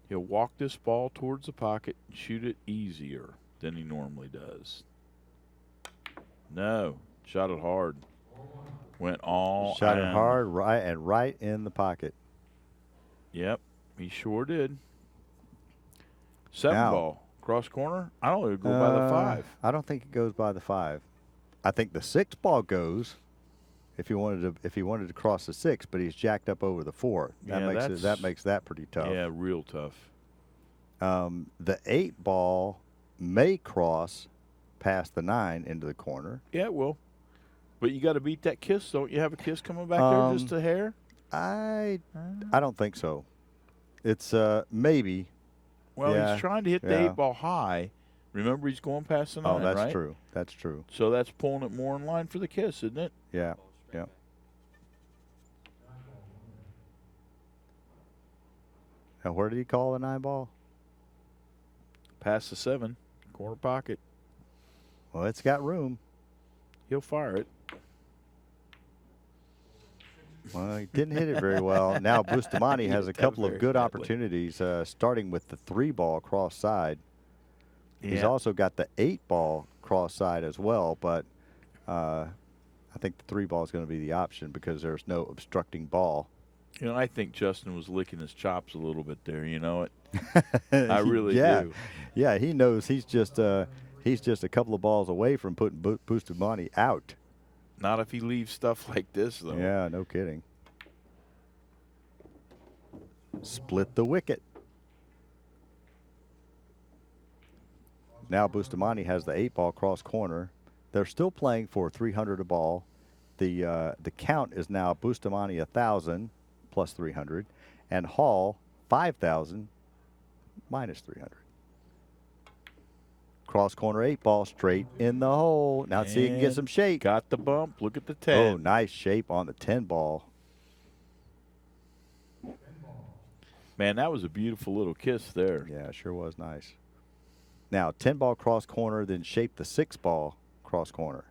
He'll walk this ball towards the pocket and shoot it easier than he normally does. No. Shot it hard. Went all Shot it in. hard, right in the pocket. Yep, he sure did. 7 Now- ball. Cross corner? I don't even go by the 5. I don't think it goes by the 5. I think the 6 ball goes if he wanted to cross the 6, but he's jacked up over the 4. That makes that pretty tough. Yeah, real tough. The 8 ball may cross past the 9 into the corner. Yeah, it will. But you got to beat that kiss. Don't you have a kiss coming back there just a hair? I don't think so. It's maybe. Well, yeah, he's trying to hit the yeah. 8 ball high. Remember, he's going past the 9, Oh, that's right? true. That's true. So that's pulling it more in line for the kiss, isn't it? Yeah. Yeah. Now, where did he call the 9 ball? Past the 7, corner pocket. Well, it's got room. He'll fire it. Well, he didn't hit it very well. Now Bustamante He has hit a that couple of very good badly. opportunities, starting with the 3 ball cross side. He's Yeah. also got the 8 ball cross side as well, but I think the 3 ball is going to be the option because there's no obstructing ball. You know, I think Justin was licking his chops a little bit there. You know it. I really yeah. do. Yeah, he knows he's just a couple of balls away from putting Bustamante out. Not if he leaves stuff like this, though. Yeah, no kidding. Split the wicket. Now Bustamante has the 8 ball cross corner. They're still playing for 300 a ball. The count is now Bustamante 1,000 plus 300, and Hall 5,000 minus 300. Cross corner 8 ball straight in the hole. Now let's see if he can get And some shape. Got the bump. Look at the 10. Oh, nice shape on the 10 ball. Man, that was a beautiful little kiss there. Yeah, sure was nice. Now 10 ball cross corner, then shape the 6 ball cross corner.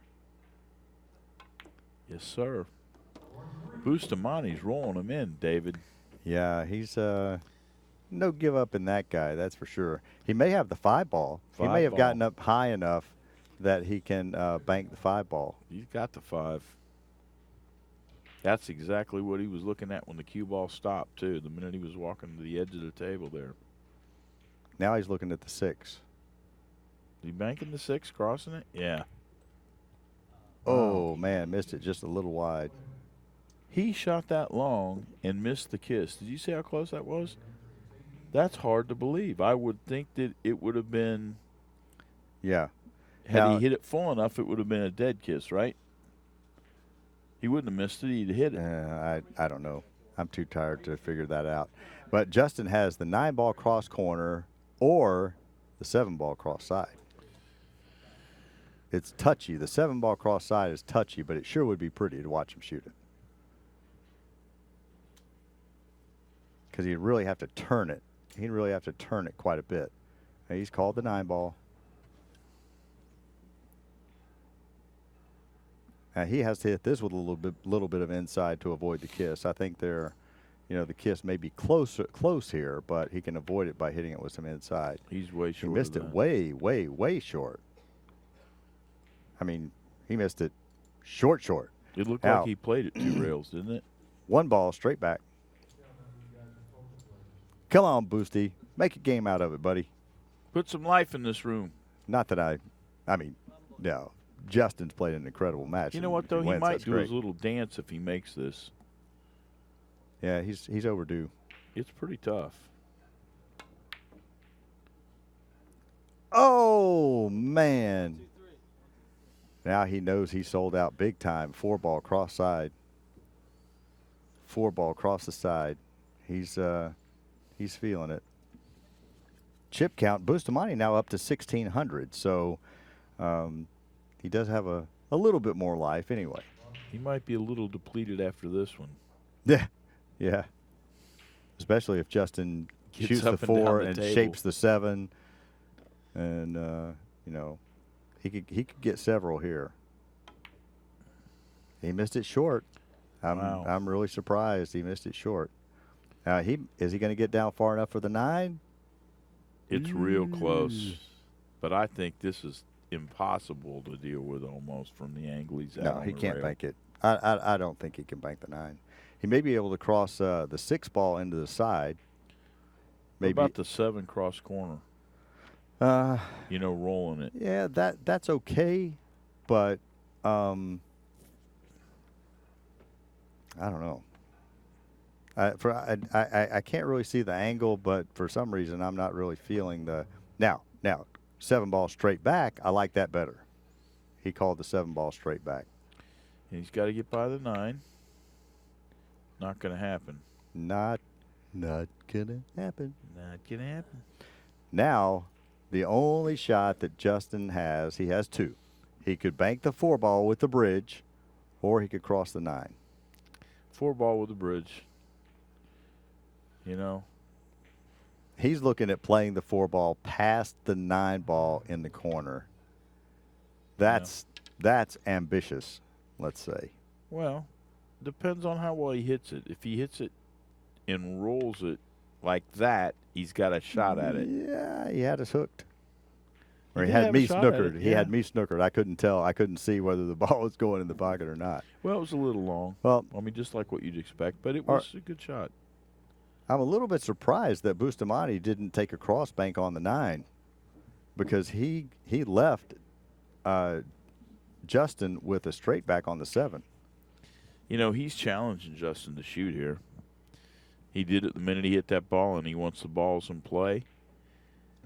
Yes, sir. Bustamante's rolling him in, David. Yeah, he's no give up in that guy, that's for sure. He may have the 5 ball. He 5 may have ball. gotten up high enough that he can bank the 5 ball. He's got the 5. That's exactly what he was looking at when the cue ball stopped, too, the minute he was walking to the edge of the table there. Now he's looking at the 6. Is he banking the 6, crossing it? Yeah. Oh, man, missed it just a little wide. He shot that long and missed the kiss. Did you see how close that was? That's hard to believe. I would think that it would have been, Yeah. had Now- he hit it full enough, it would have been a dead kiss, right? He wouldn't have missed it. He'd hit it. I don't know. I'm too tired to figure that out. But Justin has the 9 ball cross corner or the 7 ball cross side. It's touchy. The 7 ball cross side is touchy, but it sure would be pretty to watch him shoot it. Because he'd really have to turn it. He'd really have to turn it quite a bit. And he's called the 9 ball. Now he has to hit this with a little bit of inside to avoid the kiss. I think the kiss may be close here, but he can avoid it by hitting it with some inside. He's way He short. missed it way, way, way short. I mean, he missed it short. It looked Now- like he played it 2 rails, didn't it? 1 ball straight back. Come on, Boosty. Make a game out of it, buddy. Put some life in this room. Not that I mean, no. Justin's played an incredible match. You know and what, if though? He wins, might that's do great. his little dance if he makes this. Yeah, he's overdue. It's pretty tough. Oh, man. Now he knows he sold out big time. 4-ball cross side. 4-ball cross the side. He's feeling it. Chip count, Bustamante now up to 1,600. So he does have a little bit more life anyway. He might be a little depleted after this one. Yeah. Yeah. Especially if Justin Gets shoots up the and down 4 the and table. shapes the 7. And, you know, he could get several here. He missed it short. Wow. I'm really surprised he missed it short. Is he going to get down far enough for the 9? It's real close. But I think this is impossible to deal with almost from the angle he's at. No, on he the can't rail. bank it. I don't think he can bank the 9. He may be able to cross the 6-ball into the side. What Maybe about the 7 cross corner? You know, rolling it. yeah, that's okay, but I don't know. I can't really see the angle, but for some reason I'm not really feeling the now 7-ball straight back. I like that better. He called the 7-ball straight back. And he's got to get by the 9. Not going to happen. Not gonna happen. Not going to happen. Now, the only shot that Justin has, he has 2. He could bank the 4-ball with the bridge, or he could cross the 9. 4-ball with the bridge. You know, He's looking at playing the 4-ball past the 9-ball in the corner. That's ambitious, let's say. well, depends on how well he hits it. If he hits it and rolls it like that, he's got a shot at it. Yeah, he had us hooked. Or He he did had have me a shot at snookered. it, He yeah. had me snookered. I couldn't tell. I couldn't see whether the ball was going in the pocket or not. Well, it was a little long. Well, I mean, just like what you'd expect, but it Or- was a good shot. I'm a little bit surprised that Bustamante didn't take a cross bank on the 9, because he left Justin with a straight back on the 7. You know, he's challenging Justin to shoot here. He did it the minute he hit that ball, and he wants the balls in play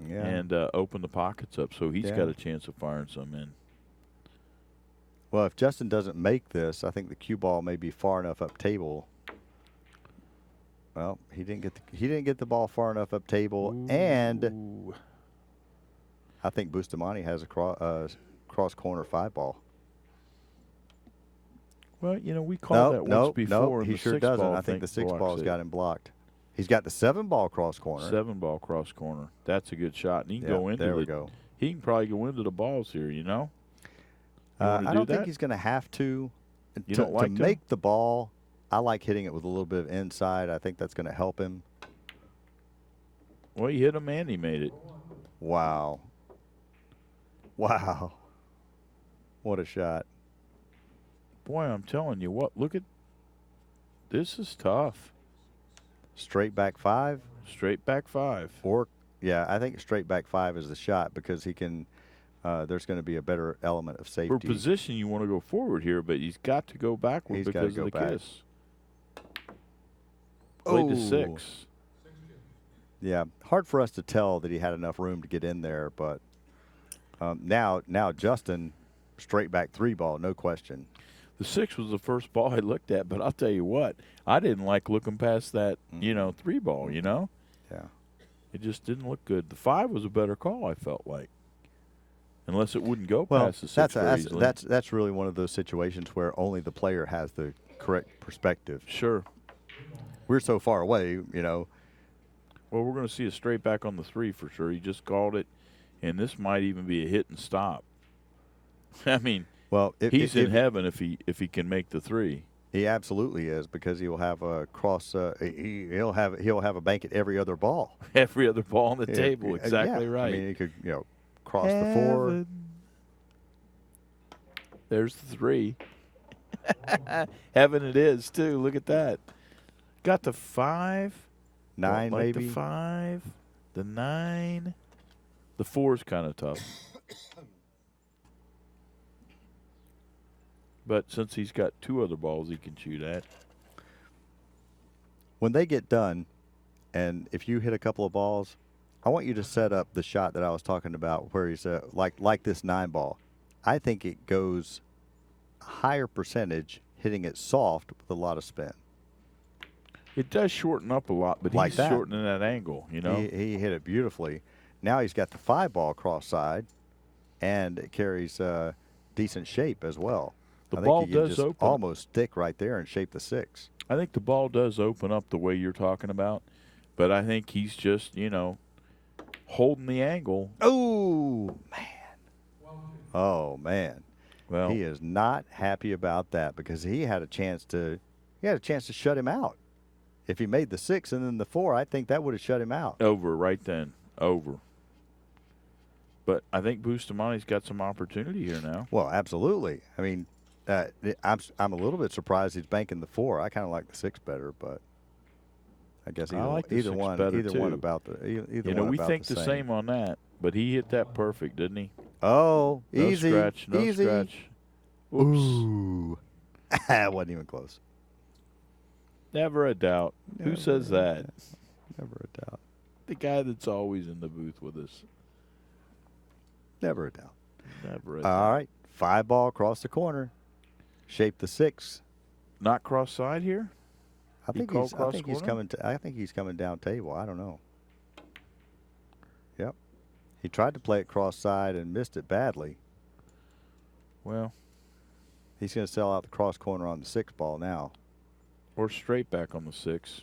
Yeah. and open the pockets up, so he's Yeah. got a chance of firing some in. Well, if Justin doesn't make this, I think the cue ball may be far enough up table. Well, he didn't get the ball far enough up table, and Ooh. I think Bustamante has a cross corner 5-ball. Well, you know, we called that once before. in he the sure 6 doesn't. ball I think the thing 6-ball's blocks it. got him blocked. He's got the 7-ball cross corner. 7-ball cross corner. That's a good shot, and he can Yeah, go into there the. we go. He can probably go into the balls here. You know. You wanna I do don't think that? he's going to have to. You to don't like to? make the ball. I like hitting it with a little bit of inside. I think that's going to help him. Well, he hit him and he made it. Wow. Wow. What a shot. Boy, I'm telling you what. Look at. This is tough. Straight back 5. Straight back 5. Or, yeah, I think straight back 5 is the shot, because he can. There's going to be a better element of safety. For position, you want to go forward here, but he's got to go backward He's gotta because go of the back. kiss. Played to Oh. 6. Yeah, hard for us to tell that he had enough room to get in there, but now Justin, straight back 3-ball, no question. The 6 was the first ball I looked at, but I'll tell you what, I didn't like looking past that, 3-ball, you know? Yeah. It just didn't look good. The 5 was a better call, I felt like. Unless it wouldn't go Well, past the 6 very easily. that's really one of those situations where only the player has the correct perspective. Sure. We're so far away, you know. Well, we're going to see a straight back on the 3 for sure. He just called it, and this might even be a hit and stop. I mean, Well, he's in heaven if he can make the 3. He absolutely is, because he will have a cross. He'll have a bank at every other ball. Every other ball on the Yeah, table, exactly yeah. right. I mean, he could cross the 4. Heaven. There's the 3. Heaven it is too. Look at that. Got the 5. 9 like maybe. The 5. The 9. The 4 is kind of tough. But since he's got 2 other balls he can shoot at. when they get done, and if you hit a couple of balls, I want you to set up the shot that I was talking about where he's like this 9-ball. I think it goes a higher percentage hitting it soft with a lot of spin. It does shorten up a lot, but Like he's that. shortening that angle, you know. He hit it beautifully. Now he's got the 5-ball cross side, and it carries decent shape as well. The I think ball he can does just open. almost stick right there and shape the 6. I think the ball does open up the way you're talking about, but I think he's just, you know, holding the angle. Oh, man. Oh, man. Well, He is not happy about that because he had a chance to shut him out. If he made the 6 and then the 4, I think that would have shut him out. over right then. Over. But I think Bustamante's got some opportunity here now. Well, absolutely. I mean, I'm a little bit surprised he's banking the 4. I kind of like the 6 better, but I guess I like the either 6 one, better, either too. one about the either You know, one we about think the the same on that, but he hit that perfect, didn't he? Oh, No easy, scratch, no easy. scratch. Oops. Ooh, that wasn't even close. Never a doubt. Who says that? Never a doubt. The guy that's always in the booth with us. Never a doubt. Never a doubt. All right, 5-ball across the corner, shape the 6. Not cross side here? I He think called he's. I cross think he's corner? coming. I think he's coming down table. I don't know. Yep. He tried to play it cross side and missed it badly. Well, He's going to sell out the cross corner on the 6-ball now. or straight back on the 6.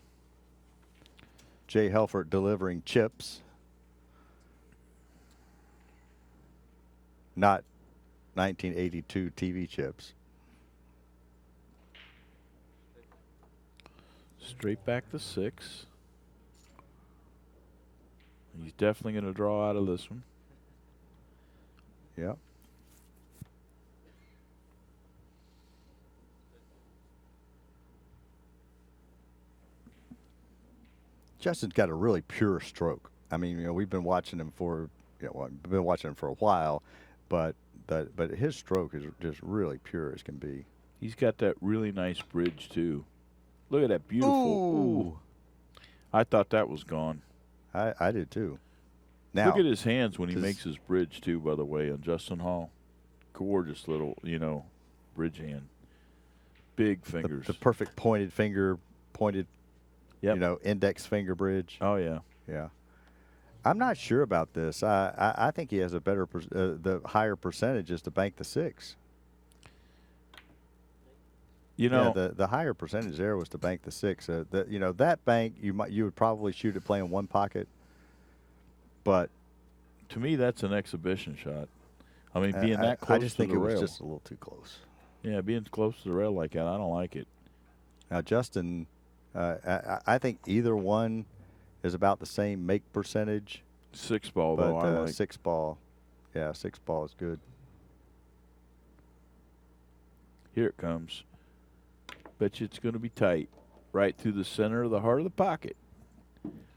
Jay Helfert delivering chips. Not 1982 TV chips. Straight back to 6. He's definitely going to draw out of this one. Yep. Justin's got a really pure stroke. I mean, we've been watching him for, we've been watching him for a while, but his stroke is just really pure as can be. He's got that really nice bridge, too. Look at that beautiful. Ooh. I thought that was gone. I did too. Now, Look at his hands when he does- makes his bridge, too, by the way, on Justin Hall. Gorgeous little, bridge hand. Big fingers. the perfect pointed finger, Yep. index finger bridge. Oh, yeah. Yeah. I'm not sure about this. I think he has a better, the higher percentage is to bank the 6. Yeah, the higher percentage there was to bank the 6. That bank you would probably shoot it playing one pocket, but to me, that's an exhibition shot. I mean, being that close I just to think the it was rail. just a little too close. Yeah, being close to the rail like that, I don't like it. Now Justin, I think either one is about the same make percentage, 6-ball, but though, I like. 6-ball, yeah, 6-ball is good. Here it comes. Bet you it's going to be tight. Right through the center of the heart of the pocket.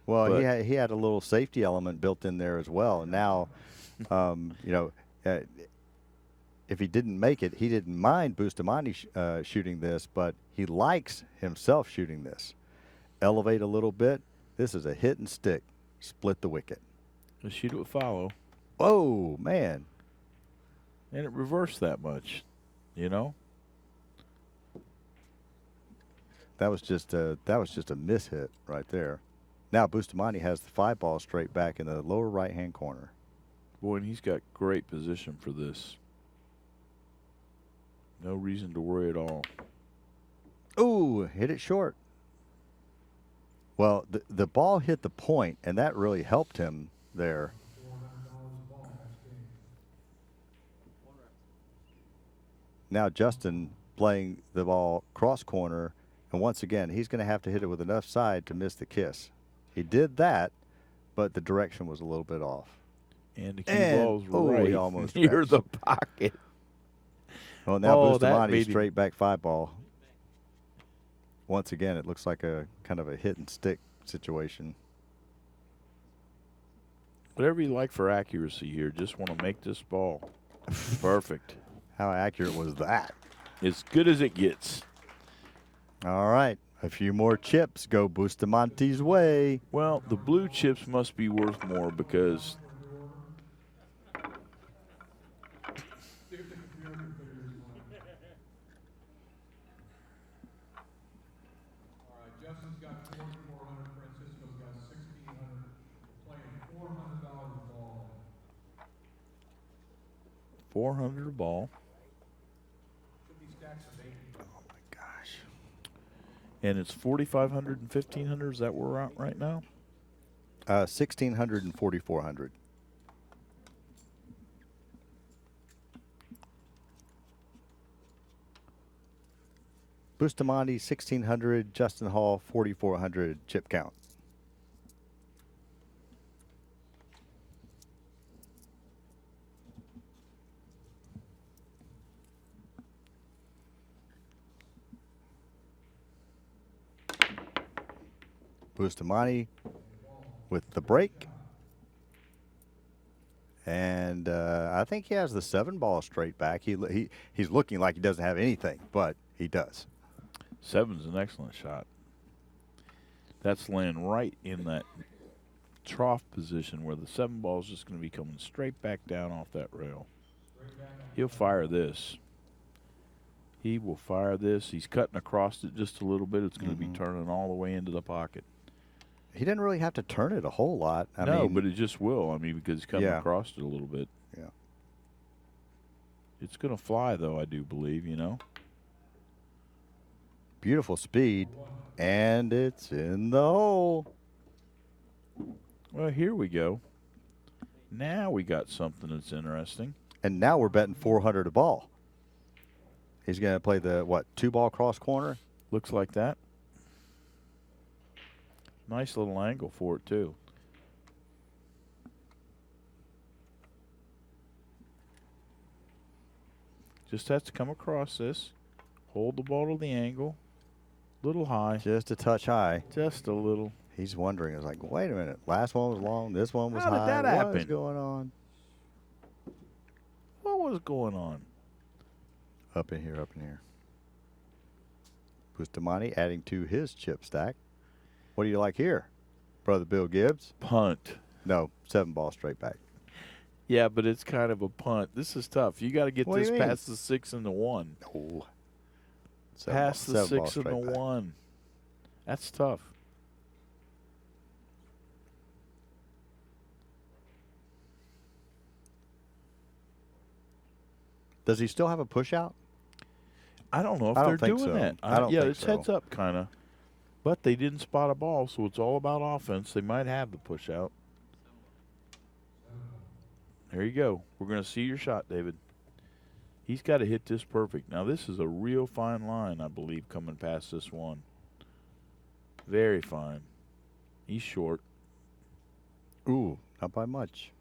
Well, But- he had a little safety element built in there as well. And now, if he didn't make it, he didn't mind Bustamante shooting this, but he likes himself shooting this. Elevate a little bit. This is a hit and stick. Split the wicket. Let's shoot it with follow. Oh, man. And it reversed that much, That was just a mishit right there. Now Bustamante has the 5-ball straight back in the lower right-hand corner. Boy, and he's got great position for this. No reason to worry at all. Ooh, hit it short. Well, the ball hit the point, and that really helped him there. Now Justin playing the ball cross corner, and once again, he's going to have to hit it with enough side to miss the kiss. He did that, but the direction was a little bit off. And the cue And- ball's oh, he right almost near scratched. the pocket. Well, now Oh, that Bustamante made him- straight back 5-ball. Once again, it looks like a kind of a hit and stick situation. Whatever you like for accuracy here, just want to make this ball perfect. How accurate was that? As good as it gets. All right. A few more chips go Bustamante's way. Well, the blue chips must be worth more because All right, Justin's got 4,400. Francisco's got 1,600. We're playing $400 ball. 400 a ball. Should be stacks of 80. Oh my gosh. And it's 4,500 and 1,500. Is that where we're at right now? 1,600 and 4,400. Bustamante 1,600, Justin Hall 4,400 chip count. Bustamante with the break. And I think he has the 7-ball straight back. He's looking like he doesn't have anything, but he does. 7's an excellent shot. That's laying right in that trough position where the 7 ball is just going to be coming straight back down off that rail. He'll fire this. He will fire this. He's cutting across it just a little bit. It's going to be turning all the way into the pocket. He didn't really have to turn it a whole lot. I mean, but it just will. I mean, because he's coming Yeah. across it a little bit. Yeah. It's going to fly, though, I do believe, you know. Beautiful speed, and it's in the hole. Well, here we go. Now we got something that's interesting. And now we're betting 400 a ball. He's going to play the, what, 2-ball cross corner? Looks like that. Nice little angle for it, too. Just has to come across this. Hold the ball to the angle. Little high. Just a touch high. Just a little. He's wondering, it's like, wait a minute. Last one was long. This one was How did high. that What is happen? going on? What was going on? Up in here, up in here. Bustamante adding to his chip stack. What do you like here, Brother Bill Gibbs? Punt. No, 7-ball straight back. Yeah, but it's kind of a punt. This is tough. You got to get What do this you mean? past the 6 and the 1. No. Past the 7-ball 6 and straight the back. 1. That's tough. Does he still have a push out? I don't know if I they're don't think doing so. that. I don't yeah, think it's so. heads up kind of. But they didn't spot a ball, so it's all about offense. They might have the push out. There you go. We're going to see your shot, David. He's got to hit this perfect. Now, this is a real fine line, I believe, coming past this one. Very fine. He's short. Ooh, not by much.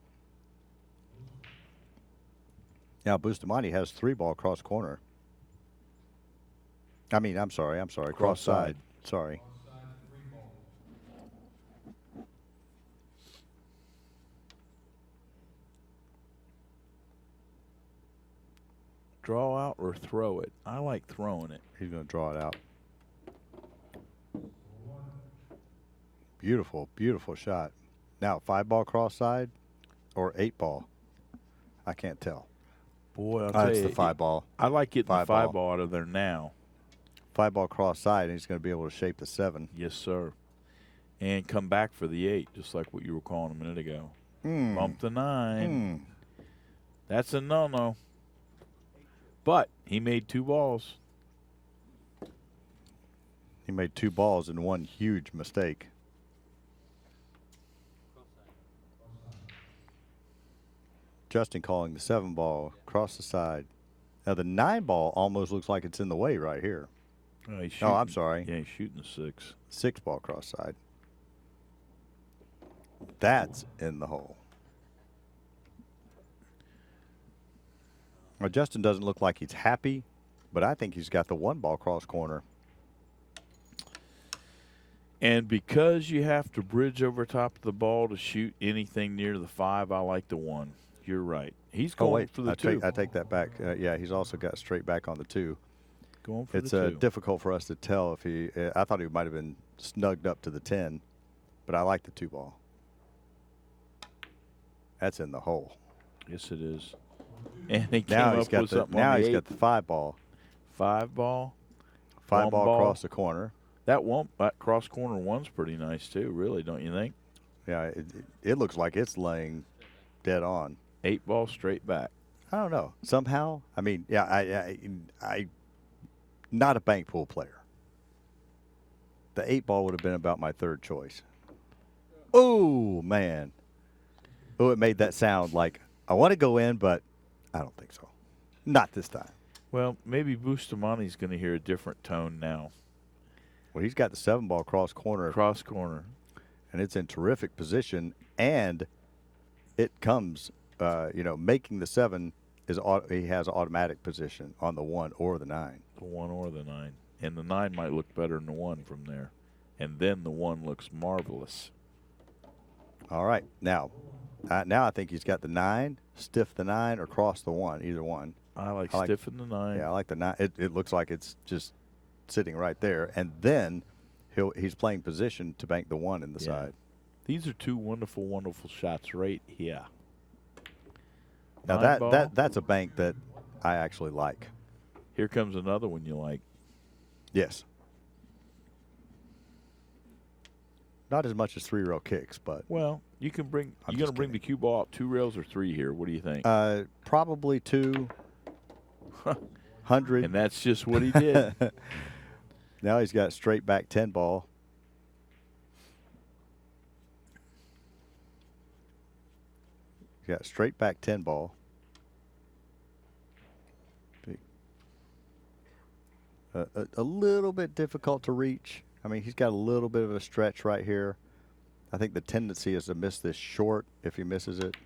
Now, Bustamante has 3-ball cross corner. I'm sorry. Cross side. Sorry. Draw out or throw it. I like throwing it. He's going to draw it out. Beautiful, beautiful shot. Now, 5-ball cross side or 8-ball? I can't tell. Boy, I'll tell It's you. the 5-ball. I like getting the 5-ball. 5-ball out of there now. 5-ball cross side, and he's going to be able to shape the 7. Yes, sir. And come back for the 8, just like what you were calling a minute ago. Bump the 9. That's a no-no. But he made 2 balls. He made 2 balls and 1 huge mistake. Justin calling the 7-ball across the side. Now, the 9-ball almost looks like it's in the way right here. He's Oh, I'm shooting- sorry. Yeah, he's shooting the 6. 6-ball cross side. That's in the hole. Well, Justin doesn't look like he's happy, but I think he's got the 1-ball cross corner. And because you have to bridge over top of the ball to shoot anything near the 5, I like the 1. You're right. He's going for the 2. I take that back. Yeah, he's also got straight back on the 2. Going for It's the 2. difficult for us to tell if he. I thought he might have been snugged up to the 10, but I like the 2 ball. That's in the hole. Yes, it is. And he came Now up he's got with the something on the 8. got the 5 ball. 5 ball. 5 1 ball across the corner. That cross corner 1's pretty nice too, really, don't you think? Yeah, it looks like it's laying dead on. 8 ball straight back. I don't know. Somehow, I mean, yeah, I not a bank pool player. The 8 ball would have been about my 3rd choice. Oh man. Oh, it made that sound like I want to go in, but I don't think so. Not this time. Well, maybe Bustamante's going to hear a different tone now. Well, he's got the 7 ball cross corner, Cross corner. and it's in terrific position, and it comes, making the 7 he has automatic position on the 1 or the 9. The 1 or the 9. And the 9 might look better than the 1 from there. And then the 1 looks marvelous. All right, now I think he's got the 9, stiff the 9, or cross the 1, either one. I like I like- stiffing the 9. Yeah, I like the 9. It looks like it's just sitting right there, and then he's playing position to bank the 1 in the Yeah. side. These are 2 wonderful, wonderful shots right here. Now 9 ball. that's a bank that I actually like. Here comes another one you like. Yes. Not as much as 3-rail kicks, but Well, you can bring. I'm You're going just to bring the cue ball out 2 rails or 3 here. What do you think? probably 200. And that's just what he did. Now he's got straight back 10 ball. He's got straight back 10 ball. A little bit difficult to reach. I mean, he's got a little bit of a stretch right here. I think the tendency is to miss this short if he misses it.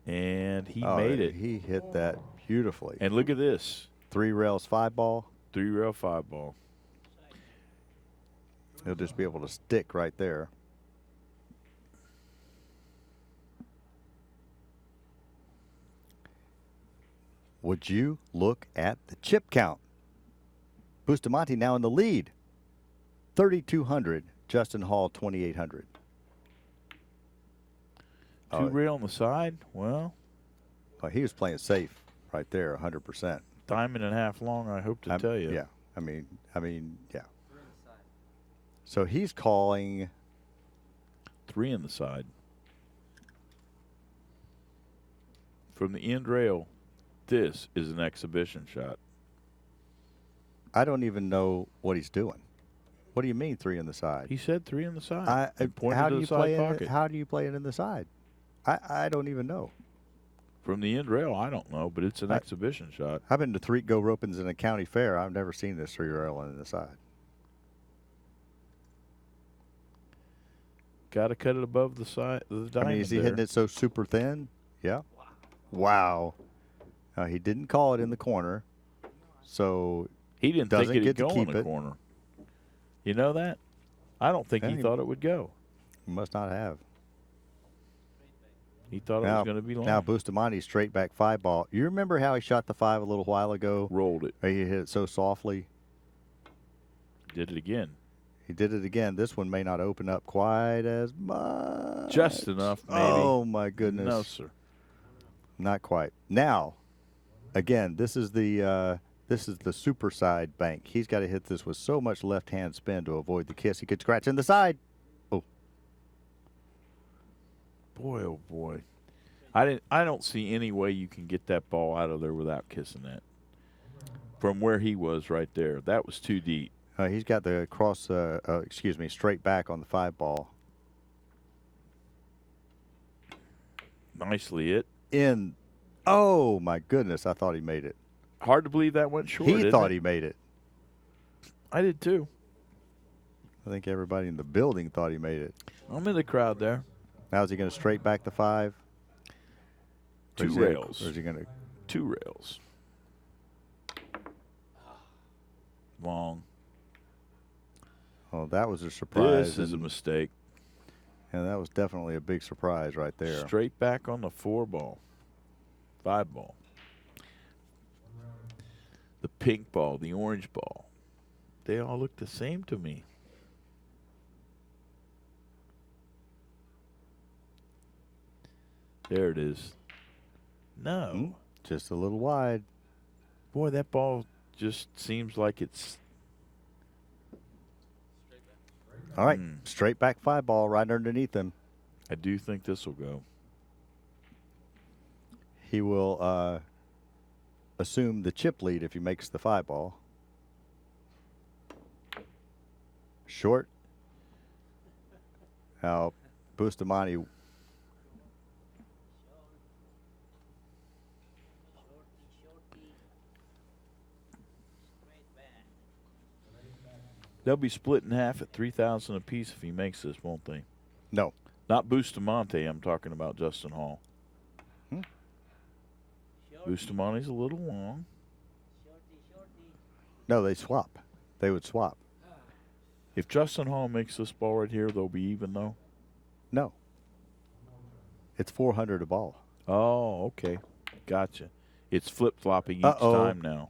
And he Oh, made it. He hit that beautifully. And look at this. 3 rails 5 ball. 3 rail 5 ball. He'll just be able to stick right there. Would you look at the chip count? Bustamante now in the lead. 3,200. Justin Hall, 2,800. 2 rail on the side. Well, He was playing safe right there, 100%. diamond and a half long, I hope to tell you. Yeah. I mean, yeah. So he's calling 3 in the side. From the end rail, this is an exhibition shot. I don't even know what he's doing. What do you mean 3 in the side? He said 3 in the side. He pointed how to do the you side play pocket. it? How do you play it in the side? I don't even know. From the end rail, I don't know, but it's an exhibition shot. I've been to 3 go ropings in a county fair. I've never seen this 3 rail in the side. Got to cut it above the side of the diamond. I mean, is he hitting it so super thin? Yeah. Wow. He didn't call it in the corner, so He didn't think doesn't it'd get to go in keep the it. corner. You know that? I don't think he Yeah, thought it would go. he must not have. He thought it Now, was going to be long. now Bustamante straight back 5 ball. You remember how he shot the 5 a little while ago? Rolled it. He hit it so softly. Did it again. He did it again. This one may not open up quite as much. Just enough, maybe. Oh my goodness. No, sir. Not quite. Now, again, this is the super side bank. He's got to hit this with so much left hand spin to avoid the kiss. He could scratch in the side. Oh, Boy, oh boy. I don't see any way you can get that ball out of there without kissing that. From where he was right there. That was too deep. he's got the cross. Straight back on the 5 ball. Nicely hit. In. Oh my goodness! I thought he made it. Hard to believe that went short. He isn't thought it? he made it. I did too. I think everybody in the building thought he made it. I'm in the crowd there. Now is he going to straight back the 5? Or 2 is he gonna- rails. Or is he going to? 2 rails. Long. Oh, that was a surprise. This is a and- mistake. And that was definitely a big surprise right there. Straight back on the 4 ball. 5 ball. the pink ball, the orange ball. They all look the same to me. There it is. No. Just a little wide. Boy, that ball just seems like it's... All right, straight back 5 ball right underneath him. I do think this will go. He will assume the chip lead if he makes the 5 ball. Short. Now, Bustamante. They'll be split in half at $3,000 apiece if he makes this, won't they? No. Not Bustamante. I'm talking about Justin Hall. Bustamante's a little long. No, they swap. They would swap. If Justin Hall makes this ball right here, they'll be even, though? No. It's 400 a ball. Oh, okay. Gotcha. It's flip-flopping each time now.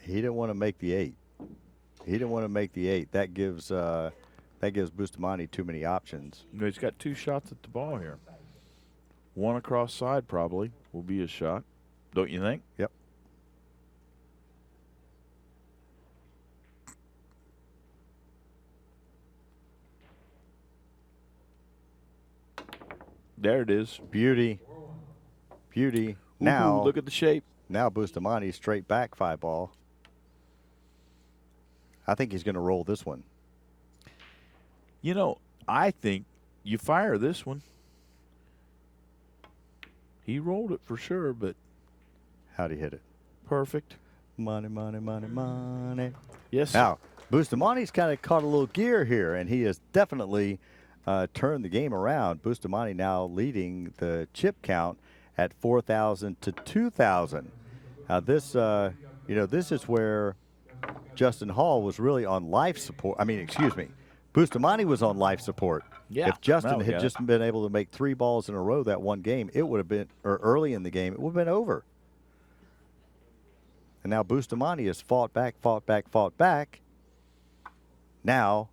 He didn't want to make the 8. He didn't want to make the 8. That gives Bustamante too many options. He's got 2 shots at the ball here. One across side probably will be a shot. Don't you think? Yep. There it is. Beauty. Beauty. Ooh, Now, look at the shape. Now Bustamante straight back 5 ball. I think he's going to roll this one. You know, I think you fire this one. He rolled it for sure, but How'd he hit it? perfect. Money, money, money, money. Yes, sir. Now, Bustamante's kind of caught a little gear here, and he has definitely turned the game around. Bustamante now leading the chip count at 4,000 to 2,000. Now, this, this is where Justin Hall was really on life support. I mean, excuse me. Bustamante was on life support. Yeah, If Justin now we had got just been able to make 3 balls in a row that one game, it would have been, or early in the game, it would have been over. And now Bustamante has fought back, fought back, fought back. Now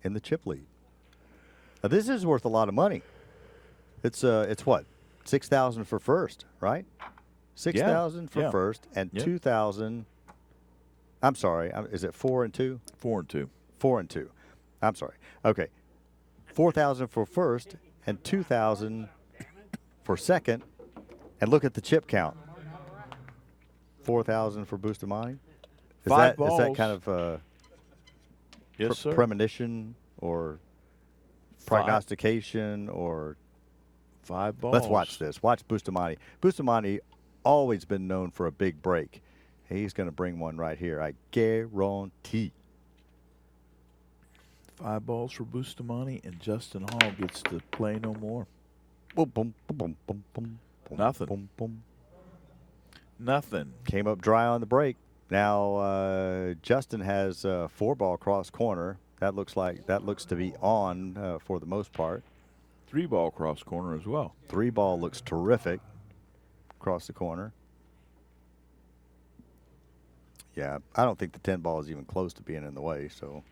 in the chip lead. Now this is worth a lot of money. It's what? 6,000 for first, right? 6,000 for first and 2,000. I'm sorry. Is it 4 and 2? 4 and 2. 4 and 2. I'm sorry. Okay. 4,000 for first and 2,000 for second. And look at the chip count. 4,000 for Bustamante. Is 5 that balls. kind of Yes, sir. premonition or prognostication or 5 balls. Let's watch this. Watch Bustamante. Bustamante always been known for a big break. He's going to bring one right here. I guarantee. 5 balls for Bustamante, and Justin Hall gets to play no more. Boom, boom, boom, boom, boom, boom, Nothing. Boom, boom. Nothing. Came up dry on the break. Now Justin has 4 ball cross corner. That looks to be on for the most part. 3 ball cross corner as well. 3 ball looks terrific across the corner. Yeah, I don't think the 10 ball is even close to being in the way. So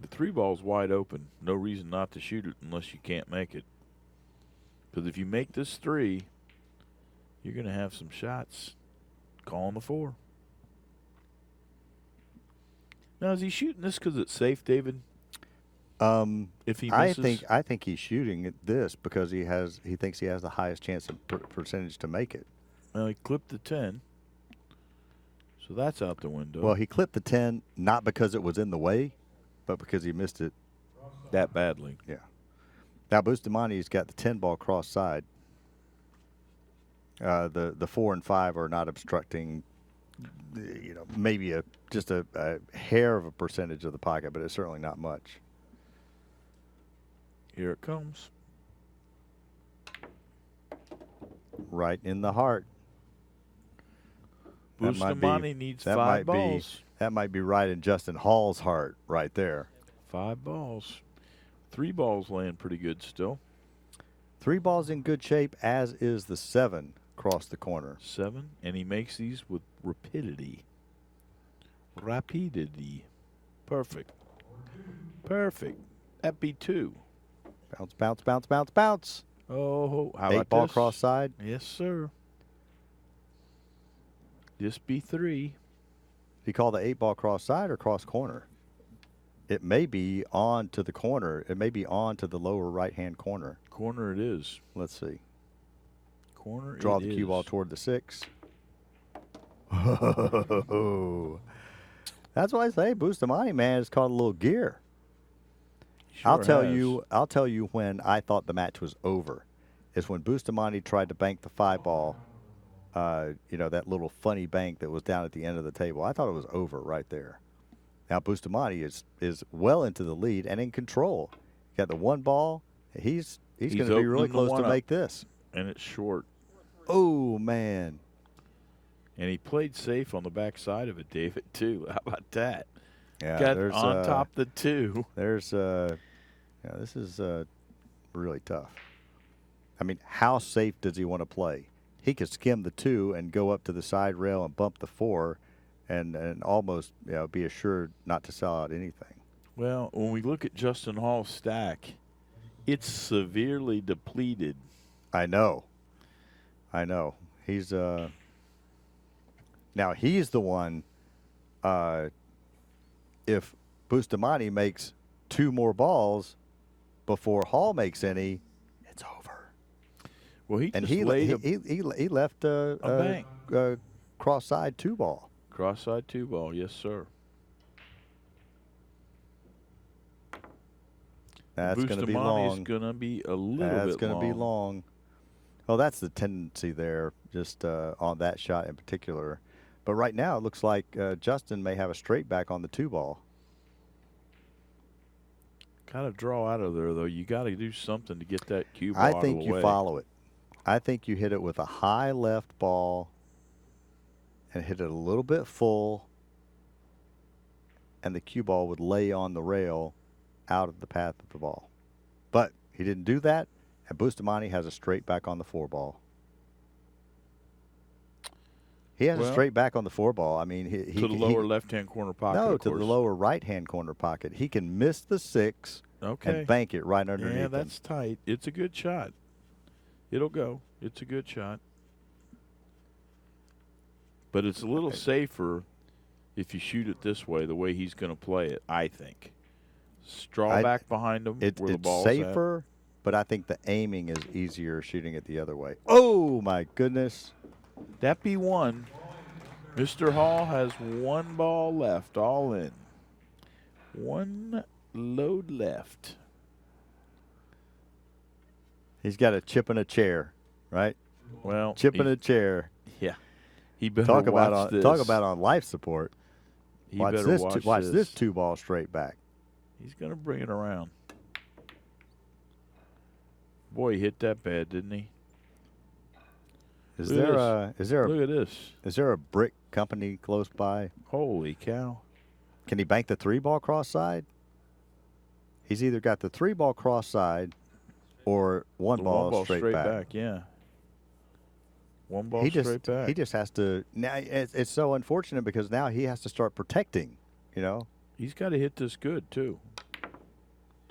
The 3 ball's wide open. No reason not to shoot it unless you can't make it. Because if you make this 3, you're going to have some shots calling the 4. Now, is he shooting this because it's safe, David? If he misses? I think he's shooting at this because he thinks he has the highest chance of percentage to make it. Well, he clipped the 10. So that's out the window. Well, he clipped the 10 not because it was in the way, but because he missed it that badly. Yeah. Now Bustamante's got the 10 ball cross side. The 4 and 5 are not obstructing. Maybe just a hair of a percentage of the pocket, but it's certainly not much. Here it comes. Right in the heart. Bustamante needs 5 balls. That might be right in Justin Hall's heart right there. 5 balls. 3 balls laying pretty good still. 3 balls in good shape, as is the 7 across the corner. 7, and he makes these with rapidity. Rapidity. Perfect. Perfect. That'd be 2. Bounce, bounce, bounce, bounce, bounce. Oh, how 8 about ball this? cross side. Yes, sir. This be 3. You call the 8 ball cross side or cross corner? It may be on to the corner. It may be on to the lower right-hand corner. Corner it is. Let's see. Corner Draw it the cue is. ball toward the 6. That's why I say Bustamante, man, has caught a little gear. Sure I'll tell has. you when I thought the match was over. Is when Bustamante tried to bank the 5 ball. You know, that little funny bank that was down at the end of the table. I thought it was over right there. Now Bustamante is well into the lead and in control. Got the 1 ball. He's going to be really opening the close to 1 up. make this. And it's short. Oh, man. And he played safe on the back side of it, David, too. How about that? Yeah, Got there's on top the 2. There's yeah, this is really tough. I mean, how safe does he want to play? He could skim the 2 and go up to the side rail and bump the 4 and almost, you know, be assured not to sell out anything. Well, when we look at Justin Hall's stack, it's severely depleted. I know. He's now he's the one. If Bustamante makes 2 more balls before Hall makes any, it's over. Well, he And just laid a he left a bank. cross side 2 ball. cross-side 2 ball. Yes, sir. That's going to be Bustamante's long. going to be a little bit long. That's going to be long. Well, that's the tendency there, just on that shot in particular. But right now, it looks like Justin may have a straight back on the 2 ball. Got to draw out of there, though. You got to do something to get that cue ball I out think of the you way. follow it. I think you hit it with a high left ball and hit it a little bit full, and the cue ball would lay on the rail out of the path of the ball. But he didn't do that, and Bustamante has a straight back on the 4 ball. He has a straight back on the 4 ball. I mean, he to the lower left-hand corner pocket, no, of to course. the lower right-hand corner pocket. He can miss the 6 and bank it right underneath Yeah, him. that's tight. It's a good shot. It'll go. It's a good shot. But it's a little safer if you shoot it this way, the way he's going to play it, I think. Draw back behind him where the ball's It's safer, but I think the aiming is easier shooting it the other way. Oh, my goodness. That be 1. Mr. Hall has 1 ball left, all in. 1 load left. He's got a chip in a chair, right? Well, Chip in a chair. Yeah. He better Talk watch about this. talk about on life support. He Watch better this. watch This 2 ball straight back. He's going to bring it around. Boy, he hit that bad, didn't he? Is Look at there Look at this. is there a brick company close by? Holy cow. Can he bank the 3 ball cross side? He's either got the 3 ball cross side or 1 The ball, 1 ball straight back. yeah. 1 ball He straight back. just has to now. It's so unfortunate because now he has to start protecting. You know. He's got to hit this good, too.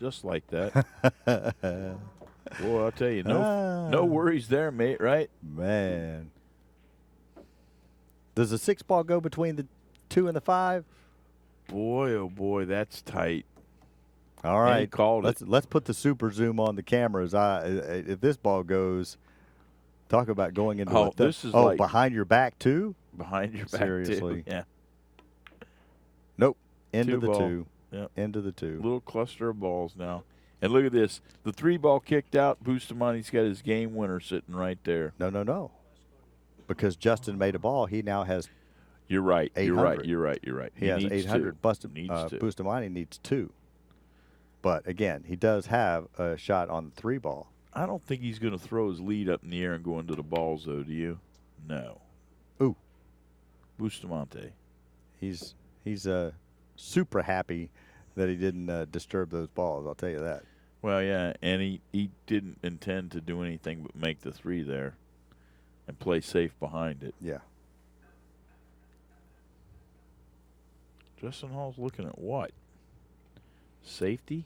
Just like that. Boy, I'll tell you, no worries there, mate, right? Man. Does the 6 ball go between the 2 and the 5? Boy, oh boy, that's tight. All And he right, called it. let's put the super zoom on the cameras. If this ball goes, talk about going into Oh, this is like- behind your back too. Behind your back, Seriously. too. Yeah. Nope, into 2 the ball. 2, Yep. into the 2. Little cluster of balls now. And look at this. The 3 ball kicked out. Bustamante's got his game winner sitting right there. No, because Justin made a ball. He now has You're right. You're 800. right. You're right. You're right. he has needs 800. to. Needs to. Bustamante needs 2. But again, he does have a shot on the 3 ball. I don't think he's going to throw his lead up in the air and go into the balls, though, do you? No. Ooh. Bustamante. He's super happy that he didn't disturb those balls. I'll tell you that. Well, yeah, and he didn't intend to do anything but make the 3 there and play safe behind it. Yeah. Justin Hall's looking at what? Safety?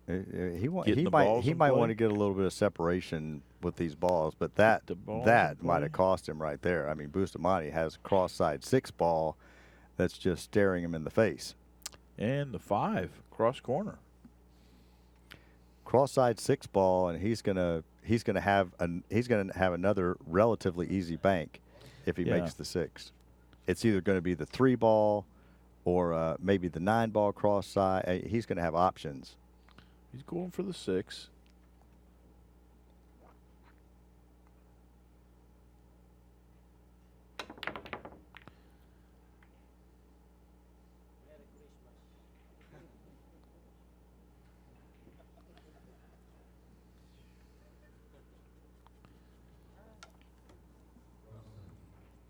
He Getting the balls in might play? want to get a little bit of separation with these balls, but that the balls that in might play? have cost him right there. I mean, Bustamante has a cross-side 6 ball that's just staring him in the face. And the 5 cross corner. Cross-side 6 ball, and he's gonna have another relatively easy bank if he Yeah. makes the 6. It's either going to be the 3 ball or maybe the 9 ball cross side. He's going to have options. He's going for the 6.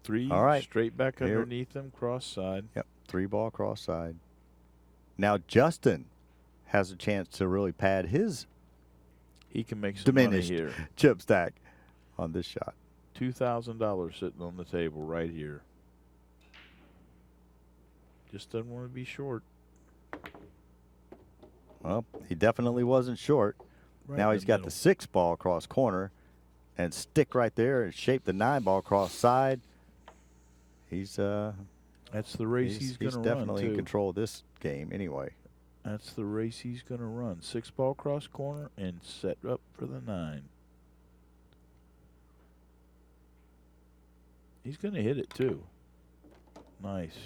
Three All right. straight back Here- underneath him, cross side. Yep, 3 ball cross side. Now Justin has a chance to really pad his He can make some money diminished here. chip stack on this shot. $2,000 sitting on the table right here. Just doesn't want to be short. Well, he definitely wasn't short. Right Now in he's the got middle. the 6 ball cross corner and stick right there and shape the 9 ball cross side. He's That's the race he's going to run, definitely in too. control of this game anyway. That's the race he's going to run. 6 ball cross corner and set up for the 9. He's going to hit it, too. Nice.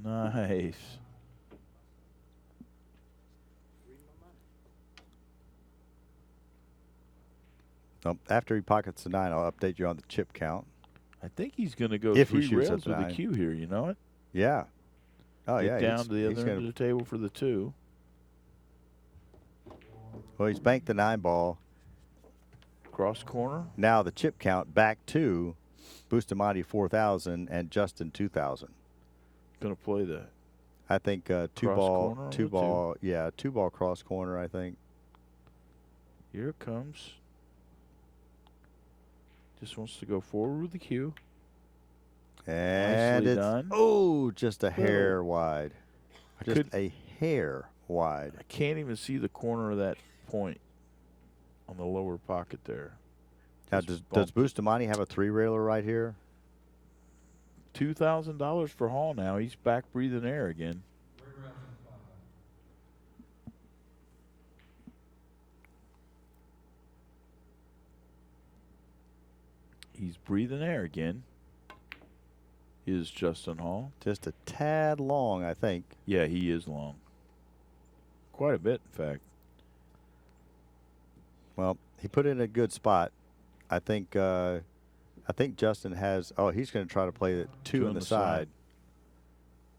Nice. After he pockets the 9, I'll update you on the chip count. I think he's going to go If he 3 shoots rails at with a 9. cue here. You know it? Yeah. Oh, Get yeah. down he's- to the he's other gonna- end of the table for the 2. Well, he's banked the 9 ball. Cross corner. Now the chip count back to Bustamante 4,000 and Justin 2,000. Going to play the I think 2 Cross ball, corner on 2 the ball, yeah, 2 ball cross corner. I think. Here it comes. Just wants to go forward with the cue. And Nicely it's done. just a hair wide, just could- a hair wide. I can't even see the corner of that point on the lower pocket there. Now, Just does bumped. Bustamante have a 3 railer right here? $2,000 for Hall now. He's back breathing air again. He's breathing air again. Is Justin Hall. Just a tad long, I think. Yeah, he is long. Quite a bit, in fact. Well, he put it in a good spot. I think Justin has. Oh, he's going to try to play the 2 in the side.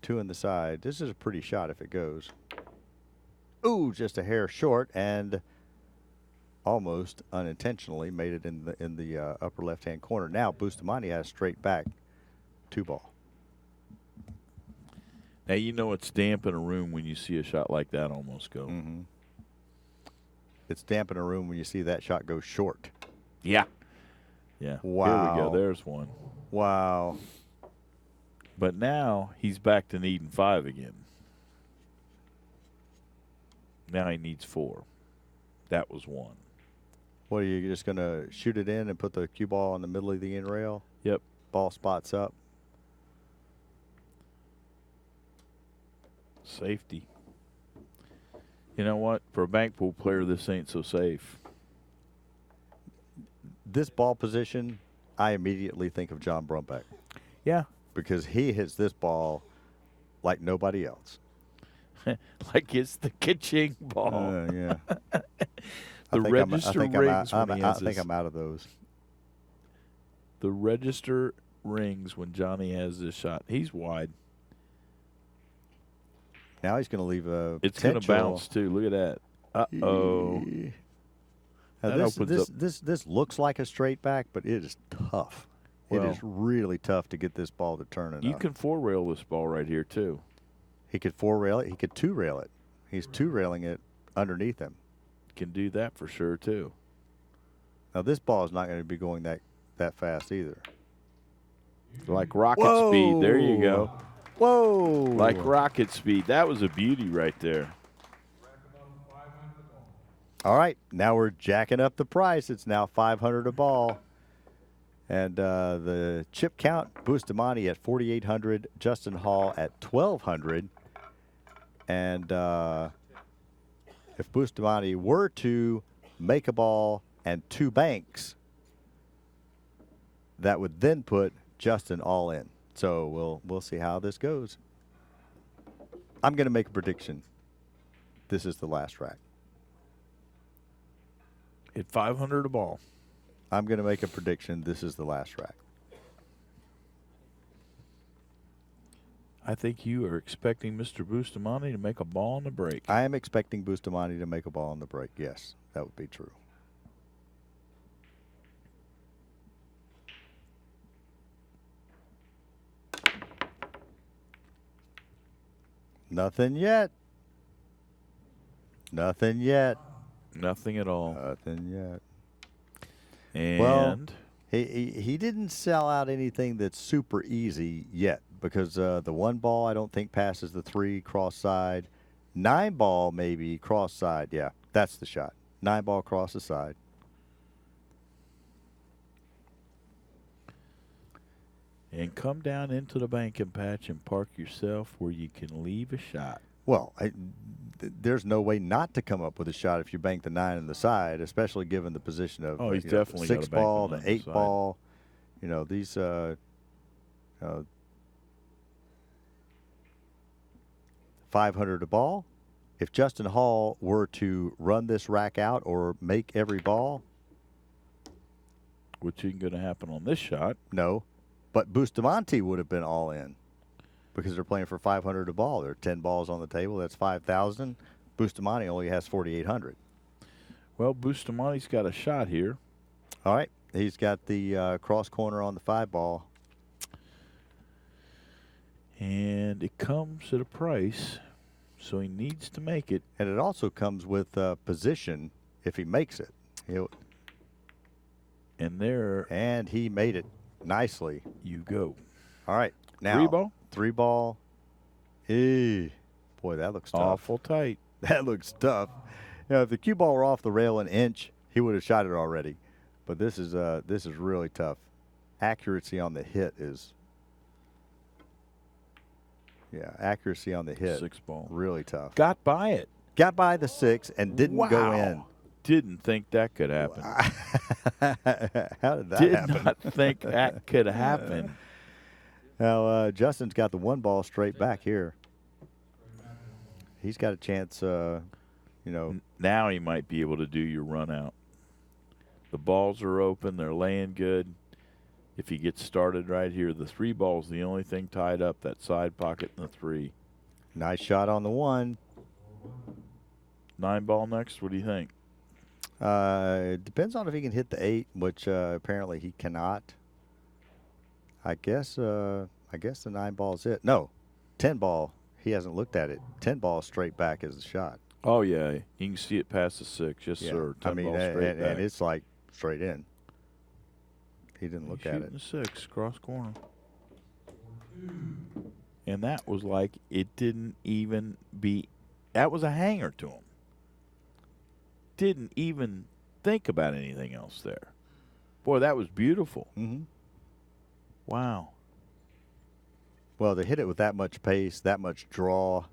2 in the side. This is a pretty shot if it goes. Ooh, just a hair short and almost unintentionally made it in the upper left-hand corner. Now Bustamante has straight back 2 ball. Now you know it's damp in a room when you see a shot like that almost go. Mm-hmm. It's damp in a room when you see that shot go short. Yeah. Yeah. Wow. Here we go. There's one. Wow. But now he's back to needing 5 again. Now he needs 4. That was 1. What are you just going to shoot it in and put the cue ball in the middle of the end rail? Yep. Ball spots up. Safety. You know what? For a bank pool player, this ain't so safe. This ball position, I immediately think of John Brumback Yeah. because he hits this ball like nobody else. Like it's the ka-ching ball. Yeah. The register rings when he I has think this. I'm out of those. The register rings when Johnny has this shot. He's wide. Now he's going to leave a It's going to potential- bounce, too. Look at that. Uh-oh. Now That opens this looks like a straight back, but it is tough. Well, it is really tough to get this ball to turn enough. You can 4-rail this ball right here, too. He could 4-rail it. He could 2-rail it. He's 2-railing it underneath him. Can do that for sure, too. Now this ball is not going to be going that fast either. Like rocket speed. There you go. Whoa! Like rocket speed. That was a beauty right there. All right, now we're jacking up the price. It's now 500 a ball. And the chip count, Bustamante at 4,800, Justin Hall at 1,200. And if Bustamante were to make a ball and 2 banks, that would then put Justin all in. So we'll see how this goes. I'm going to make a prediction. This is the last rack. At 500 a ball. I'm going to make a prediction. This is the last rack. I think you are expecting Mr. Bustamante to make a ball on the break. I am expecting Bustamante to make a ball on the break. Yes, that would be true. Nothing yet. Nothing yet. Nothing at all. Nothing yet. And Well, he didn't sell out anything that's super easy yet because the 1 ball I don't think passes the 3 cross side. 9 ball maybe cross side. Yeah, that's the shot. 9 ball cross the side. and come down into the banking patch and park yourself where you can leave a shot. Well, there's no way not to come up with a shot if you bank the 9 on the side, especially given the position of Oh, he's you know, definitely the gotta 6 bank ball, the the 9 on the 8 side. ball. You know, these 500 a ball. If Justin Hall were to run this rack out or make every ball, Which ain't going to happen on this shot. no. But Bustamante would have been all in because they're playing for 500 a ball. There are 10 balls on the table. That's 5,000. Bustamante only has 4,800. Well, Bustamante's got a shot here. All right. He's got the cross corner on the 5 ball. And it comes at a price, so he needs to make it. And it also comes with position if he makes it. And there And he made it nicely. you go. All right. Now, 3 ball? 3 ball. Boy, that looks tough. Awful tight. That looks tough. You know, if the cue ball were off the rail an inch, he would have shot it already. But this is really tough. Accuracy on the hit is. Yeah, accuracy on the hit. 6 ball. Really tough. Got by it. Got by the 6 and didn't go Wow. in. Didn't think that could happen. How did that Did happen? not think that could happen. Now, Justin's got the 1 ball straight back here. He's got a chance, you know. Now he might be able to do your run out. The balls are open. They're laying good. If he gets started right here, the 3 ball's the only thing tied up, that side pocket and the 3. Nice shot on the 1. 9 ball next. What do you think? It depends on if he can hit the 8, which apparently he cannot. I guess the 9 ball's it. No, 10 ball. He hasn't looked at it. 10 ball straight back is the shot. Oh, yeah. You can see it past the 6. Yes, Yeah. sir. 10 I mean, ball straight back. and it's like straight in. He didn't look He's at shooting it. the 6, cross corner. And that was like it didn't even be – that was a hanger to him. Didn't even think about anything else there. Boy, that was beautiful. Mm-hmm. Wow. Well, to hit it with that much pace, that much draw,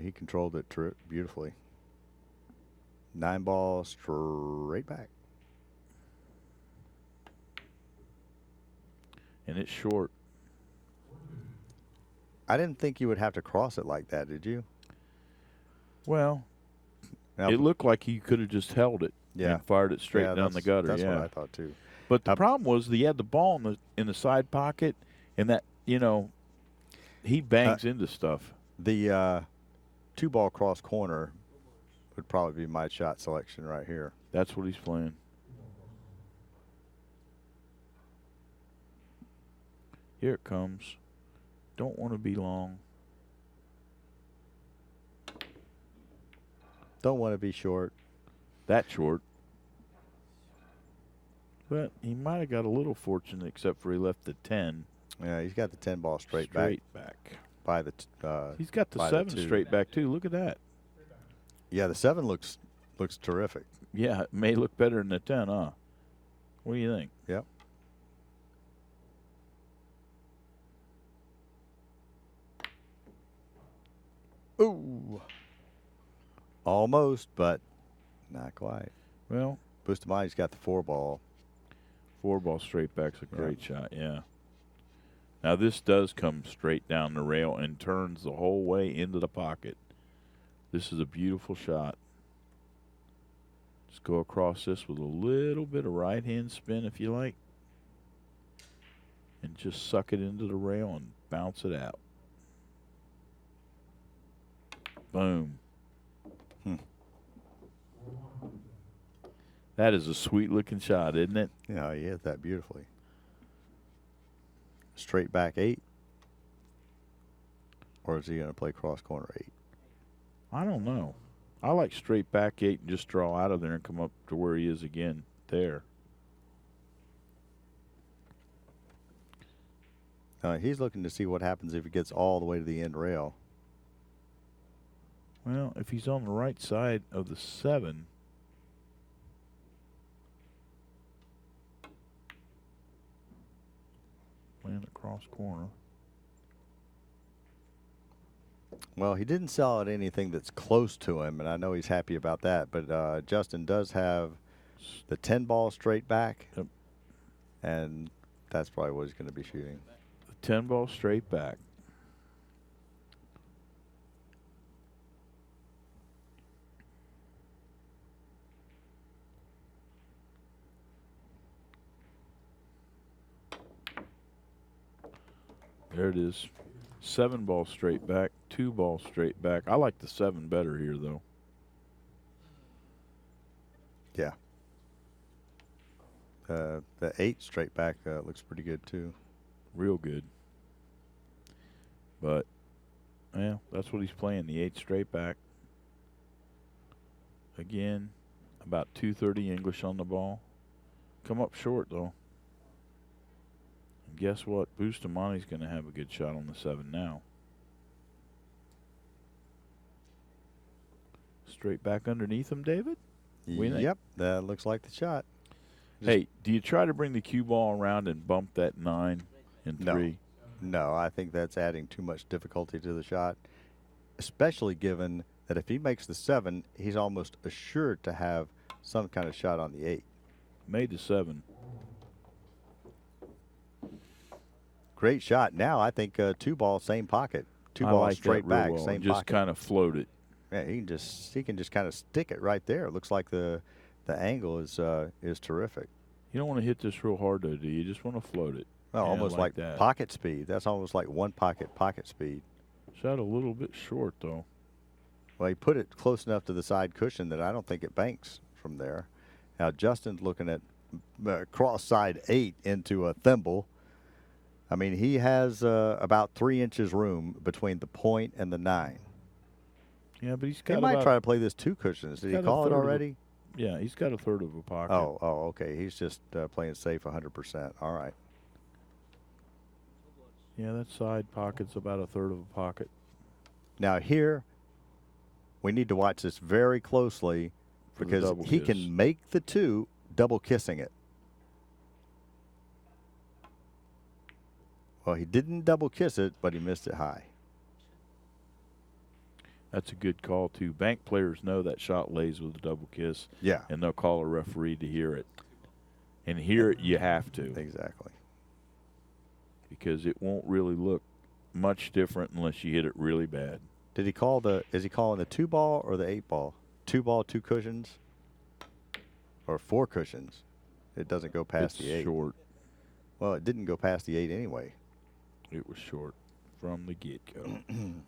he controlled it beautifully. 9 ball straight back. And it's short. I didn't think you would have to cross it like that, did you? Well, Now, it looked like he could have just held it Yeah. and fired it straight down the that's- gutter. That's yeah. what I thought too. But the problem was he had the ball in the side pocket, and that, you know, he bangs into stuff. The 2 ball cross corner would probably be my shot selection right here. That's what he's playing. Here it comes. Don't want to be long. Don't want to be short. That short. But he might have got a little fortunate, except for he left the 10. Yeah, he's got the 10 ball straight Straight back back. by the. He's got the by 7 2. straight back too. Look at that. Yeah, the 7 looks terrific. Yeah, it may look better than the 10, huh? What do you think? Yep. Ooh. Almost, but not quite. Well, Bustamante's got the 4 ball. 4 ball straight back's a great shot, yeah. Now this does come straight down the rail and turns the whole way into the pocket. This is a beautiful shot. Just go across this with a little bit of right hand spin if you like. And just suck it into the rail and bounce it out. Boom. That is a sweet looking shot, isn't it? Yeah, he hit that beautifully. Straight back 8. Or is he going to play cross corner 8? I don't know. I like straight back 8 and just draw out of there and come up to where he is again there. He's looking to see what happens if he gets all the way to the end rail. Well, if he's on the right side of the 7, playing across corner. Well, he didn't sell out anything that's close to him, and I know he's happy about that. But Justin does have the 10 ball straight back, Yep. and that's probably what he's going to be shooting. The 10 ball straight back. There it is. 7 ball straight back, 2 ball straight back. I like the 7 better here, though. Yeah. The 8 straight back looks pretty good, too. Real good. But, yeah, that's what he's playing, the 8 straight back. Again, about 230 English on the ball. Come up short, though. And guess what? Bustamante's going to have a good shot on the 7 now. Straight back underneath him, David? What do you think? Yep, that looks like the shot. Hey, do you try to bring the cue ball around and bump that 9 and 3? No, I think that's adding too much difficulty to the shot, especially given that if he makes the 7, he's almost assured to have some kind of shot on the 8. Made the 7. Great shot. Now I think 2 ball, same pocket. 2 I ball like straight that real back, well. same Just pocket. kind of float it. Yeah, he can just kind of stick it right there. It looks like the angle is terrific. You don't want to hit this real hard, though, do you? You just want to float it. Well, Yeah, almost like that. pocket speed. That's almost like one pocket speed. Shot a little bit short, though. Well, he put it close enough to the side cushion that I don't think it banks from there. Now Justin's looking at cross side 8 into a thimble. I mean, he has about 3 inches room between the point and the 9. Yeah, but he's He got might about, try to play this 2 cushions. Did he got a call it third of a- already? Yeah, he's got a third of a pocket. Oh, okay. He's just playing safe 100%. All right. Yeah, that side pocket's about a third of a pocket. Now here, we need to watch this very closely For the because double he kiss. can make the 2 double kissing it. Well, he didn't double kiss it, but he missed it high. That's a good call, too. Bank players know that shot lays with a double kiss. Yeah. And they'll call a referee to hear it. And hear it, you have to. Exactly. Because it won't really look much different unless you hit it really bad. Did he call is he calling the 2 ball or the 8 ball? 2 ball, 2 cushions? Or 4 cushions? It doesn't go past It's the 8. short. Well, it didn't go past the 8 anyway. It was short from the get-go.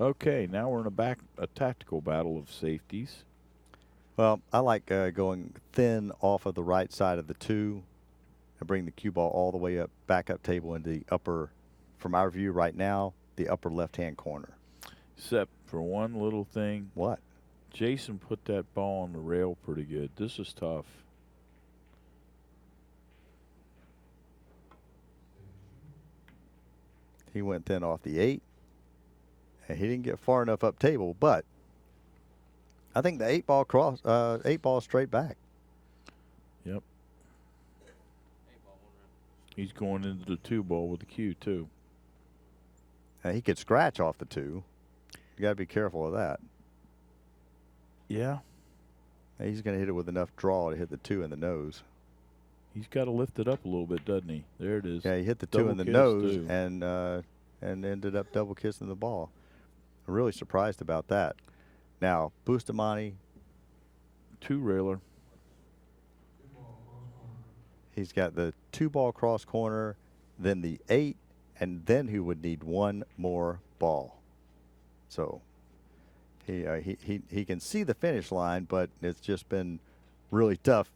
Okay, now we're in a tactical battle of safeties. Well, I like going thin off of the right side of the 2 and bring the cue ball all the way up, back up table into the upper, from our view right now, the upper left-hand corner. Except for one little thing. What? Jason put that ball on the rail pretty good. This is tough. He went thin off the 8. And he didn't get far enough up table, but I think the 8 ball straight back. Yep. He's going into the 2 ball with the cue too. He could scratch off the 2. You got to be careful of that. Yeah. He's going to hit it with enough draw to hit the 2 in the nose. He's got to lift it up a little bit, doesn't he? There it is. Yeah, he hit the 2 Double in the kiss, nose too. and ended up double kissing the ball. I'm really surprised about that. Now, Bustamante, 2 railer. he's got the 2 ball cross corner, then the 8, and then he would need 1 more ball. So he can see the finish line, but it's just been really tough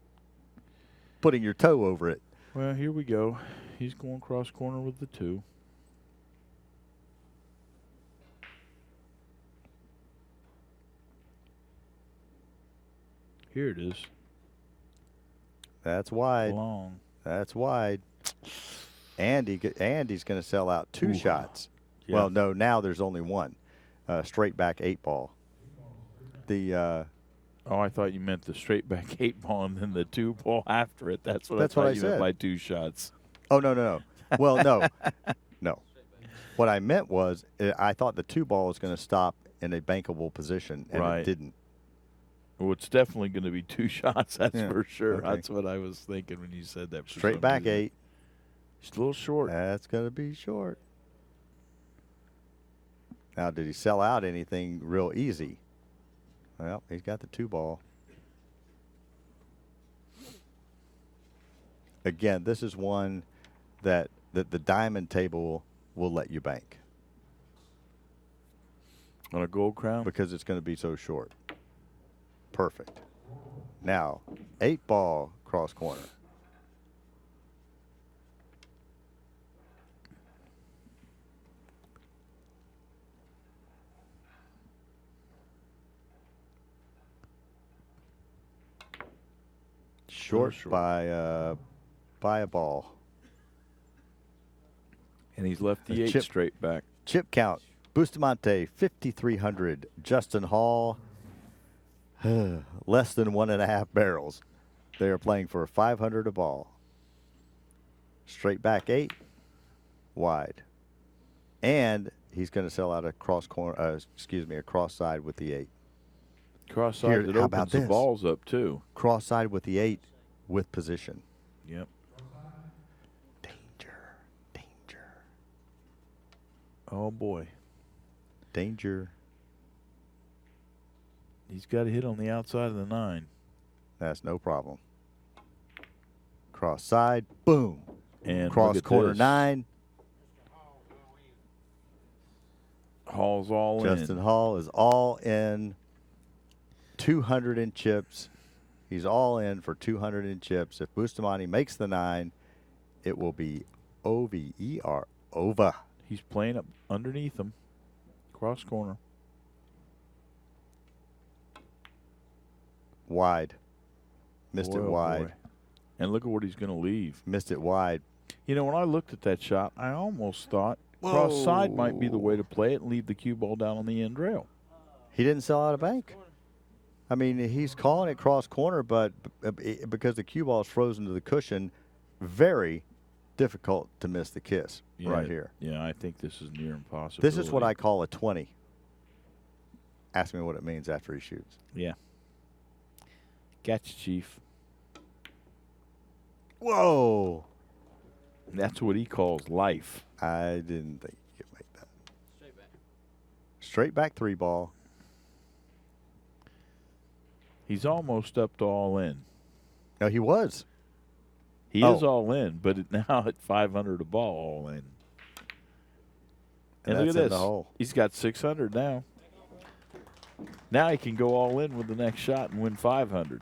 putting your toe over it. Well, here we go. He's going cross corner with the 2. Here it is. That's wide. Long. That's wide. Andy's going to sell out 2 Ooh. shots. Yeah. Well, no, now there's only 1. Straight back 8 ball. The Oh, I thought you meant the straight back 8 ball and then the 2 ball after it. That's what That's I thought what I you meant said. by 2 shots. oh no. Well, no, no. What I meant was I thought the 2 ball was going to stop in a bankable position, and Right. it didn't. Well, it's definitely going to be 2 shots. That's Yeah, for sure. okay. That's what I was thinking when you said that. for Straight some back reason. 8. It's a little short. That's going to be short. Now, did he sell out anything real easy? Well, he's got the 2 ball. Again, this is one that the diamond table will let you bank On a gold crown? because it's going to be so short. Perfect. Now, 8 ball cross corner. Short, short. by a ball. And he's left the A 8 chip. straight back. Chip count. Bustamante 5,300. Justin Hall less than 1.5 barrels. They are playing for 500 a ball. Straight back 8, wide, and he's going to sell out a cross corner. A cross side with the 8. Cross Here, side, it how about opens the this? balls up too. Cross side with the 8 with position. Yep. Danger. Oh boy. Danger. He's got to hit on the outside of the 9. That's no problem. Cross side, boom. And Cross look at corner this. 9. Hall's all Justin in. Hall is all in. 200 in chips. He's all in for 200 in chips. If Bustamante makes the 9, it will be OVER. Over. He's playing up underneath him. Cross corner. Wide. Missed Boy, it oh wide. boy. And look at what he's going to leave. Missed it wide. You know, when I looked at that shot, I almost thought cross side might be the way to play it and leave the cue ball down on the end rail. He didn't sell out a bank. I mean, he's calling it cross corner, but because the cue ball is frozen to the cushion, very difficult to miss the kiss right here. Yeah, I think this is near impossible. This is what I call a 20. Ask me what it means after he shoots. Yeah. Gotcha, Chief. Whoa! That's what he calls life. I didn't think you could make that. Straight back. Straight back 3 ball. He's almost up to all in. No, he was. He Oh. is all in, but now at 500 a ball, all in. And And look that's at in this. the hole. He's got 600 now. Now he can go all in with the next shot and win 500.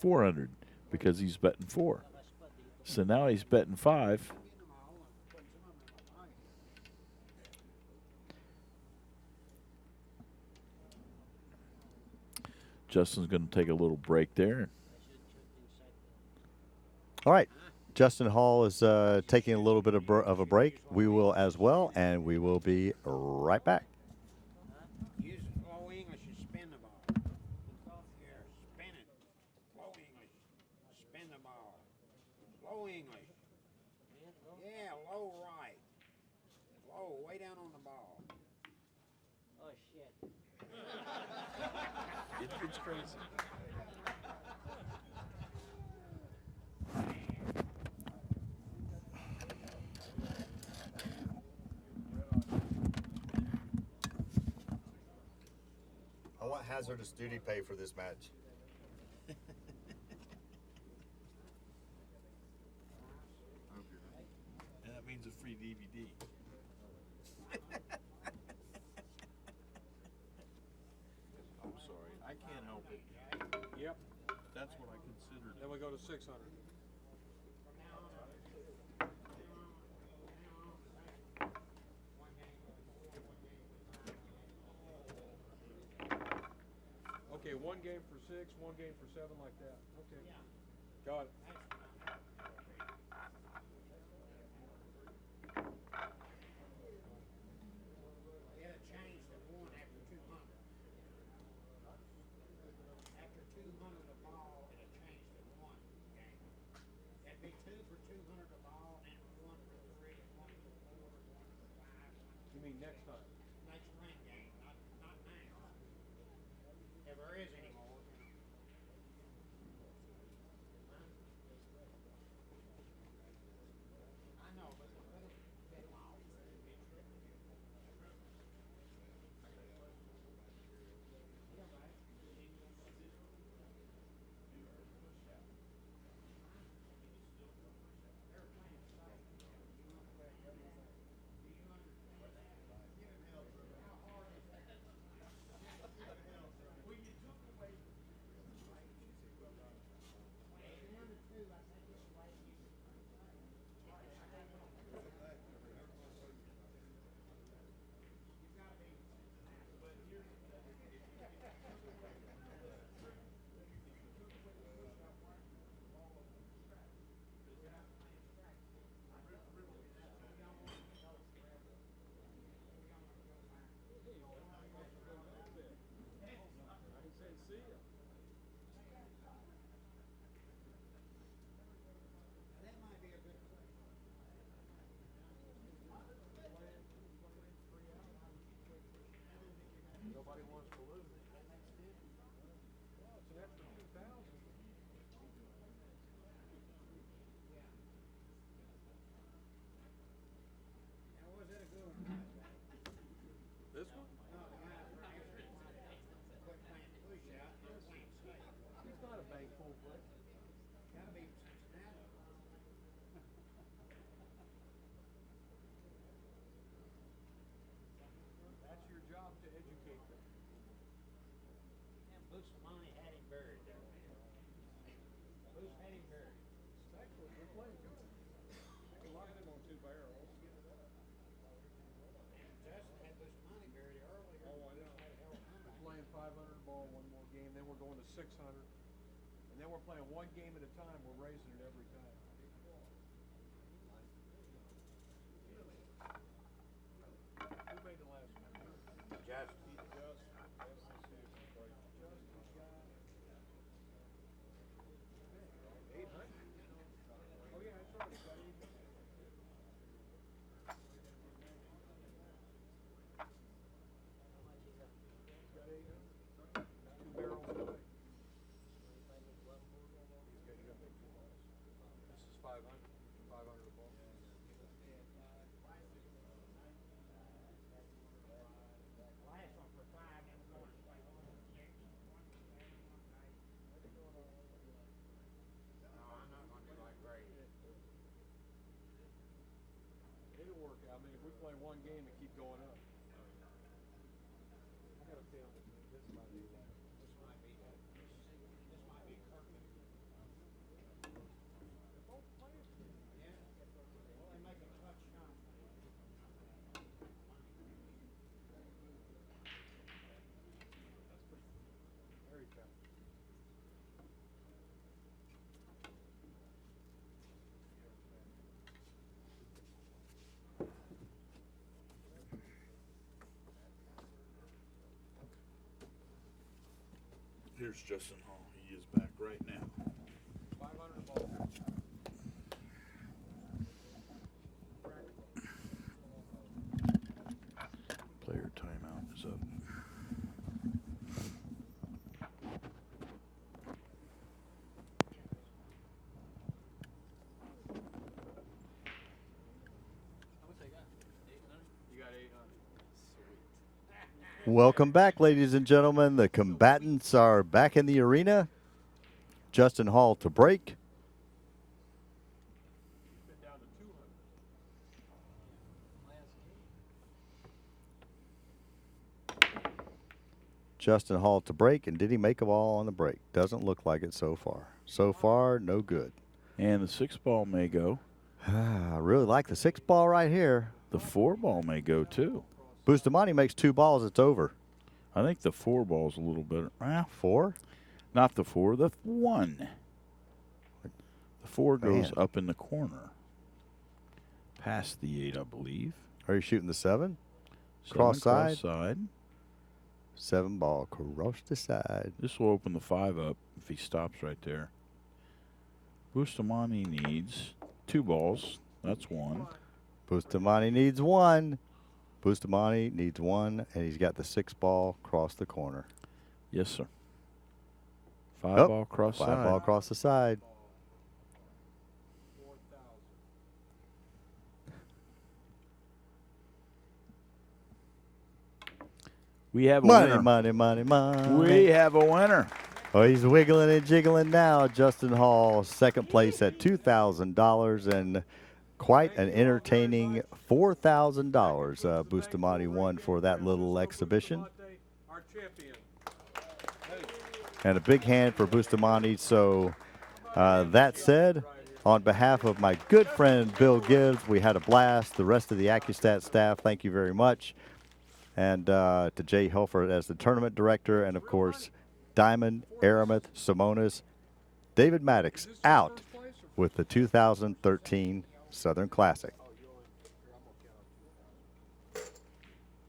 $400 because he's betting 4. So now he's betting 5. Justin's going to take a little break there. All right. Justin Hall is taking a little bit of a break. We will as well, and we will be right back. Use slow English and spin the ball. Here, spin it. Slow English. Spin the ball. Slow English. Yeah, low right. Low, way down on the ball. Oh shit. It's crazy. I want hazardous duty pay for this match. And that means a free DVD. I'm sorry, I can't help it. Yep. That's what I considered. Then we go to 600. Okay, one game for 6, one game for 7, like that. Okay. Got it. It changed to 1 after 200. After 200 a ball, it changed to 1 game. It'd be 2 for 200 a ball, and 1 for 3, 1 for 4, 1 for 5. You mean next time? Next ring game, not now. If there is any more. I know, but that might be a good question. Nobody wants to lose. Well, it's an extra 2,000. Now, was that a good one? This one? No, the guy quit playing push out and playing safe. He's not a bank pool player. Gotta be from Cincinnati. That's your job to educate them. And Bustamante had him buried there. Bus had him buried. Actually, we're playing good. A lot of them on 2 barrels. Justin had Bustamante buried earlier. Oh, I know. We're playing 500 ball, one more game, then we're going to 600. And then we're playing one game at a time. We're raising it every time. Who made the last one? Justin. Oh yeah, that's right. He got 800. Got 800. 2 barrels away. You got big 2 balls. This is 500. 500 a ball. Last one for 5, then we're going to play 1 for 6. No, I'm not going to do like Brady. It'll work out. I mean, if we play one game and keep going up. I got a feeling this might be that. This might be Kirkland. Both players. Yeah. Well, they make a tough shot. Very tough. Here's Justin Hall. He is back right now. 500 ball. Player timeout is up. You got 800. Sweet. Welcome back, ladies and gentlemen. The combatants are back in the arena. Justin Hall to break. Justin Hall to break, and did he make a ball on the break? Doesn't look like it so far. So far, no good. And the 6 ball may go. I really like the 6 ball right here. The 4 ball may go too. Bustamante makes 2 balls, it's over. I think the 4 ball's a little better. 4? Not the 4, the 1. The 4 goes Man. up in the corner. Past the 8, I believe. Are you shooting the 7? 7 Cross side. side. 7 ball across the side. This will open the 5 up if he stops right there. Bustamante needs 2 balls. That's 1. Bustamante needs 1. Bustamante needs 1, and he's got the 6 ball across the corner. Yes, sir. 5 Oh, ball cross 5 side. ball across the side. We have a Money, winner. money, money, money. We have a winner. Oh, he's wiggling and jiggling now. Justin Hall, second place at $2,000, and quite an entertaining $4,000 Bustamante won for that little exhibition. Our champion. And a big hand for Bustamante. So that said, on behalf of my good friend Bill Gibbs, we had a blast. The rest of the Accu-Stats staff, thank you very much. And to Jay Helford as the tournament director, and of course, Diamond, Aramuth, Simonis, David Maddox out with the 2013 Southern Classic.